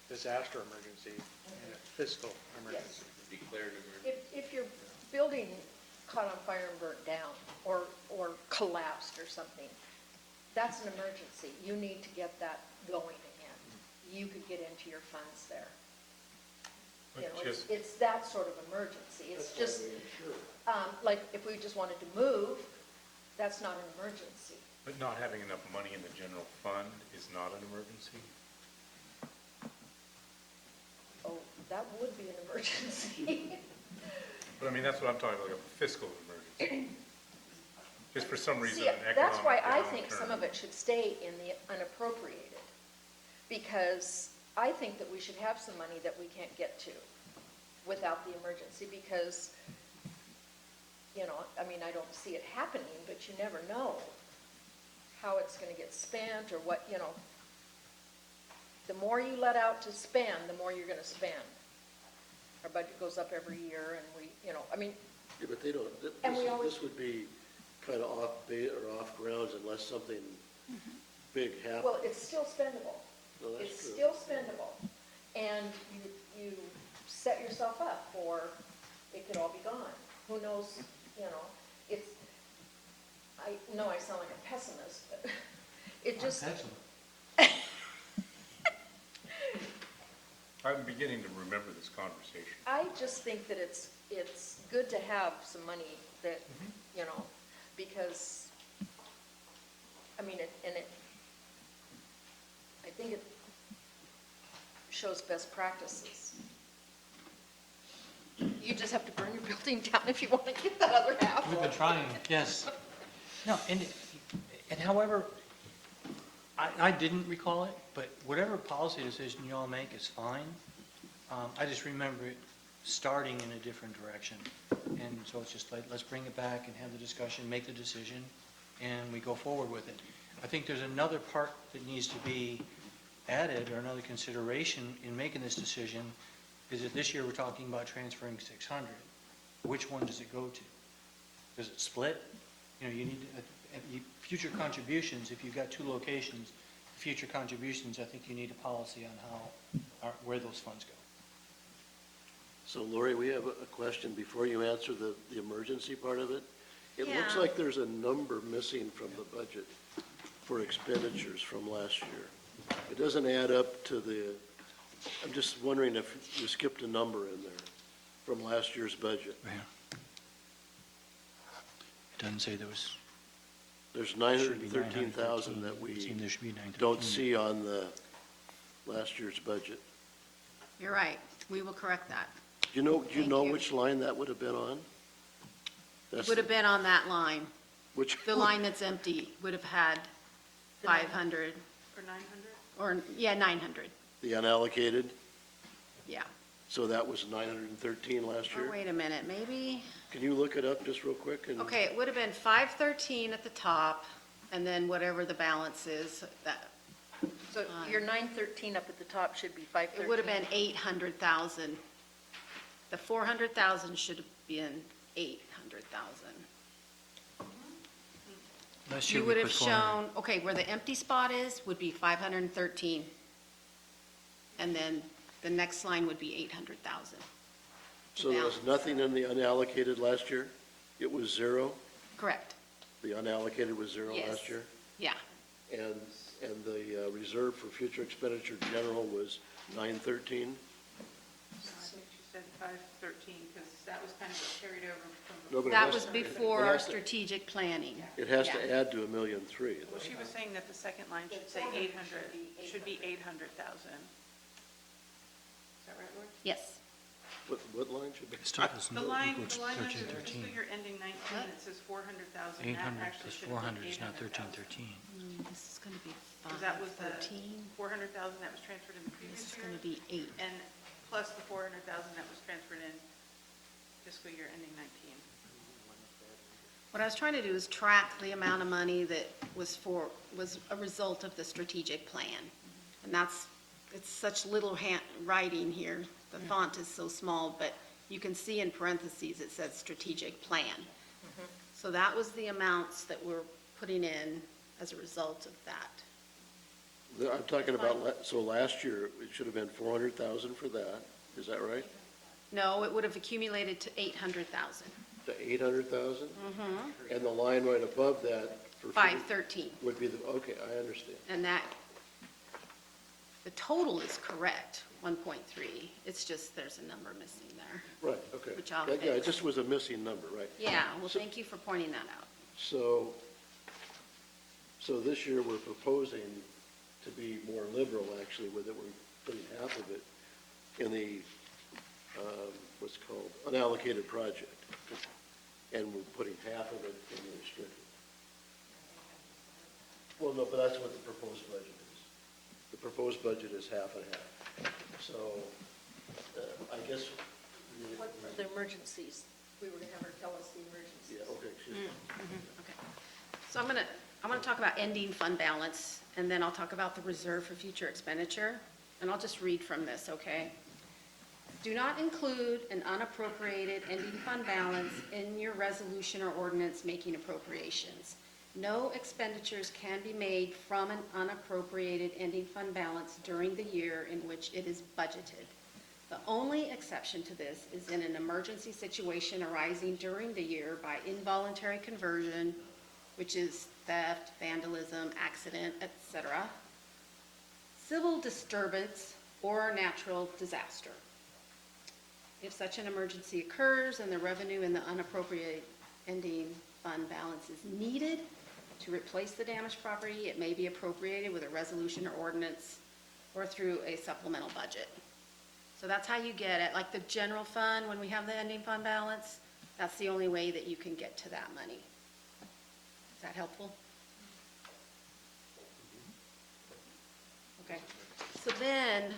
disaster emergency and a fiscal emergency. Declared emergency. If your building caught on fire and burnt down, or collapsed or something, that's an emergency. You need to get that going again. You could get into your funds there. You know, it's that sort of emergency. It's just, like, if we just wanted to move, that's not an emergency. But not having enough money in the general fund is not an emergency? Oh, that would be an emergency. But I mean, that's what I'm talking about, like a fiscal emergency. Just for some reason, See, an economic that's why I think downturn. some of it should stay in the unappropriated. Because I think that we should have some money that we can't get to without the emergency, because, you know, I mean, I don't see it happening, but you never know how it's gonna get spent, or what, you know. The more you let out to spend, the more you're gonna spend. Our budget goes up every year, and we, you know, I mean, yeah, but they don't, And we always- this would be kind of off bait or off grounds unless something big happened. well, it's still spendable. No, that's It's true. still spendable, and you set yourself up for, it could all be gone. Who knows, you know, it's, I know I sound like a pessimist, but it just, Excellent. I'm beginning to remember this conversation. I just think that it's good to have some money that, you know, because, I mean, I think it shows best practices. You just have to burn your building down if you want to get that other half. We've been trying, yes. No, and however, I didn't recall it, but whatever policy decision you all make is fine. I just remember it starting in a different direction. And so it's just like, let's bring it back and have the discussion, make the decision, and we go forward with it. I think there's another part that needs to be added, or another consideration in making this decision, is that this year we're talking about transferring 600. Which one does it go to? Does it split? You know, you need, future contributions, if you've got two locations, future contributions, I think you need a policy on how, where those funds go. So Lori, we have a question before you answer the emergency part of it. It looks Yeah. like there's a number missing from the budget for expenditures from last year. It doesn't add up to the, I'm just wondering if you skipped a number in there from last year's budget. Yeah. It doesn't say there was. There's Should be 913,000 that It we seemed there should be 913. don't see on the last year's budget. You're right. We will correct that. Do you Thank know you. which line that would have been on? That's Would have been on that line. Which? The line that's empty would have had 500, For 900? or, yeah, 900, The unallocated, yeah. so that was 913 last Or year? wait a minute, maybe, Can you look it up just real quick? And okay, it would have been 513 at the top, and then whatever the balance is, that, So your 913 up at the top should be 513. it would have been 800,000. The 400,000 should have been 800,000. Last year You we would put have 400. shown, okay, where the empty spot is would be 513. And then the next line would be 800,000. So there was nothing in the unallocated last year? It was zero? Correct, The unallocated was zero Yes. last year? yeah. And the reserve for future expenditure general was 913? No, I think she said 513, because that was kind of what carried over from No, but it That has was to- before it our has to- strategic planning. It has to Yeah. add to 1,000,003. Well, she was saying that the second line should say 800, should be 800,000. Is that right, Lord? Yes. What line should be? The line under the fiscal year ending 19, it says 400,000. That 800 actually plus should have 400 been is not 800,000. 1313. This is going to be Because that was the 513. 400,000 that was transferred in the This previous is year, going to be 8. and plus the 400,000 that was transferred in fiscal year ending 19. What I was trying to do is track the amount of money that was a result of the strategic plan. And it's such little writing here. The font is so small, but you can see in parentheses, it says strategic plan. So that was the amounts that we're putting in as a result of that. I'm talking about, so last year, it should have been 400,000 for that, is that right? No, it would have accumulated to 800,000. To 800,000? And the line right above that for. 513. Would be the, okay, I understand. And that, the total is correct, 1.3. It's just there's a number missing there. Right, okay. Which I'll Yeah, it fix. just was a missing number, right? Yeah, well, thank you for pointing that out. So this year, we're proposing to be more liberal, actually, with it. We're putting half of it in the, what's called unallocated project. And we're putting half of it in the restricted. Well, no, but that's what the proposed budget is. The proposed budget is half and half. So, I guess. What are the emergencies? We were going to have her tell us the emergencies. Yeah, okay, excuse me. Okay. So I'm going to talk about ending fund balance, and then I'll talk about the reserve for future expenditure, and I'll just read from this, okay? Do not include an unappropriated ending fund balance in your resolution or ordinance making appropriations. No expenditures can be made from an unappropriated ending fund balance during the year in which it is budgeted. The only exception to this is in an emergency situation arising during the year by involuntary conversion, which is theft, vandalism, accident, etc., civil disturbance, or natural disaster. If such an emergency occurs and the revenue in the unappropriated ending fund balance is needed to replace the damaged property, it may be appropriated with a resolution or ordinance or through a supplemental budget. So that's how you get it. Like the general fund, when we have the ending fund balance, that's the only way that you can get to that money. Is that helpful? Okay. So then,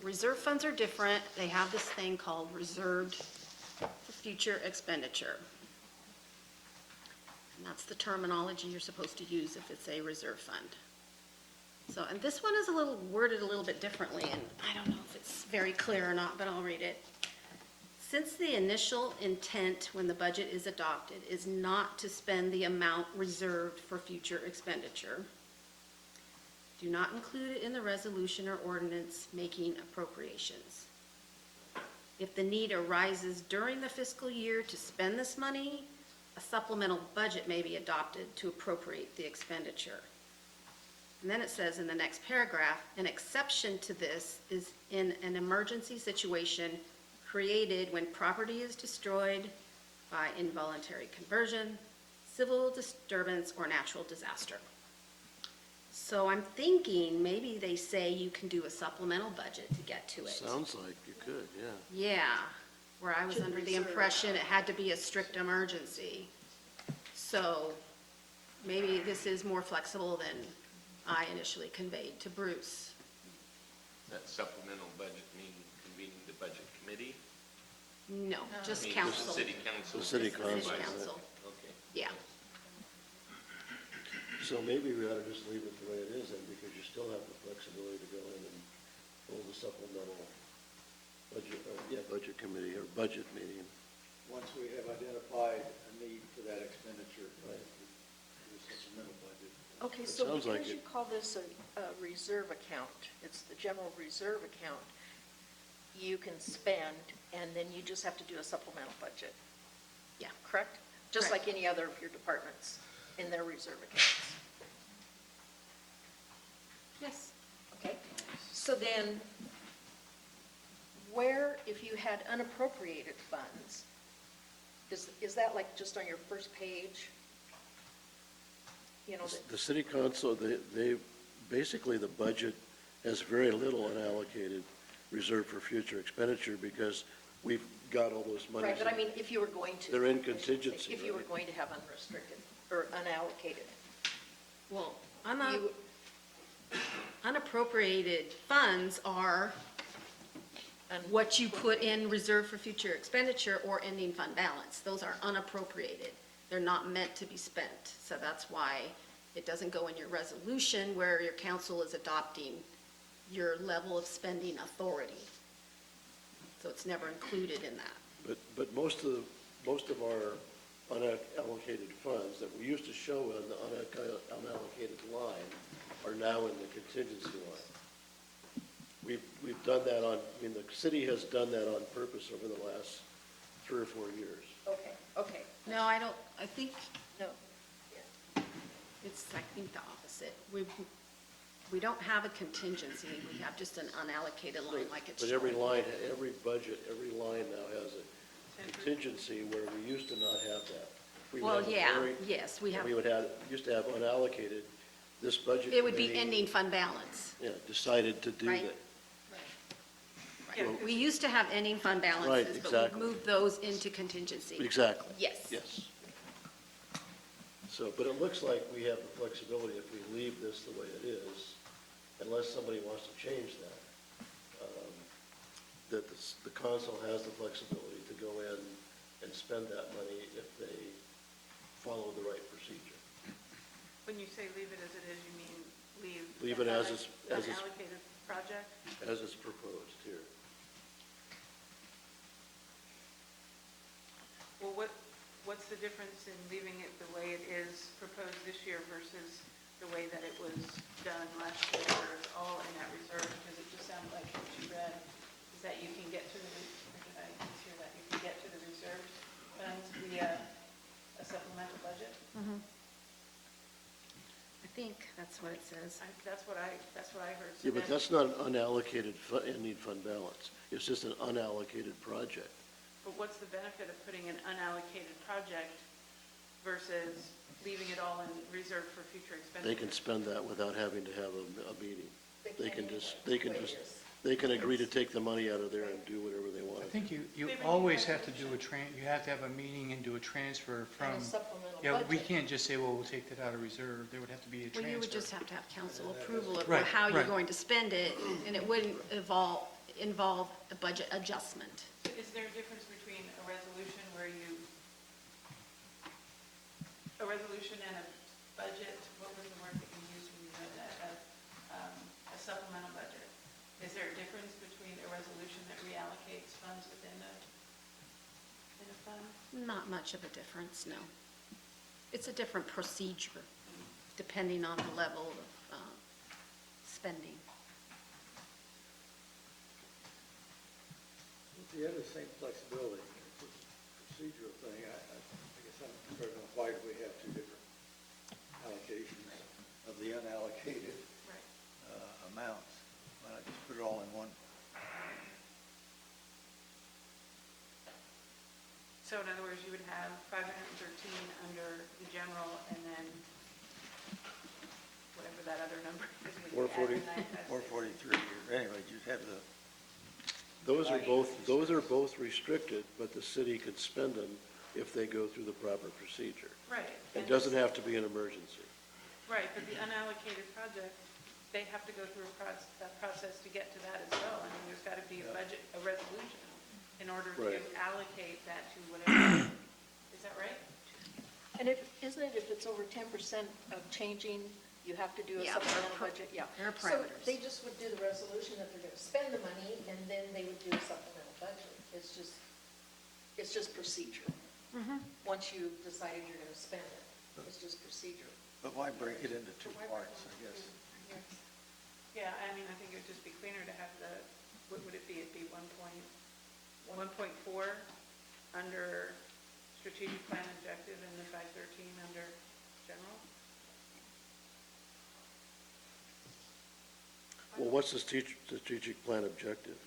reserve funds are different. They have this thing called reserved future expenditure. And that's the terminology you're supposed to use if it's a reserve fund. So, and this one is worded a little bit differently, and I don't know if it's very clear or not, but I'll read it. Since the initial intent when the budget is adopted is not to spend the amount reserved for future expenditure, do not include it in the resolution or ordinance making appropriations. If the need arises during the fiscal year to spend this money, a supplemental budget may be adopted to appropriate the expenditure. And then it says in the next paragraph, an exception to this is in an emergency situation created when property is destroyed by involuntary conversion, civil disturbance, or natural disaster. So I'm thinking maybe they say you can do a supplemental budget to get to it. Sounds like you could, yeah. Yeah, where I was under the impression it had to be a strict emergency. So maybe this is more flexible than I initially conveyed to Bruce. That supplemental budget mean convening the budget committee? No, just Mean council. The city council? The city Just the city council. council. Okay. Yeah, So maybe we ought to just leave it the way it is then, because you still have the flexibility to go in and hold a supplemental budget committee or budget meeting. Once we have identified a need for that expenditure, right, the supplemental budget. Okay, It so sounds like because you it. call this a reserve account, it's the general reserve account, you can spend, and then you just have to do a supplemental budget, yeah. correct? Just Correct. like any other of your departments in their reserve accounts. Yes. Okay, so then, where, if you had unappropriated funds, is that like just on your first page? You know, The city council, they, basically the budget has very little unallocated reserved for future expenditure because we've got all those monies. right, but I mean, if you were going to. They're in I should say, contingency, If you were right? going to have unrestricted, or unallocated. Well, You- unappropriated funds are what you put in reserve for future expenditure or ending fund balance. Those are unappropriated. They're not meant to be spent. So that's why it doesn't go in your resolution where your council is adopting your level of spending authority. So it's never included in that. But most of our unallocated funds that we used to show on the unallocated line are now in the contingency line. We've done that the city has done that on purpose over the last 3 or 4 years. Okay, No, I don't, I think no. it's, I think the opposite. We don't have a contingency. We have just an unallocated line like it's. But every shown. line, every budget, every line now has a contingency where we used to not have that. We would Well, have a yeah, very- yes, we have, We used to have unallocated, this budget. it would be committee, ending fund balance. Yeah, decided to do Right. that. Right. We used to have ending fund balances, but exactly. we've moved those into contingency. Exactly. Yes. Yes. So, but it looks like we have the flexibility if we leave this the way it is, unless somebody wants to change that, that the council has the flexibility to go in and spend that money if they follow the right procedure. When you say leave it as it is, you mean Leave it as it's- an as it's- allocated project? As is proposed here. Well, what's the difference in leaving it the way it is proposed this year versus the way that it was done last year, where it's all in that reserve? Because it just sounded like what you read is that you can get to the, or did I hear that, you can get to the reserve funds via a supplemental budget? I think that's what it says. That's what I heard. So Yeah, but then- that's not an unallocated ending fund balance. It's just an unallocated project. But what's the benefit of putting an unallocated project versus leaving it all in reserve for future expenses? They can spend that without having to have a meeting. They can anyway, just, the way it is. they can agree to take the money out of there and do whatever they want. I think you always have to do you have to have a meeting and do a transfer from, And a supplemental yeah, we budget. can't just say, well, we'll take that out of reserve. There would have to be a transfer. Well, you would just have to have council approval of Right, how you're right. going to spend it, and it wouldn't involve a budget adjustment. Is there a difference between a resolution where a resolution and a budget, what was the word that you used when you read that? A supplemental budget. Is there a difference between a resolution that reallocates funds within a fund? Not much of a difference, no. It's a different procedure, depending on the level of spending. You have the same flexibility. It's a procedural thing. I guess I'm concerned on why do we have two different allocations of the unallocated amounts? Why not just put it all in one? So in other words, you would have 513 under the general and then whatever that other number is. when you add the 956. 443, anyway, you have the, Those are both restricted, but the city could spend them if they go through the proper procedure. Right. It doesn't have to be an emergency. Right, but the unallocated project, they have to go through a process to get to that as well. I mean, there's got to be a budget, a resolution in order to Right. allocate that to whatever. Is that right? And isn't it if it's over 10% of changing, you have to do a Yeah, supplemental budget? Yeah. there are So parameters. they just would do the resolution that they're going to spend the money, and then they would do a supplemental budget. It's just procedure. Once you decided you're going to spend it, it's just procedure. but why break it into two parts, I guess? Yeah, I mean, I think it would just be cleaner to have the, what would it be? It'd be 1.4 under strategic plan objective and the 513 under general? Well, what's the strategic plan objective?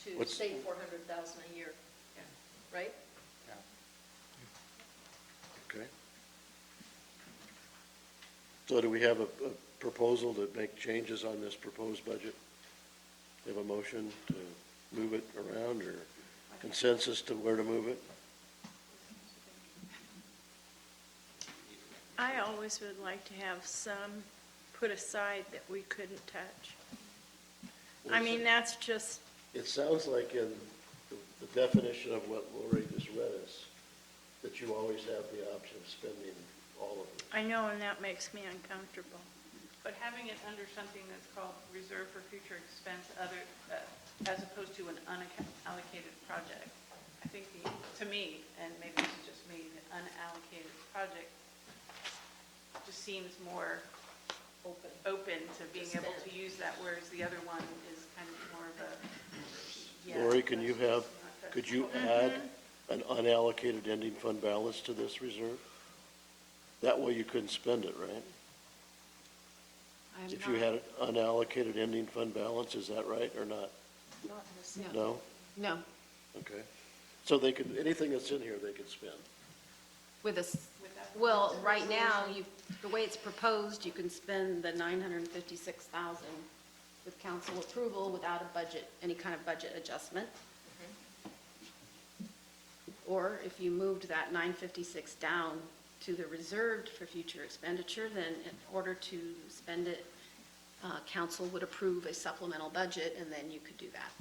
To What's- save 400,000 a year, Yeah. right? Okay. So do we have a proposal to make changes on this proposed budget? We have a motion to move it around or consensus to where to move it? I always would like to have some put aside that we couldn't touch. I mean, that's just, It sounds like in the definition of what Lori just read us, that you always have the option of spending all of it. I know, and that makes me uncomfortable. But having it under something that's called reserve for future expense other, as opposed to an unallocated project, I think to me, and maybe this is just me, the unallocated project just seems more open to being able to use that, whereas the other one is kind of more of a, yeah. Lori, could you add an unallocated ending fund balance to this reserve? That way you couldn't spend it, right? I'm If you not- had an unallocated ending fund balance, is that right or not? Not in the city. No? No, Okay. So they could, anything that's in here, they could spend. with a, well, right now, the way it's proposed, you can spend the 956,000 with council approval without a budget, any kind of budget adjustment. Or if you moved that 956 down to the reserved for future expenditure, then in order to spend it, council would approve a supplemental budget, and then you could do that.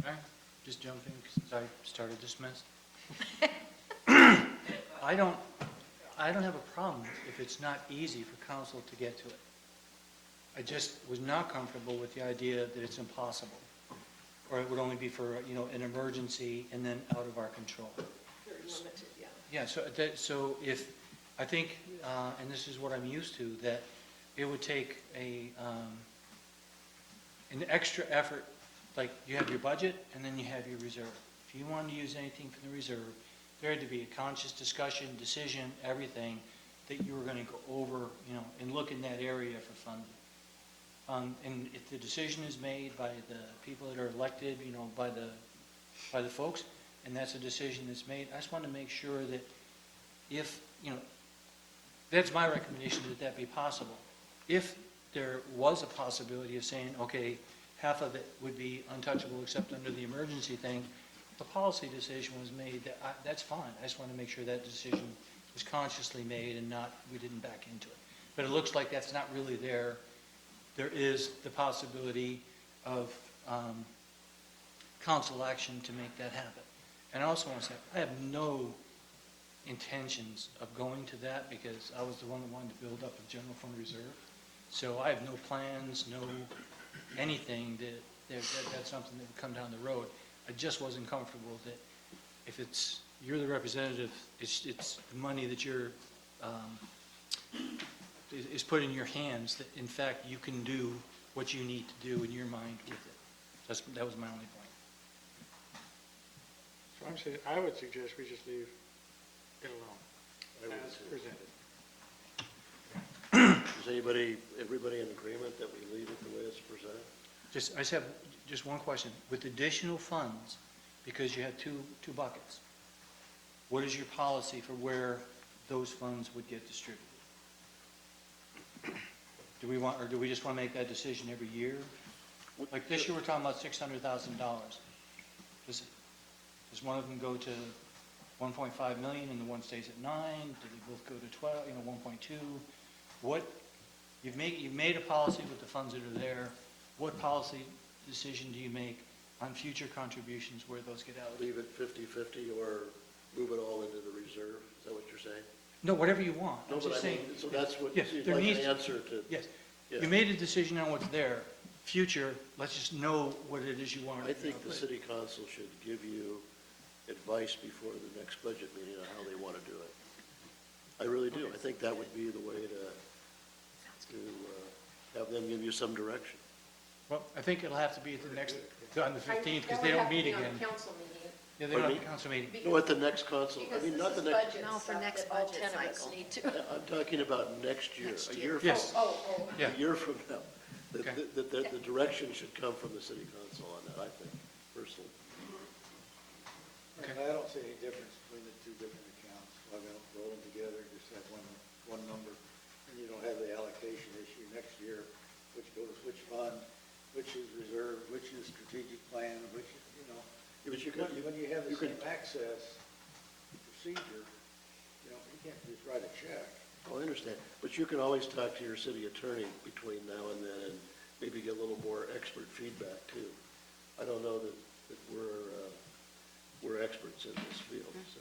Can I just jump in since I started this mess? I don't have a problem if it's not easy for council to get to it. I just was not comfortable with the idea that it's impossible, or it would only be for, an emergency and then out of our control. Very limited, yeah. Yeah, so if, I think, and this is what I'm used to, that it would take an extra effort, like you have your budget and then you have your reserve. If you wanted to use anything from the reserve, there had to be a conscious discussion, decision, everything, that you were going to go over, and look in that area for funding. And if the decision is made by the people that are elected, by the folks, and that's a decision that's made, I just want to make sure that if, that's my recommendation, that be possible. If there was a possibility of saying, okay, half of it would be untouchable except under the emergency thing, the policy decision was made, that's fine. I just want to make sure that decision was consciously made and we didn't back into it. But it looks like that's not really there. There is the possibility of council action to make that happen. And I also want to say, I have no intentions of going to that because I was the one that wanted to build up a general fund reserve. So I have no plans, no anything that's something that would come down the road. I just wasn't comfortable that if you're the representative, it's the money that you're, is put in your hands, that in fact you can do what you need to do in your mind with it. That was my only point. So I'm saying, I would suggest we just leave it alone, as presented. Is everybody in agreement that we leave it the way it's presented? I just have just one question. With additional funds, because you had two buckets, what is your policy for where those funds would get distributed? Do we just want to make that decision every year? Like this year, we're talking about $600,000. Does one of them go to 1.5 million and the one stays at 9? Do they both go to 12, 1.2? What, you've made a policy with the funds that are there. What policy decision do you make on future contributions where those get allocated? Leave it 50/50 or move it all into the reserve? Is that what you're saying? No, whatever you want. No, I'm but just I mean, saying. so that's what Yes, you'd there like needs- an answer to. Yes. Yeah. You made a decision on what's there. Future, let's just know what it is you want. I think the city council should give you advice before the next budget meeting on how they want to do it. I really do. I think that would be the way to have them give you some direction. Well, I think it'll have to be at the next, on the 15th, because That they would don't have to meet be on again. the council meeting. Yeah, they don't Pardon have a council meeting. No, at the next council, I Because mean, this not is the next, budget No, for stuff next that all budget 10 of us cycle. need to. I'm talking about next year, Next a year. year from, Yes. Oh, Yeah. a year from now. Okay. That the direction should come from the city council on that, I think, personally. Okay. And I don't see any difference between the two different accounts. I mean, roll them together, just have one number, and you don't have the allocation issue next year, which goes, which fund, which is reserve, which is strategic plan, which, Yeah, but you could- when you have the you could- same access procedure, you can't just write a check. Oh, I understand, but you can always talk to your city attorney between now and then and maybe get a little more expert feedback too. I don't know that we're experts in this field, so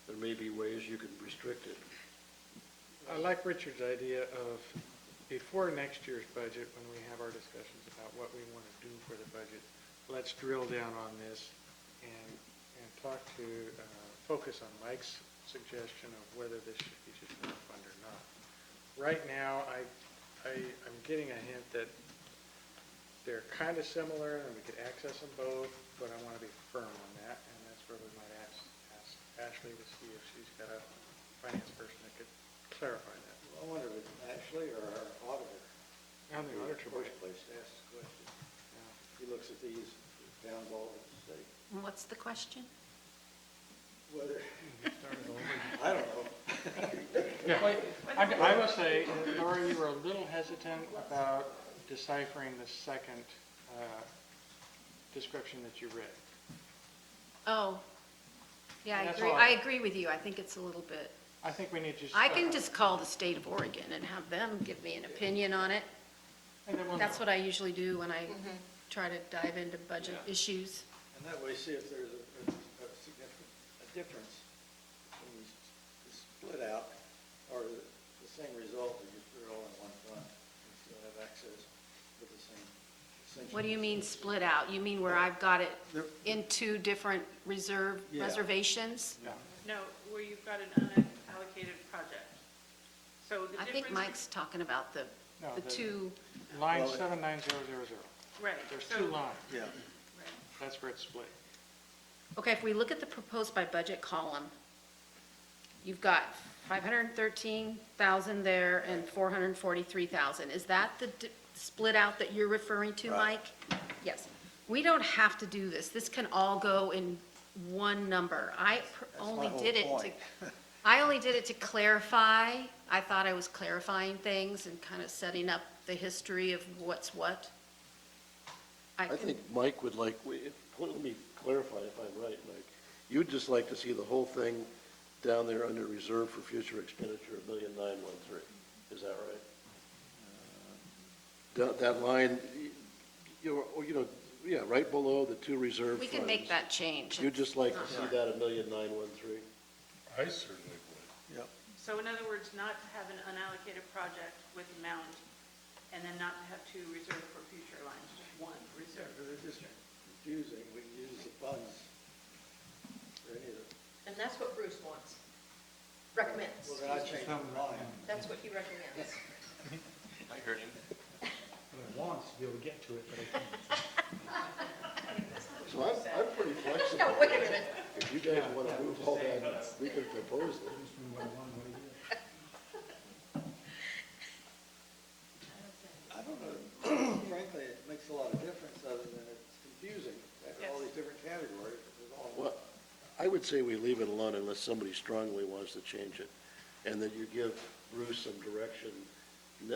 there may be ways you can restrict it. I like Richard's idea of, before next year's budget, when we have our discussions about what we want to do for the budget, let's drill down on this and talk to, focus on Mike's suggestion of whether this should be just one fund or not. Right now, I'm getting a hint that they're kind of similar and we could access them both, but I want to be firm on that, and that's where we might ask Ashley to see if she's got a finance person that could clarify that. I wonder if it's Ashley or our auditor. And the auditor might. First place to ask this question. He looks at these towns all over the state. And what's the question? Whether, I don't know. I will say, Laura, you were a little hesitant about deciphering the second description that you read. Oh, yeah, That's I agree. all. I agree with you. I think it's a little bit, I think we need to just. I can just call the state of Oregon and have them give me an opinion on it. And then we'll That's know. what I usually do when I try to dive into budget issues. And that way, see if there's a significant, difference between the split out or the same result, you just put it all in one fund and still have access with the same. essentially. What do you mean split out? You mean where I've got it in two different Yeah. reservations? No, where you've got an unallocated project. So the I difference. think Mike's talking about the No, two, Line Well, 79000. Right. There's so- two lines. Yeah. Right. That's where it's split. okay, if we look at the proposed by budget column, you've got 513,000 there and 443,000. Is that the split out that you're referring to, Right. Mike? Yes. We don't have to do this. This can all go in one number. I only whole did it to, point. I only did it to clarify. I thought I was clarifying things and kind of setting up the history of what's what. I think Mike would like, let me clarify if I'm right, Mike. You'd just like to see the whole thing down there under reserve for future expenditure of $1,913,000. Is that right? That line, yeah, right below the two reserve We funds. can make that change. You'd just like to see that 1,913,000? I certainly would. Yep. So in other words, not to have an unallocated project with amount, and then not to have two reserved for future lines, just one Yeah, reserve. 'cause it's just confusing. We can use the funds for any of it. And that's what Bruce wants, recommends. Well, then I changed my mind. That's what he recommends. I heard him. I want to be able to get to it, but I can't. So I'm pretty flexible. No, wait a minute. If you guys want to move all that, we can propose it. I don't know, frankly, it makes a lot of difference other than it's confusing. All these different categories, it's all. Well, I would say we leave it alone unless somebody strongly wants to change it, and that you give Bruce some direction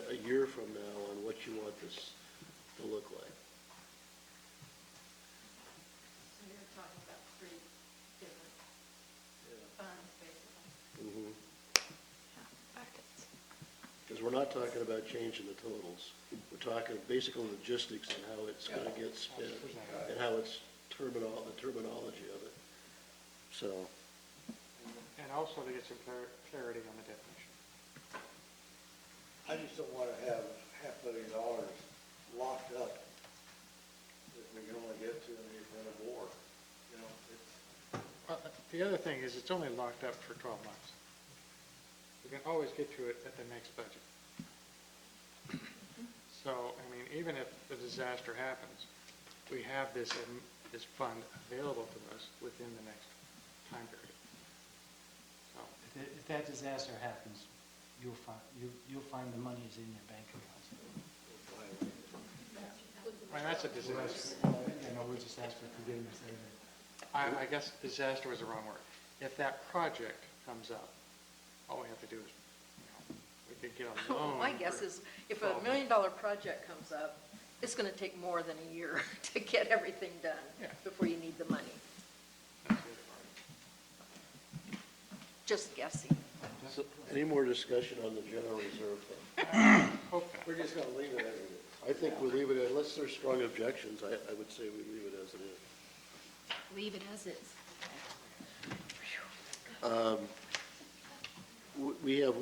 a year from now on what you want this to look like. So you're talking about three different funds, basically. Because we're not talking about changing the totals. We're talking basically logistics and how it's going to get spent and how it's the terminology of it. So, And also to get some clarity on the definition. I just don't want to have $500,000,000 locked up that we can only get to in the event of war. You know, it's, The other thing is, it's only locked up for 12 months. We can always get to it at the next budget. So, I mean, even if the disaster happens, we have this fund available to us within the next time period. So, If that disaster happens, you'll find the money is in your bank accounts. I mean, that's a disaster. You know, we just ask for forgiveness there. I guess disaster was the wrong word. If that project comes up, all we have to do is, we could get a loan. My guess for is if a 12 $1 million project comes up, it's gonna take more than a year to get everything done Yeah. before you need the money. That's the other part. Just guessing. so any more discussion on the general reserve fund? we're just going to leave it as it is. I think we leave it, unless there's strong objections, I would say we leave it as it is. Leave it as is. We have,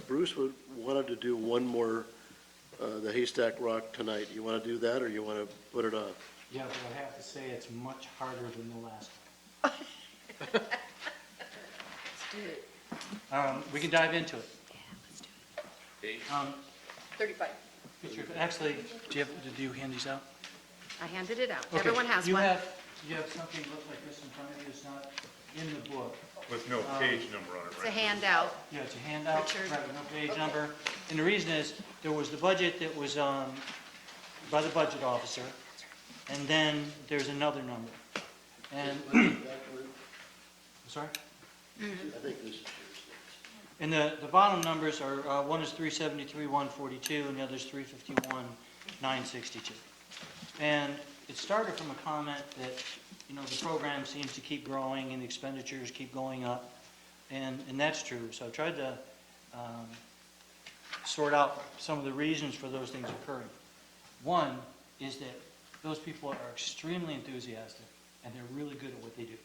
Bruce wanted to do one more, the Haystack Rock tonight. You want to do that, or you want to put it off? Yeah, but I have to say, it's much harder than the last one. Let's do it. We can dive into it. Dave? 35. Actually, did you hand these out? I handed it out. Okay, Everyone has you one. You have something that looks like this in front of you, it's not in the book. With no page number on it, It's right? a handout. Yeah, it's a handout, Richard. right, with no page number. And the reason is, there was the budget that was by the budget officer, and then there's another number. And, sorry? I think this is yours. And the bottom numbers are, one is 373,142, and the other is 351,962. And it started from a comment that, you know, the program seems to keep growing and the expenditures keep going up, and that's true. So I tried to sort out some of the reasons for those things occurring. One is that those people are extremely enthusiastic, and they're really good at what they do.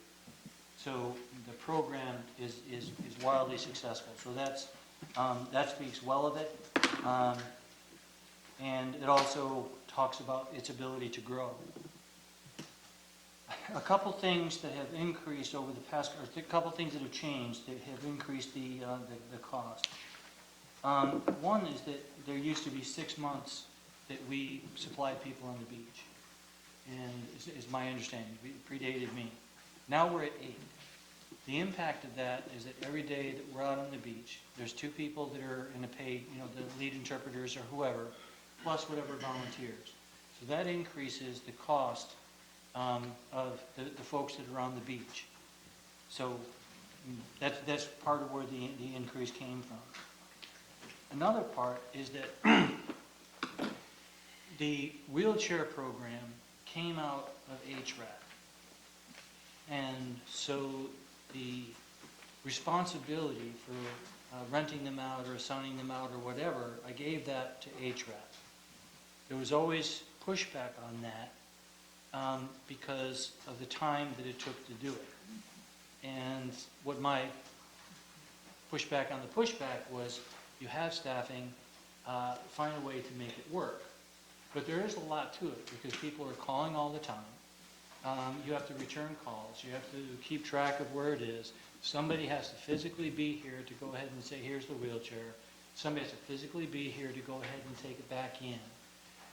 So the program is wildly successful. So that speaks well of it. And it also talks about its ability to grow. A couple things that have increased over the past, or a couple things that have changed that have increased the cost. One is that there used to be 6 months that we supplied people on the beach. And is my understanding, it predated me. Now we're at 8. The impact of that is that every day that we're out on the beach, there's 2 people that are in a paid, you know, the lead interpreters or whoever, plus whatever volunteers. So that increases the cost of the folks that are on the beach. So that's part of where the increase came from. Another part is that the wheelchair program came out of HRAC. And so the responsibility for renting them out or assigning them out or whatever, I gave that to HRAC. There was always pushback on that because of the time that it took to do it. And what my pushback on the pushback was, you have staffing, find a way to make it work. But there is a lot to it, because people are calling all the time. You have to return calls, you have to keep track of where it is. Somebody has to physically be here to go ahead and say, here's the wheelchair. Somebody has to physically be here to go ahead and take it back in.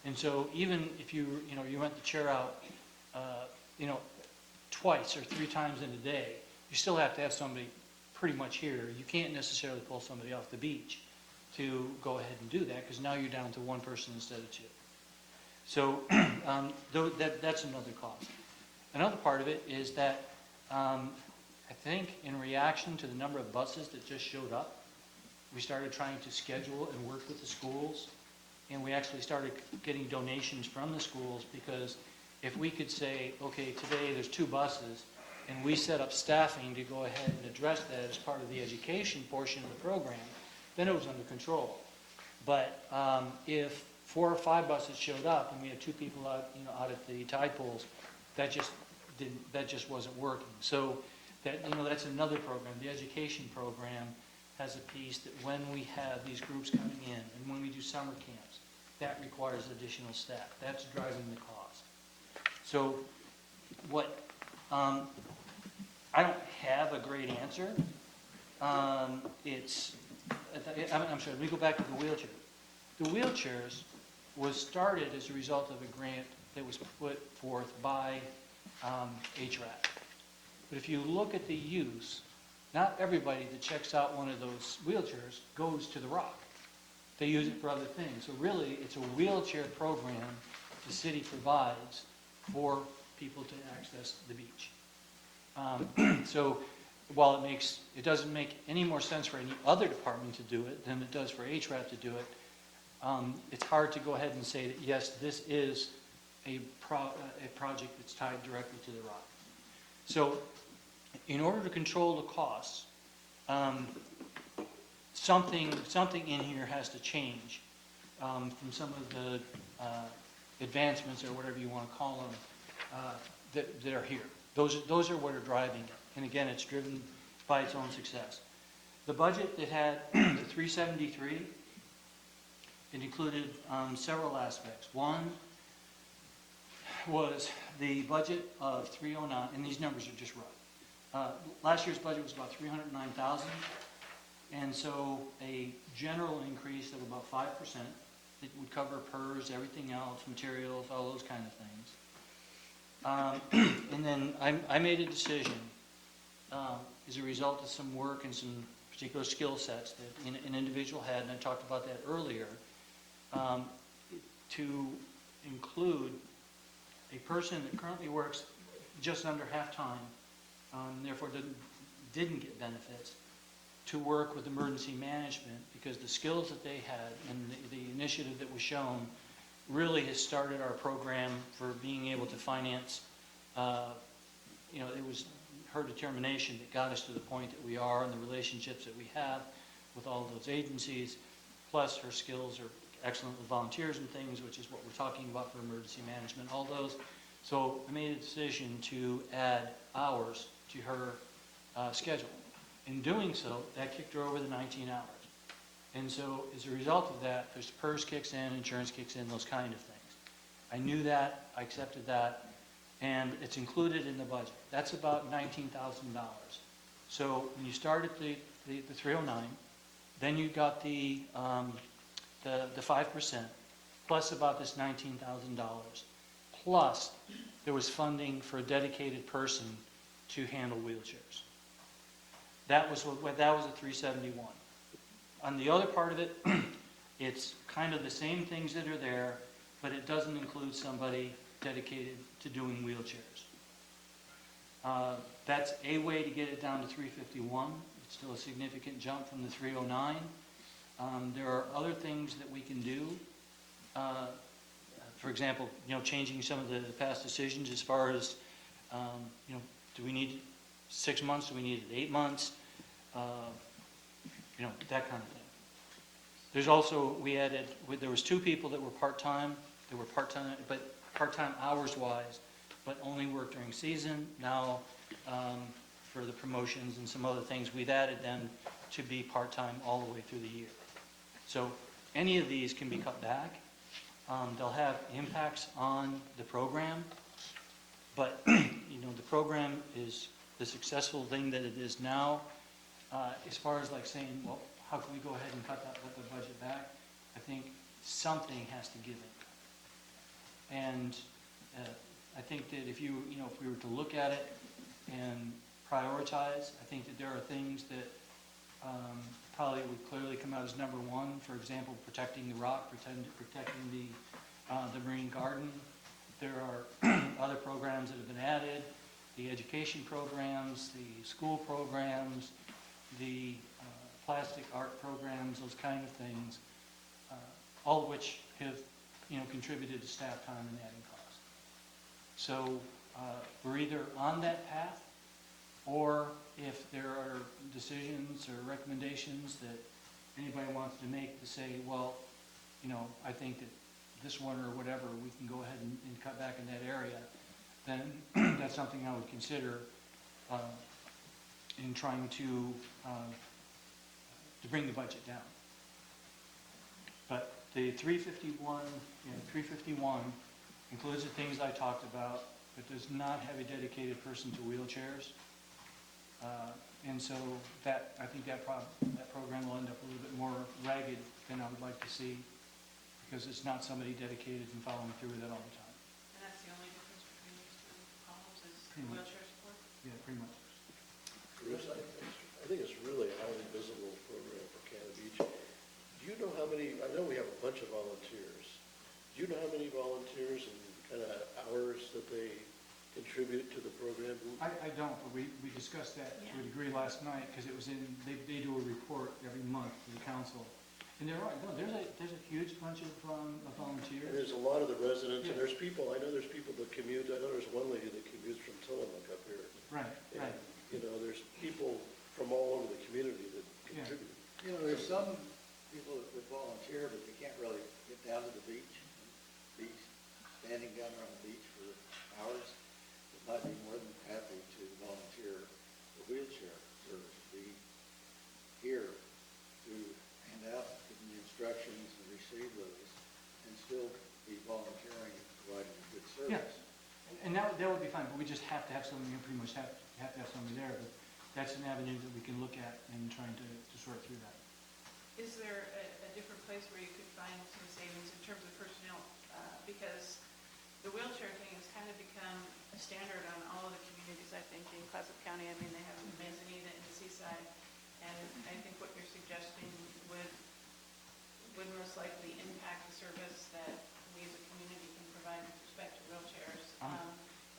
And so even if you rent the chair out, twice or 3 times in a day, you still have to have somebody pretty much here. You can't necessarily pull somebody off the beach to go ahead and do that, because now you're down to 1 person instead of 2. So that's another cost. Another part of it is that I think in reaction to the number of buses that just showed up, we started trying to schedule and work with the schools, and we actually started getting donations from the schools, because if we could say, okay, today there's 2 buses, and we set up staffing to go ahead and address that as part of the education portion of the program, then it was under control. But if 4 or 5 buses showed up and we had 2 people out at the tide pools, that just wasn't working. So that's another program. The education program has a piece that when we have these groups coming in and when we do summer camps, that requires additional staff. That's driving the cost. So what I don't have a great answer. I'm sorry, let me go back to the wheelchair. The wheelchairs was started as a result of a grant that was put forth by HRAC. But if you look at the use, not everybody that checks out one of those wheelchairs goes to the Rock. They use it for other things. So really, it's a wheelchair program the city provides for people to access the beach. So while it doesn't make any more sense for any other department to do it than it does for HRAC to do it, it's hard to go ahead and say that, yes, this is a project that's tied directly to the Rock. So in order to control the costs, something in here has to change from some of the advancements, or whatever you want to call them, that are here. Those are what are driving it. And again, it's driven by its own success. The budget that had the 373, it included several aspects. One was the budget of 309, and these numbers are just rough. Last year's budget was about 309,000, and so a general increase of about 5%. It would cover PERS, everything else, materials, all those kind of things. And then I made a decision as a result of some work and some particular skill sets that an individual had, and I talked about that earlier, to include a person that currently works just under half-time, therefore didn't get benefits, to work with emergency management, because the skills that they had and the initiative that was shown really has started our program for being able to finance. It was her determination that got us to the point that we are, and the relationships that we have with all those agencies, plus her skills are excellent with volunteers and things, which is what we're talking about for emergency management, all those. So I made a decision to add hours to her schedule. In doing so, that kicked her over the 19 hours. And so as a result of that, there's PERS kicks in, insurance kicks in, those kind of things. I knew that, I accepted that, and it's included in the budget. That's about $19,000. So when you start at the 309, then you got the 5%, plus about this $19,000, plus there was funding for a dedicated person to handle wheelchairs. That was a 371. On the other part of it, it's kind of the same things that are there, but it doesn't include somebody dedicated to doing wheelchairs. That's a way to get it down to 351. It's still a significant jump from the 309. There are other things that we can do. For example, changing some of the past decisions as far as, do we need 6 months? Do we need 8 months? That kind of thing. There's also, there was 2 people that were part-time, but part-time hours-wise, but only work during season. Now, for the promotions and some other things, we've added them to be part-time all the way through the year. So any of these can be cut back. They'll have impacts on the program, but, the program is the successful thing that it is now. As far as like saying, well, how can we go ahead and cut the budget back? I think something has to give it. And I think that if we were to look at it and prioritize, I think that there are things that probably would clearly come out as number one. For example, protecting the rock, protecting the marine garden. There are other programs that have been added, the education programs, the school programs, the plastic art programs, those kind of things, all of which have, contributed to staff time and adding cost. So we're either on that path, or if there are decisions or recommendations that anybody wants to make to say, well, I think that this one or whatever, we can go ahead and cut back in that area, then that's something I would consider in trying to bring the budget down. But the 351 includes the things I talked about, but does not have a dedicated person to wheelchairs. And so I think that program will end up a little bit more ragged than I would like to see, because it's not somebody dedicated and following through with it all the time. And that's the only difference between these two columns is Pretty much. wheelchair support? Yeah, pretty much. Bruce, I think it's really a highly visible program for Cannon Beach. Do you know how many, I know we have a bunch of volunteers. Do you know how many volunteers and kind of hours that they contribute to the program? I don't, but we discussed that to a degree last night, because it was they do a report every month to the council. And there's a huge bunch of volunteers. And there's a lot of the residents, and Yeah. there's people, I know there's people that commute, I know there's one lady that commutes from Tillamook up here. Right, right. And, there's people from all over the community that Yeah. contribute. There's some people that would volunteer, but they can't really get down to the beach, standing down there on the beach for hours. They might be more than happy to volunteer for wheelchair service, be here to hand out, give them the instructions and receive those, and still be volunteering and providing a good Yeah. service. And that would be fine, but we just have to have somebody, pretty much have to have somebody there. But that's an avenue that we can look at in trying to sort through that. Is there a different place where you could find some savings in terms of personnel? Because the wheelchair thing has kind of become a standard on all of the communities, I think, in Clatsop County. I mean, they have Manzanita and Seaside, and I think what you're suggesting would most likely impact the service that we as a community can provide with respect to wheelchairs.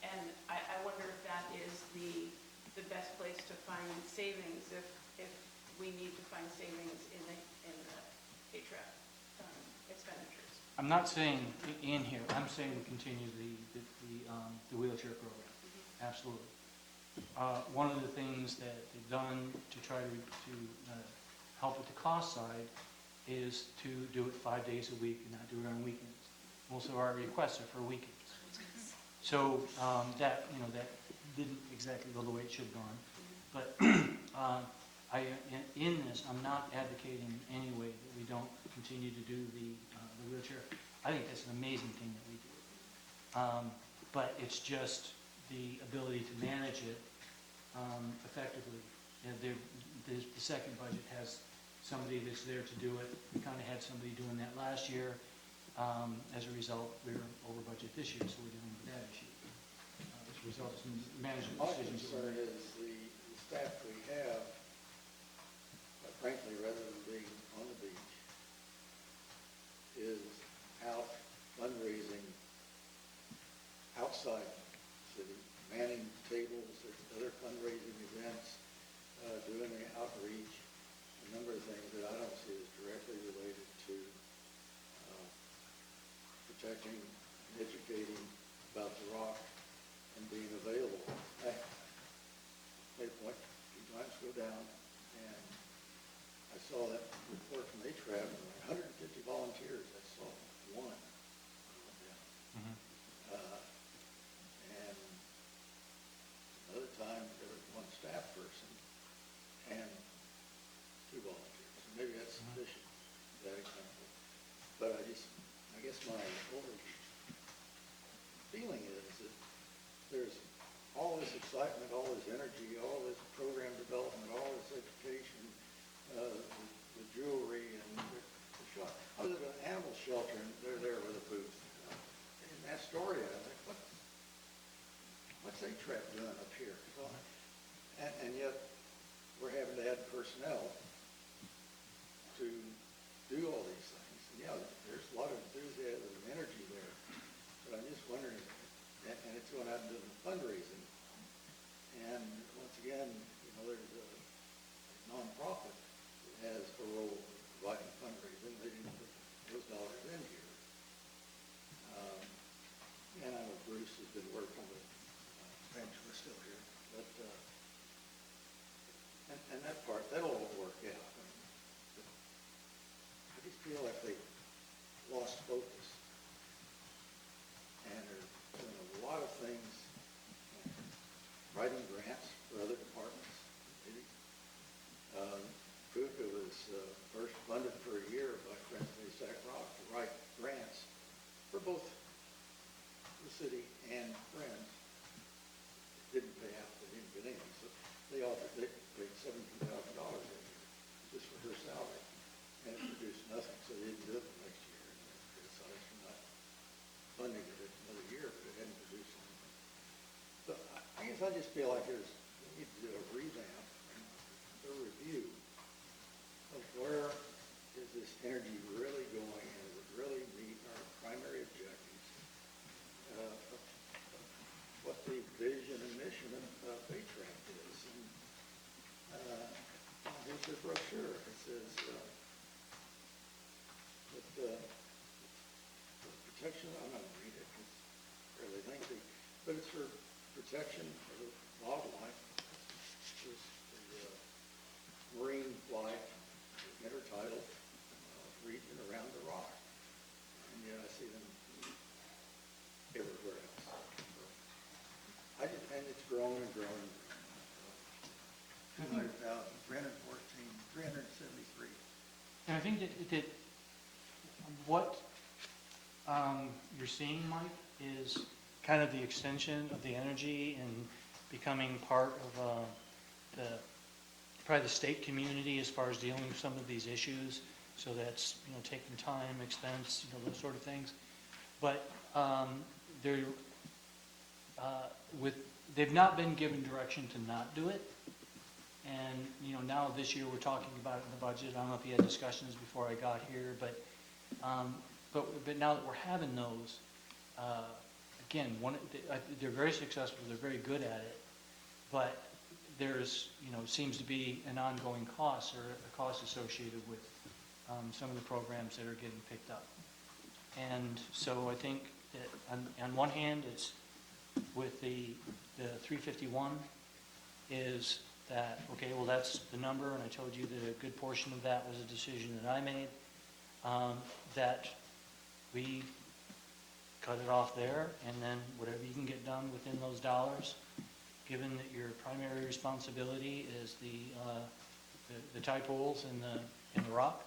And I wonder if that is the best place to find savings, if we need to find savings in the HRAP expenditures. I'm not saying in here, I'm saying we continue the wheelchair program, absolutely. One of the things that they've done to try to help with the cost side is to do it 5 days a week and not do it on weekends. Most of our requests are for weekends. So that didn't exactly go the way it should have gone. But in this, I'm not advocating in any way that we don't continue to do the wheelchair. I think that's an amazing thing that we do. But it's just the ability to manage it effectively. The second budget has somebody that's there to do it. We kind of had somebody doing that last year. As a result, we're over budget this year, so we're dealing with that issue. As a result of some management My decisions. concern is the staff we have, frankly, rather than being on the beach, is out fundraising outside the city, manning tables at other fundraising events, doing the outreach, a number of things that I don't see as directly related to protecting and educating about the rock and being available. I made a point a few times to go down, and I saw that report from HRAP, and 150 volunteers. I saw one. I went down. And guess my overall feeling is that there's all this excitement, all this energy, all this program development, all this education, the jewelry and the shop. I was at an animal shelter and they're there with a booth. In Astoria, I think, what's A-Trap doing up here? And yet, we're having to add personnel to do all these things. And yeah, there's a lot of enthusiasm and energy there, but I'm just wondering, and it's going out into the fundraising. And once again, there's a nonprofit that has a role in providing fundraising. They didn't put those dollars in here. And I know Bruce has been working with Angela's still here, but and that part, that'll all work out. I just feel like they lost focus and are doing a lot of things, writing grants for other departments. Fuca was first funded for a year by Friends of Sac Rock to write grants for both the city and Friends. It didn't pay out, they didn't get any, so they paid $17,000 a year just for her salary, and it produced nothing, so they didn't do it the next year. And they were criticized for not funding it another year, but it hadn't produced anything. So I guess I just feel like we need to do a revamp, a review of where is this energy really going, and does it really meet our primary objectives? What the vision and mission of A-Trap is. And here's the brochure. It says that protection, I'm not going to read it, it's fairly lengthy, but it's for protection of the wildlife. There's the marine life, the intertidal region around the rock. And yet I see them everywhere else. And it's grown and grown and grown. 200,000, 314, 373. And I think that what you're seeing, Mike, is kind of the extension of the energy and becoming part of probably the state community as far as dealing with some of these issues. So that's, taking time, expense, those sort of things. But they've not been given direction to not do it. And, now this year we're talking about it in the budget. I don't know if you had discussions before I got here, but now that we're having those, again, they're very successful, they're very good at it, but there's, seems to be an ongoing cost or a cost associated with some of the programs that are getting picked up. And so I think that on one hand, it's with the 351 is that, okay, well, that's the number, and I told you that a good portion of that was a decision that I made, that we cut it off there, and then whatever you can get done within those dollars, given that your primary responsibility is the tide pools and the rock,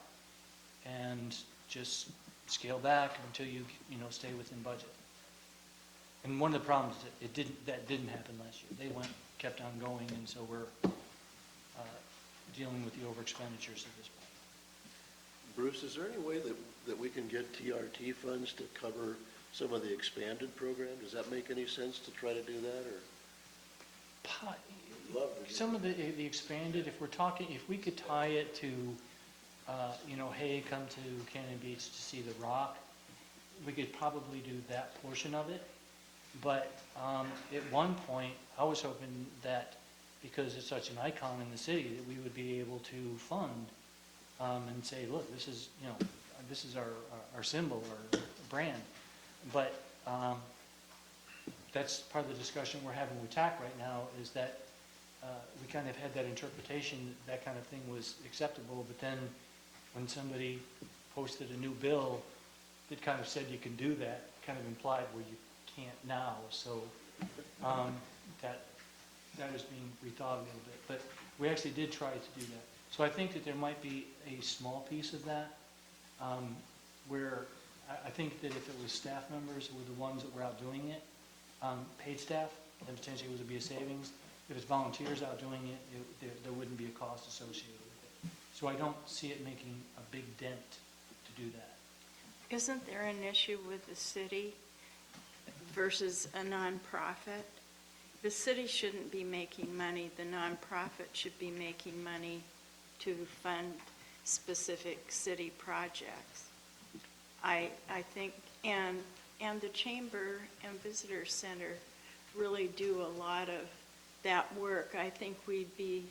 and just scale back until you stay within budget. And one of the problems is that didn't happen last year. They kept on going, and so we're dealing with the over expenditures at this point. Bruce, is there any way that we can get TRT funds to cover some of the expanded program? Does that make any sense to try to do that, or? Some of the expanded, if we could tie it to, hey, come to Cannon Beach to see the rock, we could probably do that portion of it. But at one point, I was hoping that because it's such an icon in the city, that we would be able to fund and say, look, this is our symbol, our brand. But that's part of the discussion we're having with TAC right now, is that we kind of had that interpretation that kind of thing was acceptable, but then when somebody posted a new bill that kind of said you can do that, kind of implied, well, you can't now. So that is being rethought a little bit. But we actually did try to do that. So I think that there might be a small piece of that where I think that if it was staff members who were the ones that were out doing it, paid staff, then potentially it would be a savings. If it's volunteers out doing it, there wouldn't be a cost associated with it. So I don't see it making a big dent to do that. Isn't there an issue with the city versus a nonprofit? The city shouldn't be making money, the nonprofit should be making money to fund specific city projects. I think, and the Chamber and Visitor Center really do a lot of that work. I think we'd be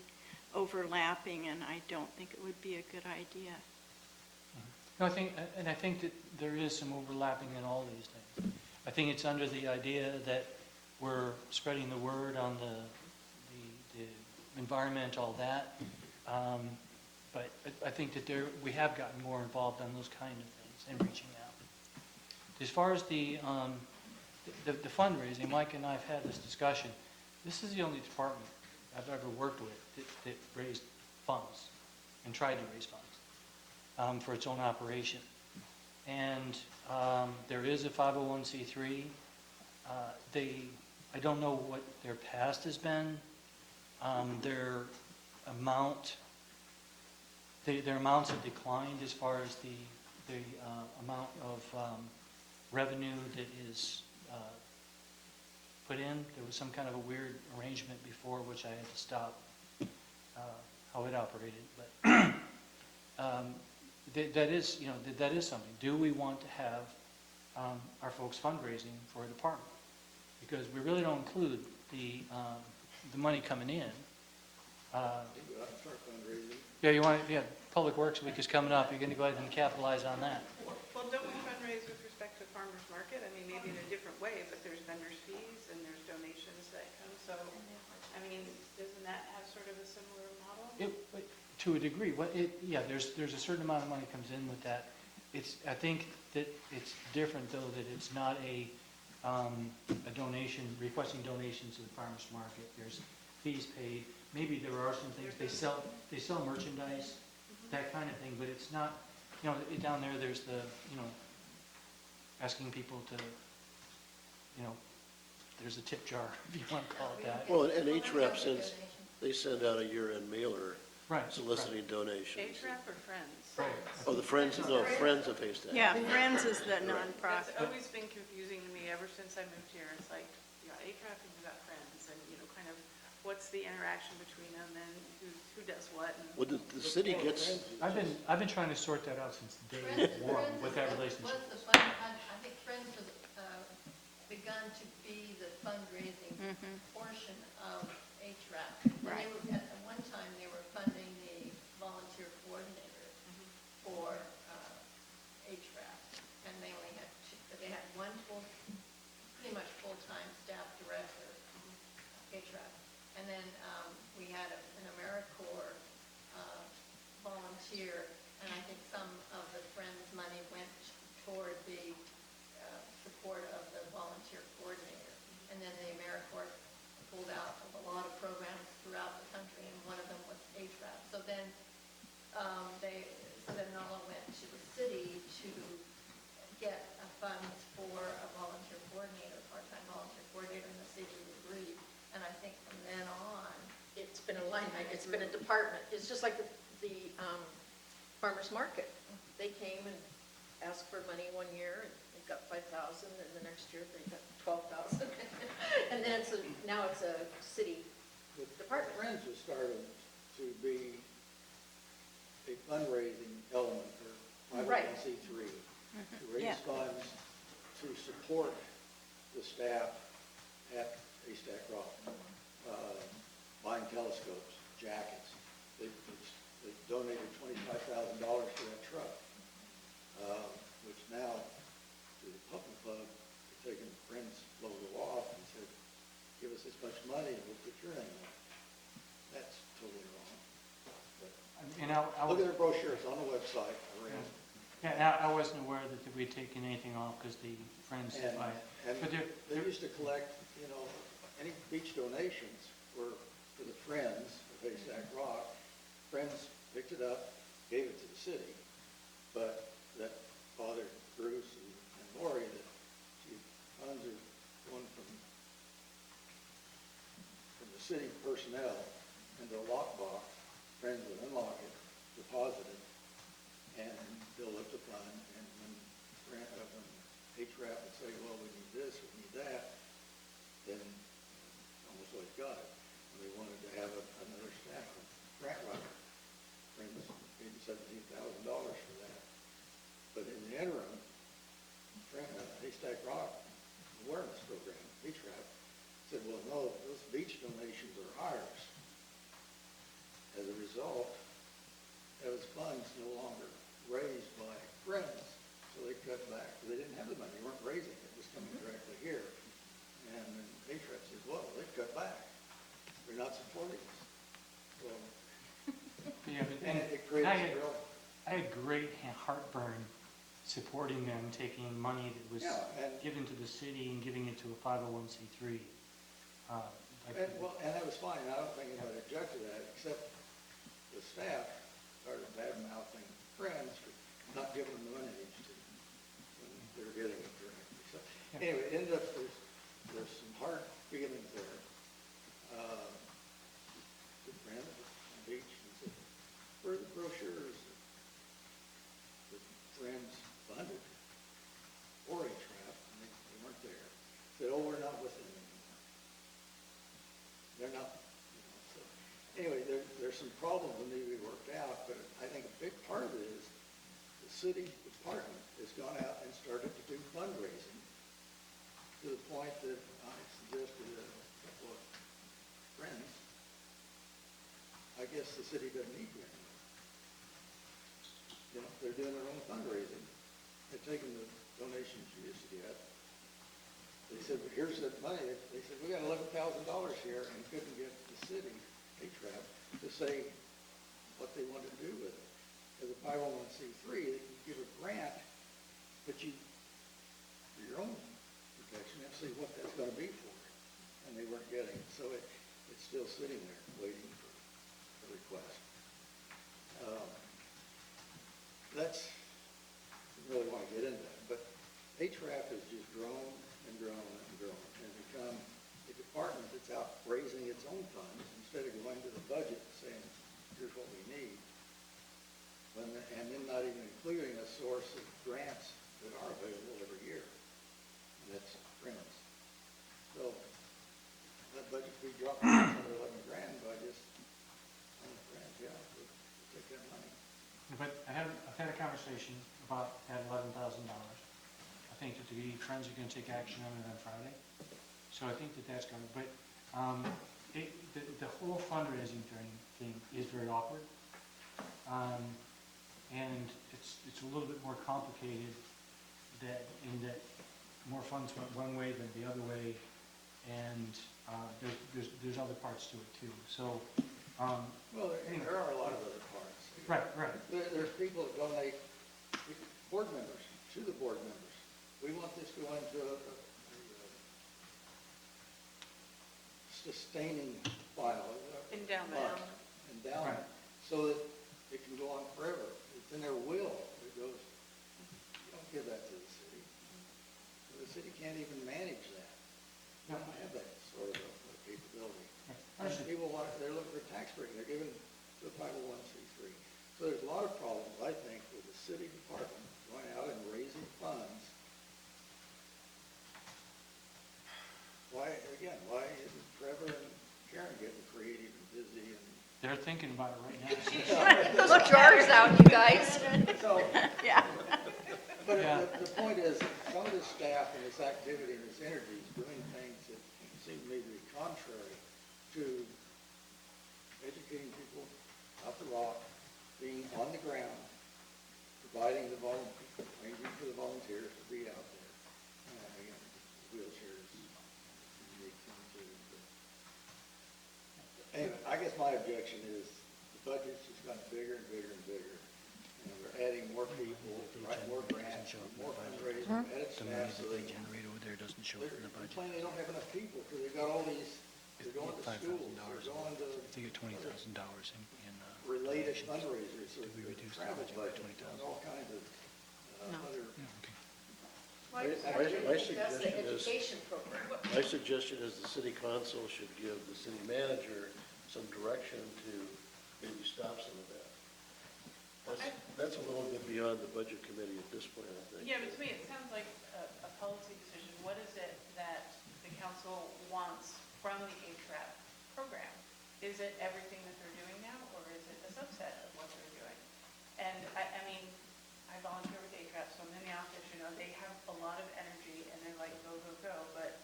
overlapping, and I don't think it would be a good idea. No, I think that there is some overlapping in all these things. I think it's under the idea that we're spreading the word on the environment, all that. But I think that we have gotten more involved on those kind of things and reaching out. As far as the fundraising, Mike and I have had this discussion. This is the only department I've ever worked with that raised funds and tried to raise funds for its own operation. And there is a 501c3. I don't know what their past has been. Their amounts have declined as far as the amount of revenue that is put in. There was some kind of a weird arrangement before which I had to stop how it operated. But that is something. Do we want to have our folks fundraising for a department? Because we really don't include the money coming in. Start fundraising. Yeah, Public Works Week is coming up. You're going to go ahead and capitalize on that. Well, don't we fundraise with respect to farmers market? I mean, maybe in a different way, but there's vendors' fees and there's donations that come. So, I mean, doesn't that have sort of a similar model? To a degree. There's a certain amount of money comes in with that. I think that it's different, though, that it's not a donation, requesting donations to the farmers market. There's fees paid. Maybe there are some things, they sell merchandise, that kind of thing, but it's not, down there's the, asking people to, there's a tip jar, if you want to call it that. Well, and HRAP send out a year-end mailer Right. soliciting donations. HRAP or Friends? Oh, Friends of Haystack. Yeah, Friends is the nonprofit. That's always been confusing to me ever since I moved here. It's like, you got HRAP and you got Friends, and, kind of, what's the interaction between them and who does what? And Well, the city gets, I've been trying to sort that out since day one with that relationship. Was the fund, I think Friends was begun to be the fundraising portion of HRAP. And Right. at one time, they were funding the volunteer coordinator for HRAP. And they only had they had one pretty much full-time staff director, HRAP. And then we had an AmeriCorps volunteer, and I think some of the Friends money went toward the support of the volunteer coordinator. And then the AmeriCorps pulled out of a lot of programs throughout the country, and one of them was HRAP. So then NOLA went to the city to get funds for a volunteer coordinator, part-time volunteer coordinator, and the city agreed. And I think from then on, It's been a line item, it's been a department. It's just like the farmer's market. They came and asked for money one year, and they got 5,000, and the next year they got 12,000. And then now it's a city department. Friends was starting to be a fundraising element for Right. 501c3, to Yeah. raise funds to support the staff at Haystack Rock, buying telescopes, jackets. They donated $25,000 for that truck, which now the Puppy Club has taken Friends' logo off and said, give us this much money and we'll put your name on it. That's totally wrong. But look at their brochure, it's on the website. I read it. Yeah, I wasn't aware that we'd taken anything off because the Friends And, buy it. and But they used to collect, any beach donations were for the Friends of Haystack Rock. Friends picked it up, gave it to the city, but that bothered Bruce and personnel into a lockbox, Friends would unlock it, deposit it, and build up the fund, and when HRAP would say, well, we need this, we need that, then almost like got it. And they wanted to have another staff of grant writer. Friends paid $17,000 for that. But in the interim, Haystack Rock Awareness Program, HRAP, said, well, no, those beach donations are ours. As a result, those funds no longer raised by Friends, so they cut back. They didn't have the money, they weren't raising it, it was coming directly here. And then HRAP says, well, they cut back. They're not supporting us. So, Yeah, but- and it creates a real... I had great heartburn supporting them, taking money that was Yeah, and- given to the city and giving it to a 501c3. And that was fine, I don't think anybody objected to that, except the staff started bad-mouthing Friends for not giving them the money they needed to, when they were getting it directly. So, anyway, it ended up, there's some hard feelings there. The friend at the beach, and said, where are the brochures that Friends funded, or HRAP, and they weren't there. Said, oh, we're not with them anymore. They're not, so, anyway, there's some problems that need to be worked out, but I think a big part of it is the city department has gone out and started to do fundraising to the point that I suggested a couple of friends, I guess the city doesn't need you anymore. You know, they're doing their own fundraising. They're taking the donations you used to get. They said, well, here's the money. They said, we got $11,000 here, and couldn't get the city, HRAP, to say what they wanted to do with it. As a 501c3, they can give a grant, but you, for your own protection, have to see what that's going to be for. And they weren't getting it. So it's still sitting there waiting for a request. That's, I really want to get into that, but HRAP has just grown and grown and grown and become a department that's out raising its own funds instead of going to the budget and saying, here's what we need. And then not even including a source of grants that are available every year. And that's Friends. So that budget we dropped another 11 grand by just, Friends, yeah, we'll take that money. But I've had a conversation about that $11,000. I think that the Friends are going to take action on it on Friday. So I think that that's going to, but the whole fundraising thing is very awkward. And it's a little bit more complicated that more funds went one way than the other way, and there's other parts to it too. So, well, there are a lot of other parts. Right. There's people that donate, board members, to the board members. We want this to go into a sustaining file. Endowment. Endowment, so that it can go on forever. It's in their will. It goes, you don't give that to the city. The city can't even manage that. They don't have that sort of a capability. And people they're looking for tax break, they're giving to a 501c3. So there's a lot of problems, I think, with the city department going out and raising funds. Why isn't Trevor and Karen getting creative and busy and they're thinking about it right now. Those jars out, you guys. so? Yeah. But Yeah. the point is, some of this staff and this activity and this energy is doing things that seem to me to be contrary to educating people off the rock, being on the ground, providing arranging for the volunteers to be out there. Again, wheelchairs, unique thing too. Anyway, I guess my objection is the budget's just gotten bigger and bigger and bigger. And we're adding more people, write more grants, more fundraising, added staff, so they generate over there doesn't show they're complaining they don't have enough people because they've got all these, they're going to schools, they're going to They get $20,000 in related fundraisers, or we reduce the travel budget by budget, and 20,000? all kinds of No. other. Yeah, okay. Well, My That's the suggestion is, education program. my suggestion is the city council should give the city manager some direction to maybe stop some of that. That's a little bit beyond the budget committee at this point, I think. Yeah, but to me, it sounds like a policy decision. What is it that the council wants from the HRAP program? Is it everything that they're doing now, or is it a subset of what they're doing? And I mean, I volunteer with HRAP, so I'm in the office, you know, they have a lot of energy and they're like, go, go, go, but,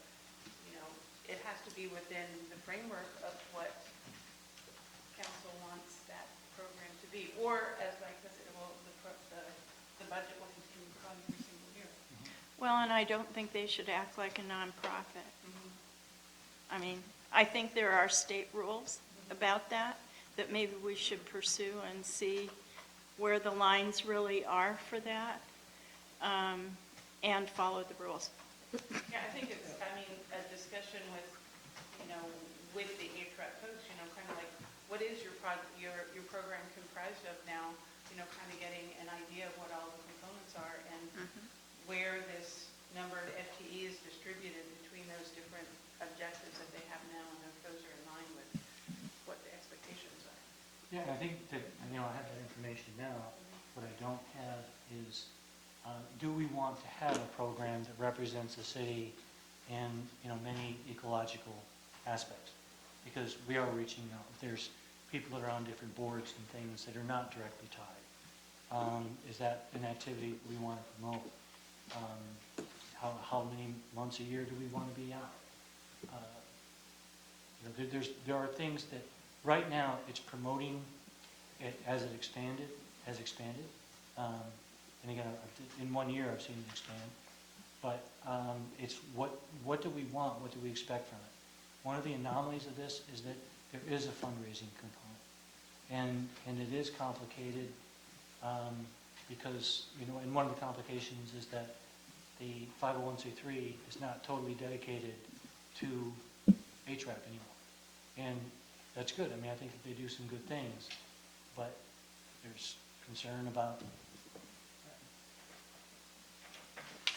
you know, it has to be within the framework of what council wants that program to be. Or, as Mike says, the budget will continue to fund every single year. Well, and I don't think they should act like a nonprofit. I mean, I think there are state rules about that maybe we should pursue and see where the lines really are for that, and follow the rules. Yeah, I think it's, I mean, a discussion with, you know, with the HRAP folks, you know, kind of like, what is your program comprised of now? You know, kind of getting an idea of what all the components are and where this number of FTE is distributed between those different objectives that they have now, and if those are in line with what the expectations are. Yeah, I think that, you know, I have that information now. What I don't have is, do we want to have a program that represents the city in, you know, many ecological aspects? Because we are reaching out. There's people that are on different boards and things that are not directly tied. Is that an activity we want to promote? How many months a year do we want to be out? You know, there are things that, right now, it's promoting it as it has expanded. And again, in 1 year, I've seen it expand. But it's what do we want? What do we expect from it? One of the anomalies of this is that there is a fundraising component. And it is complicated because, you know, and one of the complications is that the 501c3 is not totally dedicated to HRAP anymore. And that's good. I mean, I think that they do some good things, but there's concern about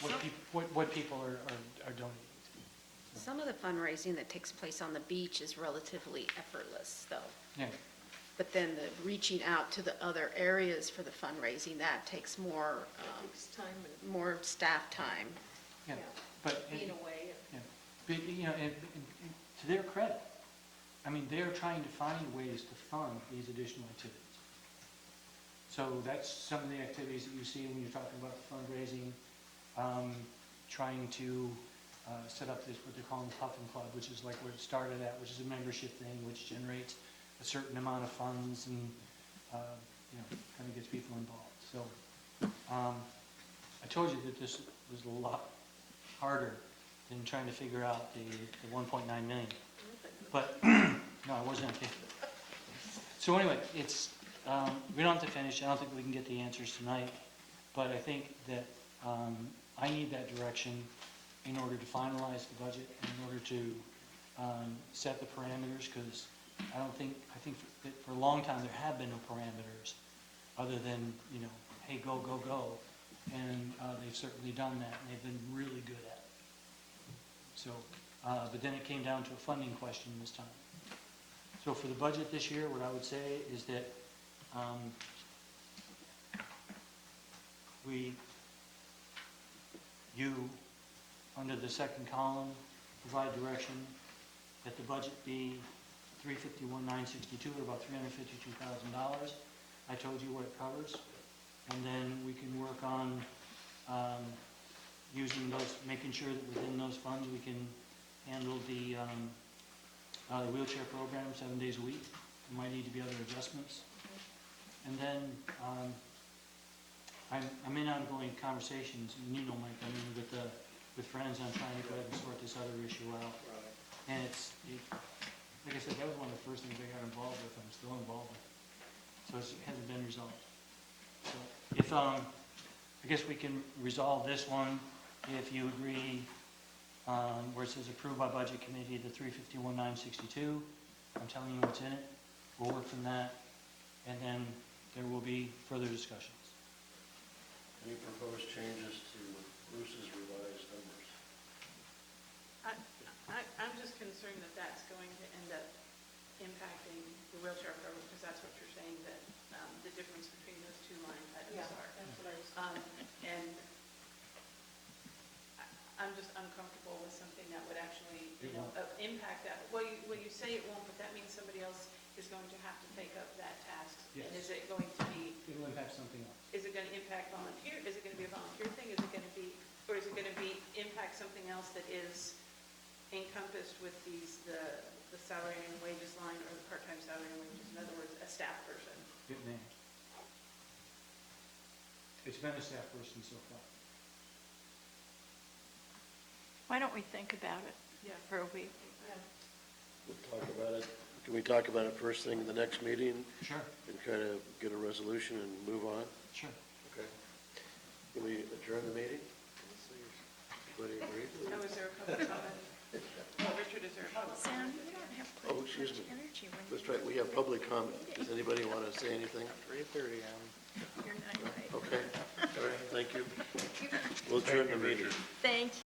what people are donating to. Some of the fundraising that takes place on the beach is relatively effortless, though. Yeah. But then the reaching out to the other areas for the fundraising, that takes more, Takes time and more staff time. Yeah. But being away. yeah. But, you know, and to their credit, I mean, they're trying to find ways to fund these additional activities. So that's some of the activities that you see when you're talking about the fundraising, trying to set up this, what they're calling the Puffin Club, which is like where it started at, which is a membership thing, which generates a certain amount of funds and, you know, kind of gets people involved. So I told you that this was a lot harder than trying to figure out the 1.9 million. But, no, I wasn't kidding. So anyway, it's, we don't have to finish. I don't think we can get the answers tonight. But I think that I need that direction in order to finalize the budget, in order to set the parameters, because I think that for a long time there have been no parameters other than, you know, hey, go, go, go. And they've certainly done that, and they've been really good at it. So, but then it came down to a funding question this time. So for the budget this year, what I would say is that you, under the second column, provide direction that the budget be $351,962, or about $352,000. I told you what it covers, and then we can work on using those, making sure that within those funds we can handle the wheelchair program 7 days a week. There might need to be other adjustments. And then I'm in ongoing conversations, and you know, Mike, I mean, with friends on trying to go ahead and sort this other issue out. And like I said, that was one of the first things I got involved with. I'm still involved with it. So it hasn't been resolved. So if, I guess we can resolve this one if you agree, where it says approved by budget committee, the $351,962. I'm telling you what's in it. We'll work from that, and then there will be further discussions. Any proposed changes to Bruce's revised concerned that that's going to end up impacting the wheelchair program, because that's what you're saying, that the difference between those two line items are. That's what I was. And I'm just uncomfortable with something that would actually, impact that. Well, you say it won't, but that means somebody else is going to have to take up that task. Yes. And is it going to be, It'll impact something else. is it going to impact volunteer, is it going to be a volunteer thing, is it going to be, or is it going to be, impact something else that is encompassed with the salary and wages line, or the part-time salary and wages, in other words, a staff person? It may. It's been a staff person so far. Why don't we think about it for a week? We'll talk about it. Can we talk about it first thing in the next meeting Sure, and kind of get a resolution and move on? sure. Okay. Can we adjourn the meeting? Everybody agree? Oh, is there a public comment? Oh, Richard, is there a public Sam, comment? you don't have Oh, excuse me. energy when That's right, we have public comment. Does anybody want to say anything? 3:30, you're not right. Okay, all right, thank you. We'll adjourn the meeting. Thank you.